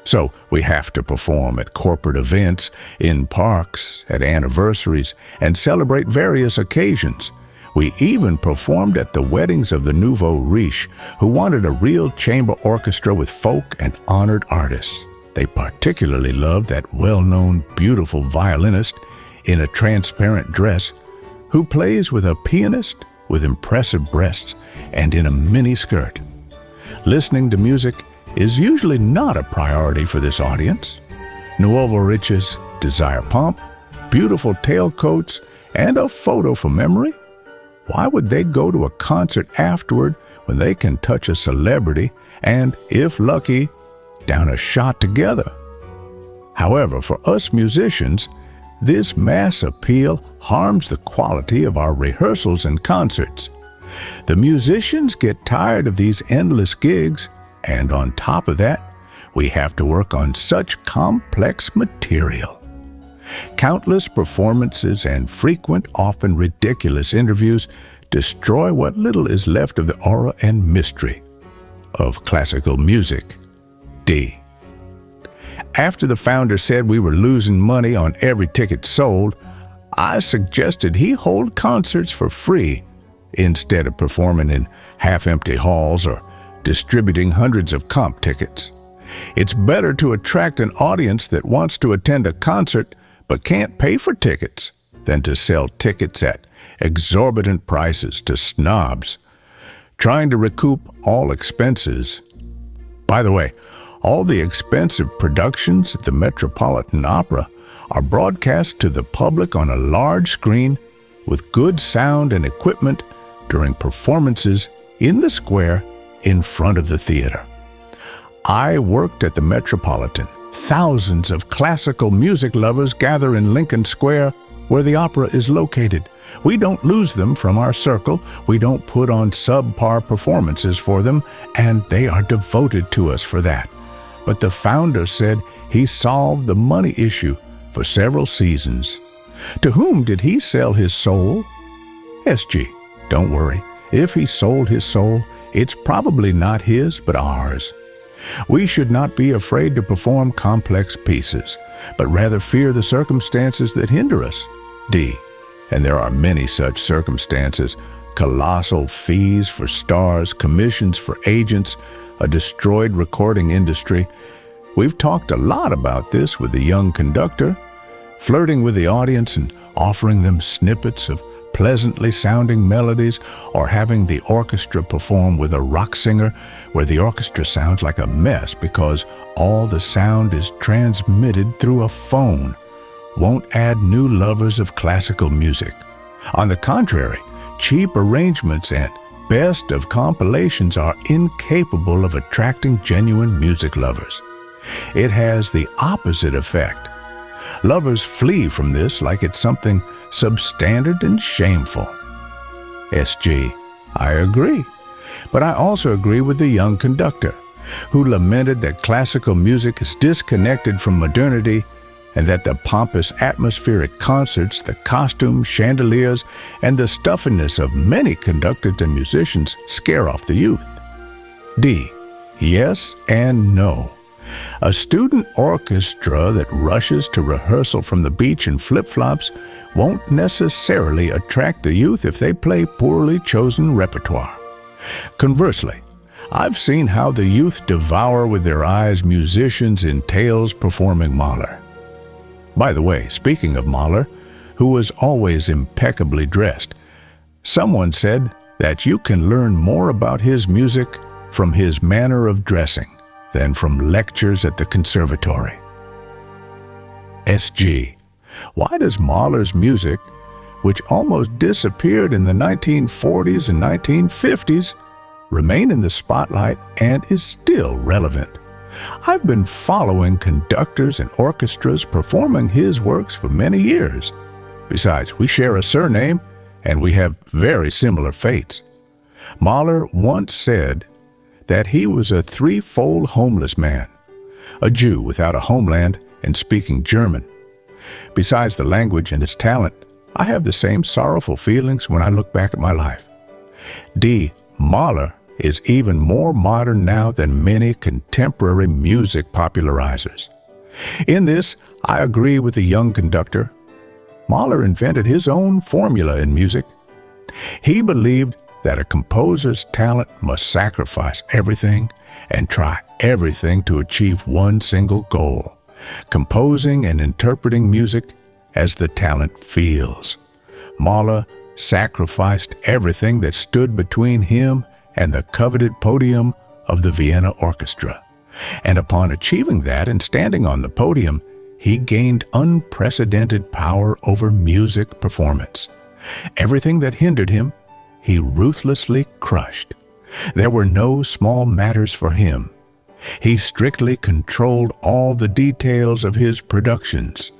So we have to perform at corporate events, in parks, at anniversaries, and celebrate various occasions. We even performed at the weddings of the nouveau riche, who wanted a real chamber orchestra with folk and honored artists. They particularly loved that well-known, beautiful violinist in a transparent dress who plays with a pianist with impressive breasts and in a mini skirt. Listening to music is usually not a priority for this audience. Nouveau riches desire pomp, beautiful tailcoats, and a photo for memory. Why would they go to a concert afterward when they can touch a celebrity and, if lucky, down a shot together? However, for us musicians, this mass appeal harms the quality of our rehearsals and concerts. The musicians get tired of these endless gigs, and on top of that, we have to work on such complex material. Countless performances and frequent, often ridiculous interviews destroy what little is left of the aura and mystery of classical music. D. After the founder said we were losing money on every ticket sold, I suggested he hold concerts for free instead of performing in half-empty halls or distributing hundreds of comp tickets. It's better to attract an audience that wants to attend a concert but can't pay for tickets than to sell tickets at exorbitant prices to snobs trying to recoup all expenses. By the way, all the expensive productions at the Metropolitan Opera are broadcast to the public on a large screen with good sound and equipment during performances in the square in front of the theater. I worked at the Metropolitan. Thousands of classical music lovers gather in Lincoln Square, where the opera is located. We don't lose them from our circle. We don't put on subpar performances for them, and they are devoted to us for that. But the founder said he solved the money issue for several seasons. To whom did he sell his soul? SG, don't worry. If he sold his soul, it's probably not his, but ours. We should not be afraid to perform complex pieces, but rather fear the circumstances that hinder us. D. And there are many such circumstances: colossal fees for stars, commissions for agents, a destroyed recording industry. We've talked a lot about this with the young conductor, flirting with the audience and offering them snippets of pleasantly sounding melodies, or having the orchestra perform with a rock singer where the orchestra sounds like a mess because all the sound is transmitted through a phone, won't add new lovers of classical music. On the contrary, cheap arrangements and best of compilations are incapable of attracting genuine music lovers. It has the opposite effect. Lovers flee from this like it's something substandard and shameful. SG, I agree. But I also agree with the young conductor, who lamented that classical music is disconnected from modernity and that the pompous atmospheric concerts, the costumes, chandeliers, and the stuffiness of many conductors and musicians scare off the youth. D, yes and no. A student orchestra that rushes to rehearsal from the beach in flip-flops won't necessarily attract the youth if they play poorly chosen repertoire. Conversely, I've seen how the youth devour with their eyes musicians in tales performing Mahler. By the way, speaking of Mahler, who was always impeccably dressed, someone said that you can learn more about his music from his manner of dressing than from lectures at the conservatory. SG, why does Mahler's music, which almost disappeared in the 1940s and 1950s, remain in the spotlight and is still relevant? I've been following conductors and orchestras performing his works for many years. Besides, we share a surname and we have very similar fates. Mahler once said that he was a threefold homeless man, a Jew without a homeland and speaking German. Besides the language and his talent, I have the same sorrowful feelings when I look back at my life. D. Mahler is even more modern now than many contemporary music popularizers. In this, I agree with the young conductor. Mahler invented his own formula in music. He believed that a composer's talent must sacrifice everything and try everything to achieve one single goal: composing and interpreting music as the talent feels. Mahler sacrificed everything that stood between him and the coveted podium of the Vienna Orchestra. And upon achieving that and standing on the podium, he gained unprecedented power over music performance. Everything that hindered him, he ruthlessly crushed. There were no small matters for him. He strictly controlled all the details of his productions,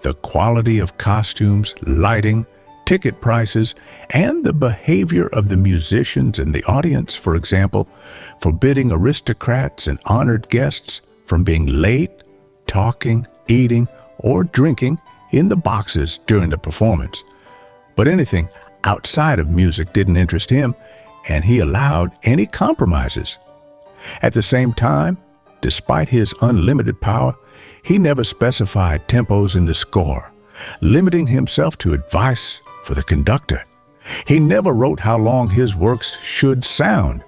the quality of costumes, lighting, ticket prices, and the behavior of the musicians and the audience, for example, forbidding aristocrats and honored guests from being late, talking, eating, or drinking in the boxes during the performance. But anything outside of music didn't interest him, and he allowed any compromises. At the same time, despite his unlimited power, he never specified tempos in the score, limiting himself to advice for the conductor. He never wrote how long his works should sound.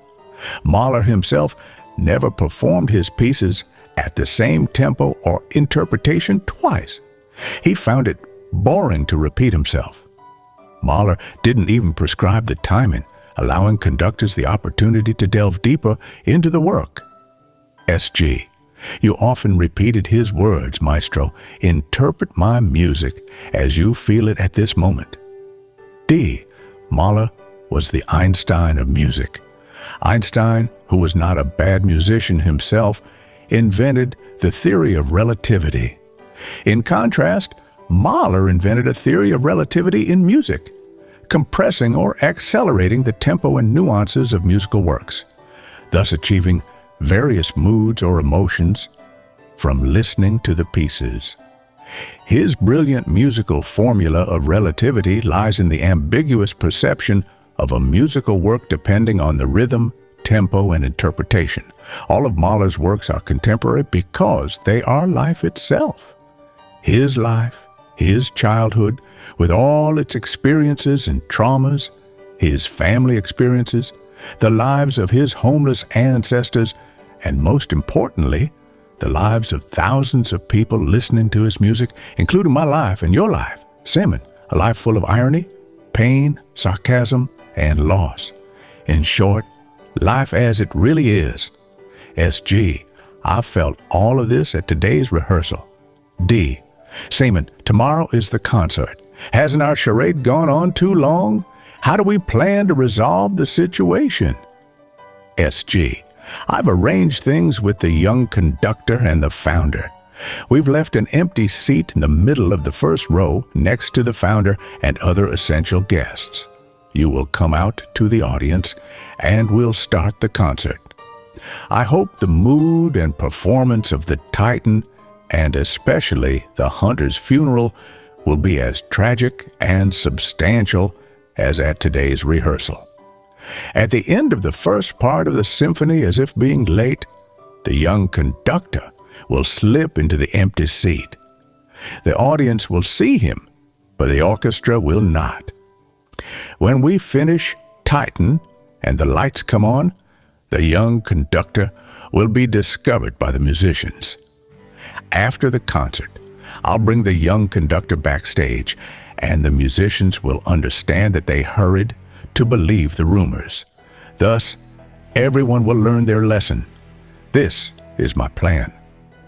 Mahler himself never performed his pieces at the same tempo or interpretation twice. He found it boring to repeat himself. Mahler didn't even prescribe the timing, allowing conductors the opportunity to delve deeper into the work. SG, you often repeated his words, Maestro, interpret my music as you feel it at this moment. D. Mahler was the Einstein of music. Einstein, who was not a bad musician himself, invented the theory of relativity. In contrast, Mahler invented a theory of relativity in music, compressing or accelerating the tempo and nuances of musical works, thus achieving various moods or emotions from listening to the pieces. His brilliant musical formula of relativity lies in the ambiguous perception of a musical work depending on the rhythm, tempo, and interpretation. All of Mahler's works are contemporary because they are life itself. His life, his childhood, with all its experiences and traumas, his family experiences, the lives of his homeless ancestors, and most importantly, the lives of thousands of people listening to his music, including my life and your life, Simon, a life full of irony, pain, sarcasm, and loss. In short, life as it really is. SG, I felt all of this at today's rehearsal. D, Simon, tomorrow is the concert. Hasn't our charade gone on too long? How do we plan to resolve the situation? SG. I've arranged things with the young conductor and the founder. We've left an empty seat in the middle of the first row next to the founder and other essential guests. You will come out to the audience and we'll start the concert. I hope the mood and performance of the Titan, and especially the Hunter's funeral, will be as tragic and substantial as at today's rehearsal. At the end of the first part of the symphony, as if being late, the young conductor will slip into the empty seat. The audience will see him, but the orchestra will not. When we finish Titan and the lights come on, the young conductor will be discovered by the musicians. After the concert, I'll bring the young conductor backstage, and the musicians will understand that they hurried to believe the rumors. Thus, everyone will learn their lesson. This is my plan.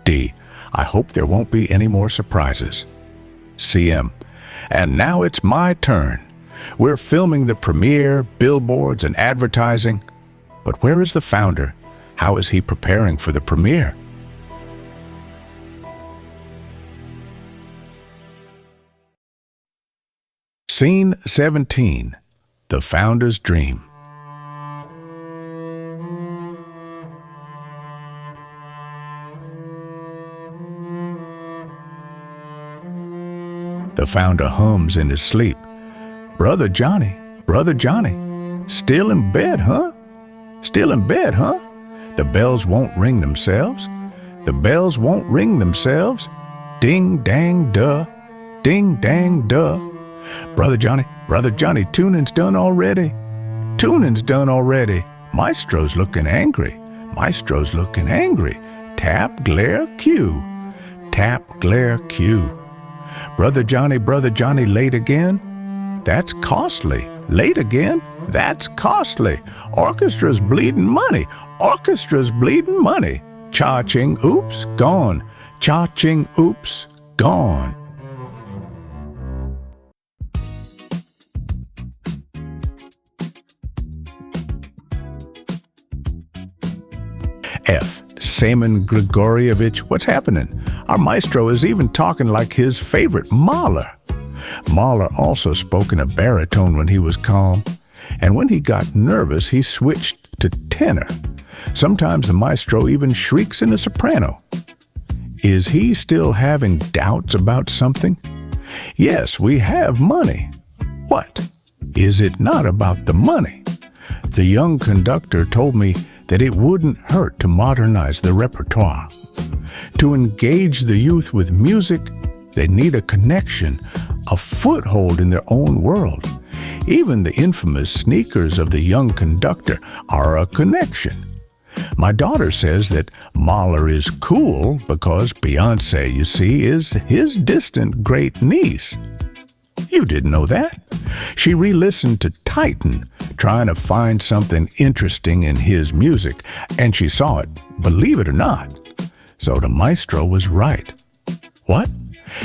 D. I hope there won't be any more surprises. CM. And now it's my turn. We're filming the premiere, billboards, and advertising. But where is the founder? How is he preparing for the premiere? Scene 17. The Founder's Dream. The founder hums in his sleep. Brother Johnny, still in bed, huh? Still in bed, huh? The bells won't ring themselves. The bells won't ring themselves. Ding, dang, duh. Ding, dang, duh. Brother Johnny, tuning's done already. Tuning's done already. Maestro's looking angry. Maestro's looking angry. Tap, glare, cue. Tap, glare, cue. Brother Johnny, late again? That's costly. Late again? That's costly. Orchestra's bleeding money. Orchestra's bleeding money. Cha-ching, oops, gone. Cha-ching, oops, gone. F. Semen Grigorievich, what's happening? Our maestro is even talking like his favorite Mahler. Mahler also spoke in a baritone when he was calm, and when he got nervous, he switched to tenor. Sometimes the maestro even shrieks in a soprano. Is he still having doubts about something? Yes, we have money. What? Is it not about the money? The young conductor told me that it wouldn't hurt to modernize the repertoire. To engage the youth with music, they need a connection, a foothold in their own world. Even the infamous sneakers of the young conductor are a connection. My daughter says that Mahler is cool because Beyoncé, you see, is his distant great niece. You didn't know that? She re-listened to Titan, trying to find something interesting in his music, and she saw it, believe it or not. So the maestro was right. What?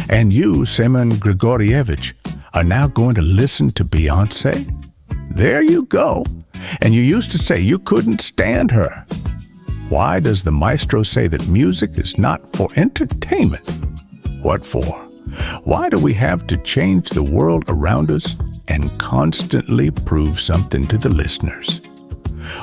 And you, Semen Grigorievich, are now going to listen to Beyoncé? There you go. And you used to say you couldn't stand her. Why does the maestro say that music is not for entertainment? What for? Why do we have to change the world around us and constantly prove something to the listeners?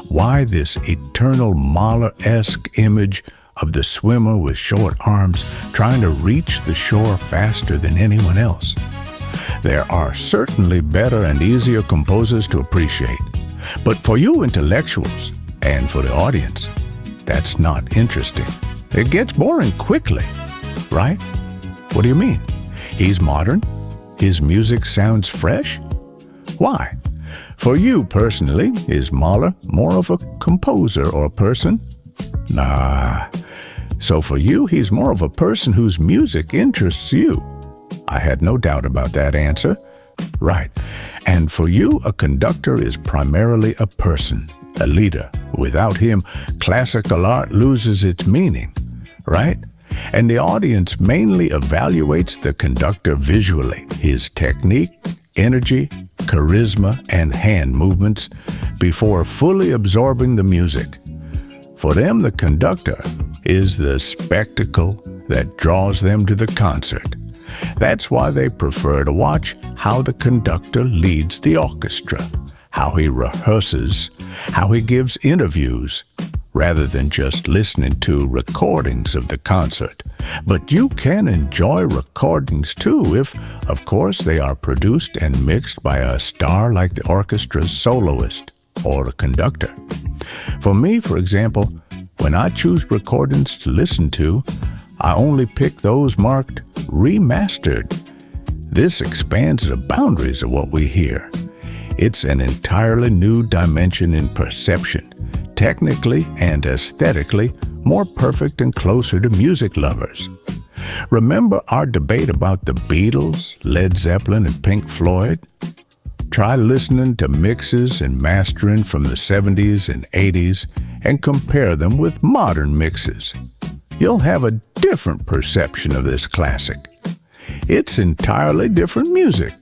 Why this eternal Mahler-esque image of the swimmer with short arms trying to reach the shore faster than anyone else? There are certainly better and easier composers to appreciate, but for you intellectuals and for the audience, that's not interesting. It gets boring quickly, right? What do you mean? He's modern? His music sounds fresh? Why? For you personally, is Mahler more of a composer or a person? Nah. So for you, he's more of a person whose music interests you. I had no doubt about that answer. Right. And for you, a conductor is primarily a person, a leader. Without him, classical art loses its meaning. Right? And the audience mainly evaluates the conductor visually, his technique energy, charisma, and hand movements before fully absorbing the music. For them, the conductor is the spectacle that draws them to the concert. That's why they prefer to watch how the conductor leads the orchestra, how he rehearses, how he gives interviews, rather than just listening to recordings of the concert. But you can enjoy recordings too if, of course, they are produced and mixed by a star like the orchestra's soloist or the conductor. For me, for example, when I choose recordings to listen to, I only pick those marked remastered. This expands the boundaries of what we hear. It's an entirely new dimension in perception, technically and aesthetically more perfect and closer to music lovers. Remember our debate about the Beatles, Led Zeppelin, and Pink Floyd? Try listening to mixes and mastering from the 70s and 80s and compare them with modern mixes. You'll have a different perception of this classic. It's entirely different music.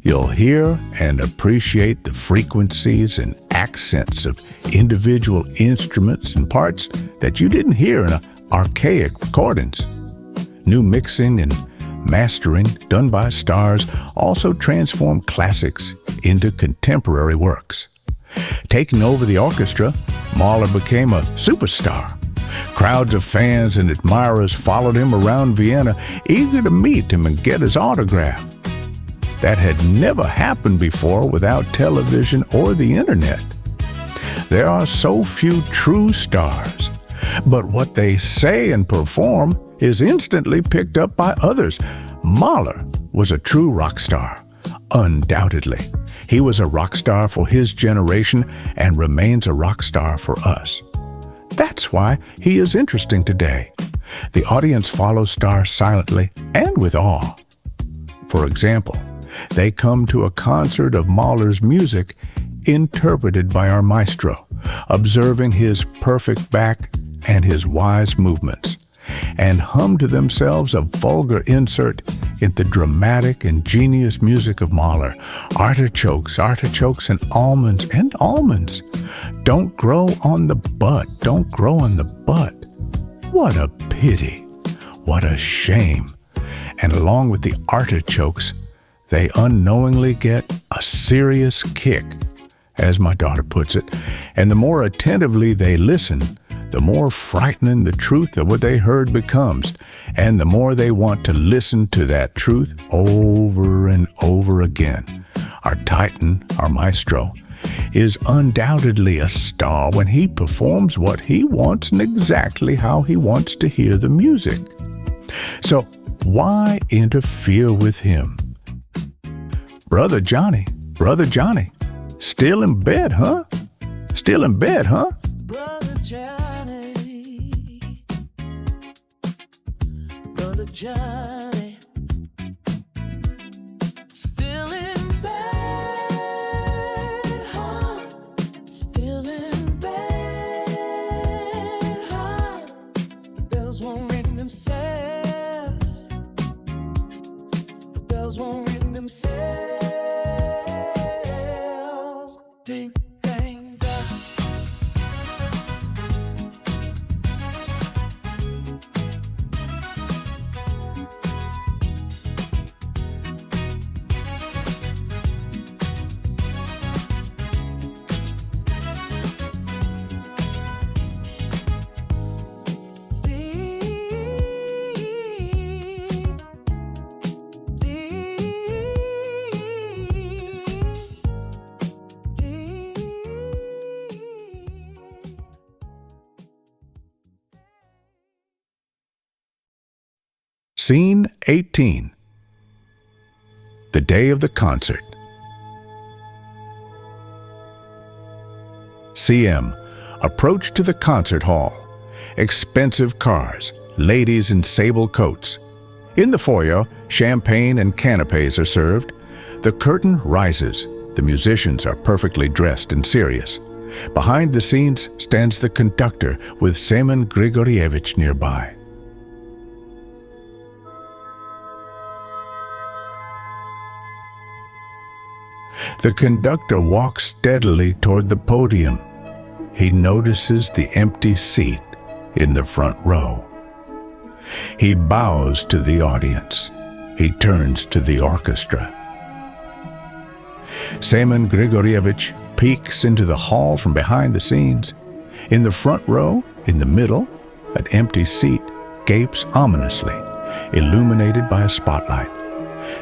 You'll hear and appreciate the frequencies and accents of individual instruments and parts that you didn't hear in archaic recordings. New mixing and mastering done by stars also transform classics into contemporary works. Taking over the orchestra, Mahler became a superstar. Crowds of fans and admirers followed him around Vienna, eager to meet him and get his autograph. That had never happened before without television or the internet. There are so few true stars, but what they say and perform is instantly picked up by others. Mahler was a true rock star, undoubtedly. He was a rock star for his generation and remains a rock star for us. That's why he is interesting today. The audience follows stars silently and with awe. For example, they come to a concert of Mahler's music interpreted by our maestro, observing his perfect back and his wise movements, and hum to themselves a vulgar insert in the dramatic and genius music of Mahler. Artichokes, artichokes, and almonds, don't grow on the butt, don't grow on the butt. What a pity, what a shame. And along with the artichokes, they unknowingly get a serious kick, as my daughter puts it, and the more attentively they listen, the more frightening the truth of what they heard becomes, and the more they want to listen to that truth over and over again. Our Titan, our maestro, is undoubtedly a star when he performs what he wants and exactly how he wants to hear the music. So why interfere with him? Brother Johnny, still in bed, huh? Still in bed, huh? Brother Johnny, Brother Johnny, still in bed, huh? Still in bed, huh? The bells won't ring themselves. The bells won't ring themselves. Ding, dang, dong. Scene 18. The day of the concert. CM. Approach to the concert hall. Expensive cars, ladies in sable coats. In the foyer, champagne and canapes are served. The curtain rises. The musicians are perfectly dressed and serious. Behind the scenes stands the conductor with Semen Grigorievich nearby. The conductor walks steadily toward the podium. He notices the empty seat in the front row. He bows to the audience. He turns to the orchestra. Semyon Grigorievich peeks into the hall from behind the scenes. In the front row, in the middle, an empty seat gapes ominously, illuminated by a spotlight.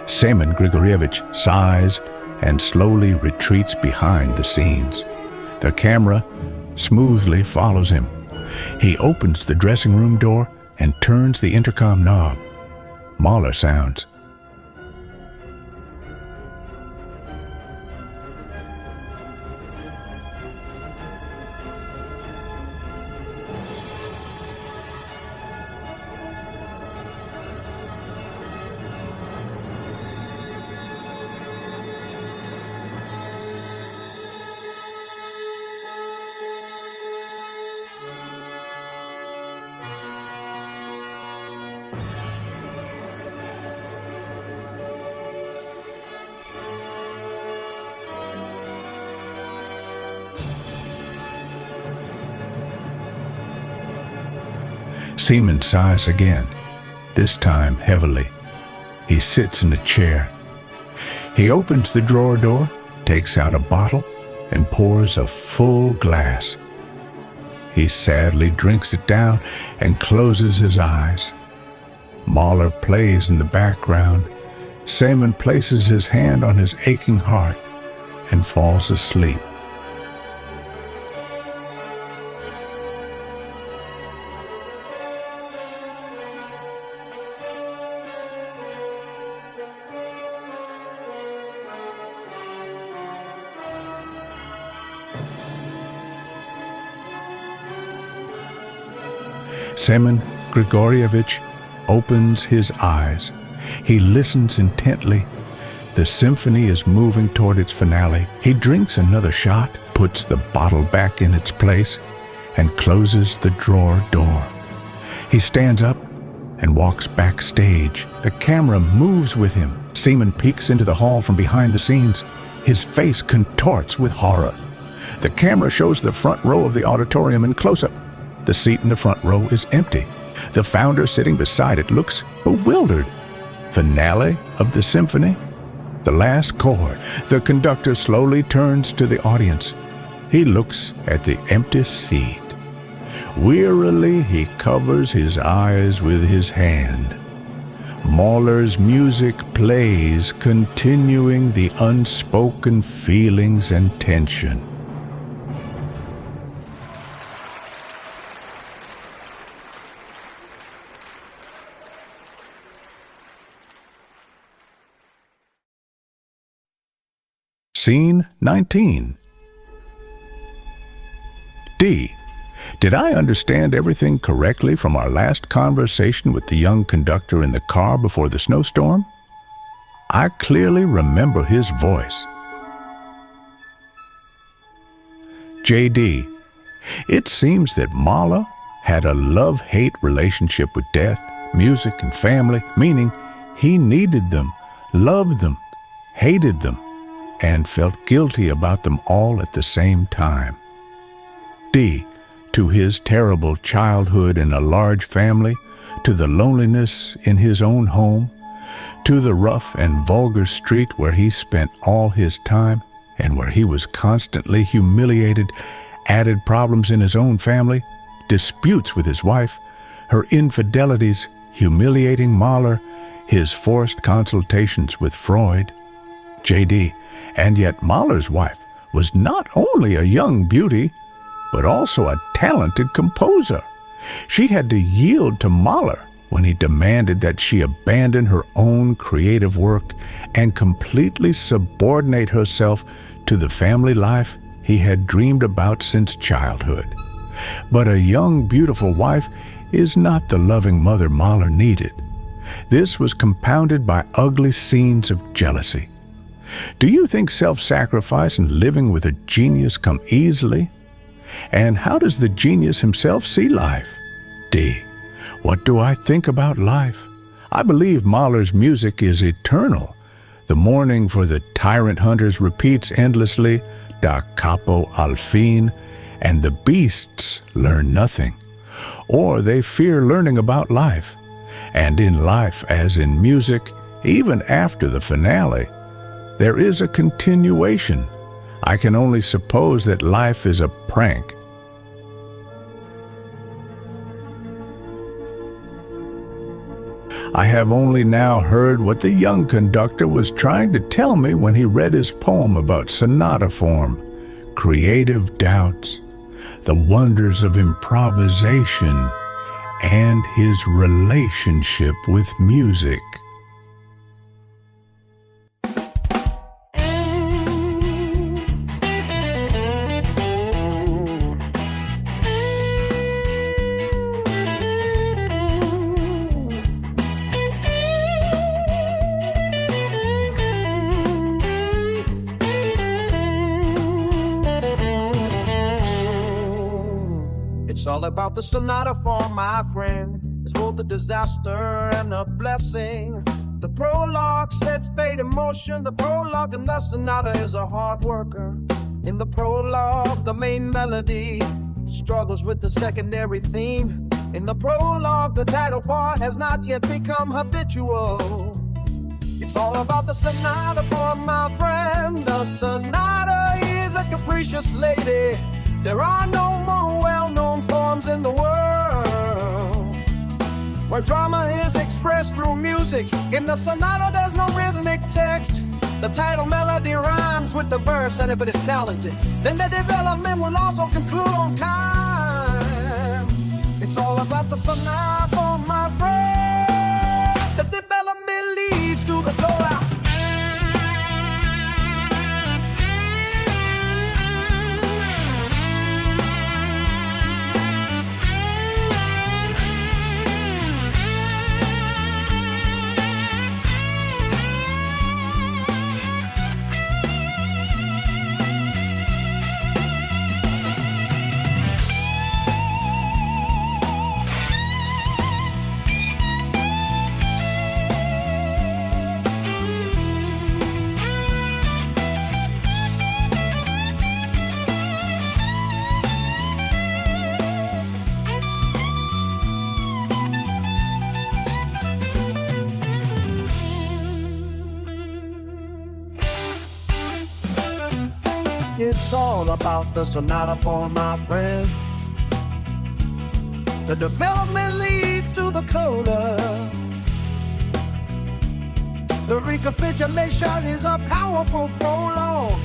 Semyon Grigorievich sighs and slowly retreats behind the scenes. The camera smoothly follows him. He opens the dressing room door and turns the intercom knob. Mahler sounds. Semyon sighs again, this time heavily. He sits in a chair. He opens the drawer door, takes out a bottle, and pours a full glass. He sadly drinks it down and closes his eyes. Mahler plays in the background. Semyon places his hand on his aching heart and falls asleep. Semyon Grigorievich opens his eyes. He listens intently. The symphony is moving toward its finale. He drinks another shot, puts the bottle back in its place, and closes the drawer door. He stands up and walks backstage. The camera moves with him. Semyon peeks into the hall from behind the scenes. His face contorts with horror. The camera shows the front row of the auditorium in close-up. The seat in the front row is empty. The founder sitting beside it looks bewildered. Finale of the symphony? The last chord. The conductor slowly turns to the audience. He looks at the empty seat. Wearily, he covers his eyes with his hand. Mahler's music plays, continuing the unspoken feelings and tension. Scene 19. D. Did I understand everything correctly from our last conversation with the young conductor in the car before the snowstorm? I clearly remember his voice. J.D. It seems that Mahler had a love-hate relationship with death, music, and family, meaning he needed them, loved them, hated them, and felt guilty about them all at the same time. D. To his terrible childhood in a large family, to the loneliness in his own home, to the rough and vulgar street where he spent all his time and where he was constantly humiliated, added problems in his own family, disputes with his wife, her infidelities humiliating Mahler, his forced consultations with Freud. J.D. And yet Mahler's wife was not only a young beauty, but also a talented composer. She had to yield to Mahler when he demanded that she abandon her own creative work and completely subordinate herself to the family life he had dreamed about since childhood. But a young, beautiful wife is not the loving mother Mahler needed. This was compounded by ugly scenes of jealousy. Do you think self-sacrifice and living with a genius come easily? And how does the genius himself see life? D. What do I think about life? I believe Mahler's music is eternal. The mourning for the tyrant hunters repeats endlessly, da capo al fin, and the beasts learn nothing, or they fear learning about life. And in life, as in music, even after the finale, there is a continuation. I can only suppose that life is a prank. I have only now heard what the young conductor was trying to tell me when he read his poem about sonata form, creative doubts, the wonders of improvisation, and his relationship with music. It's all about the sonata form, my friend. It's both a disaster and a blessing. The prologue sets fate in motion. The prologue in the sonata is a hard worker. In the prologue, the main melody struggles with the secondary theme. In the prologue, the title part has not yet become habitual. It's all about the sonata form, my friend. The sonata is a capricious lady. There are no more well-known forms in the world where drama is expressed through music. In the sonata, there's no rhythmic text. The title melody rhymes with the verse, and if it is talented, then the development will also conclude on time. It's all about the sonata form, my friend. The development leads to the goal out. It's all about the sonata form, my friend. The development leads to the coda. The recapitulation is a powerful prologue.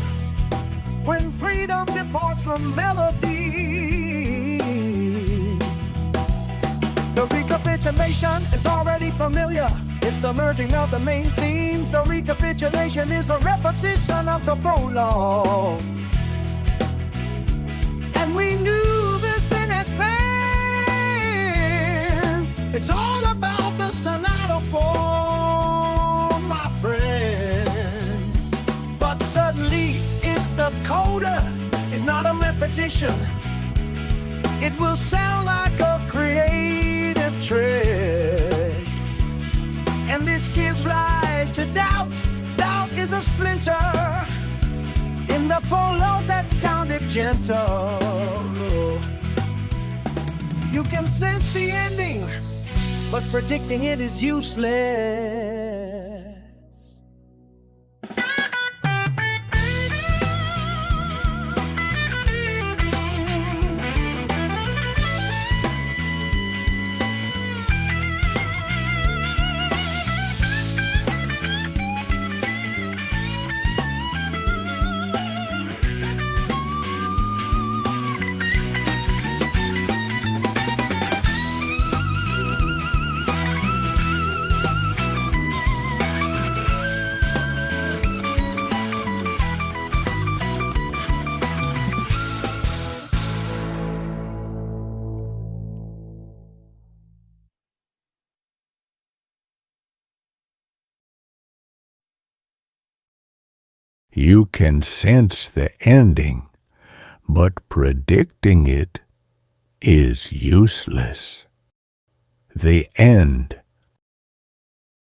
When freedom departs from melody, the recapitulation is already familiar. It's the merging of the main themes. The recapitulation is a repetition of the prologue. And we knew this in advance. It's all about the sonata form, my friend. But suddenly, if the coda is not a repetition, it will sound like a creative trick. And this gives rise to doubt. Doubt is a splinter in the follow that sounded gentle. You can sense the ending, but predicting it is useless. You can sense the ending, but predicting it is useless. The end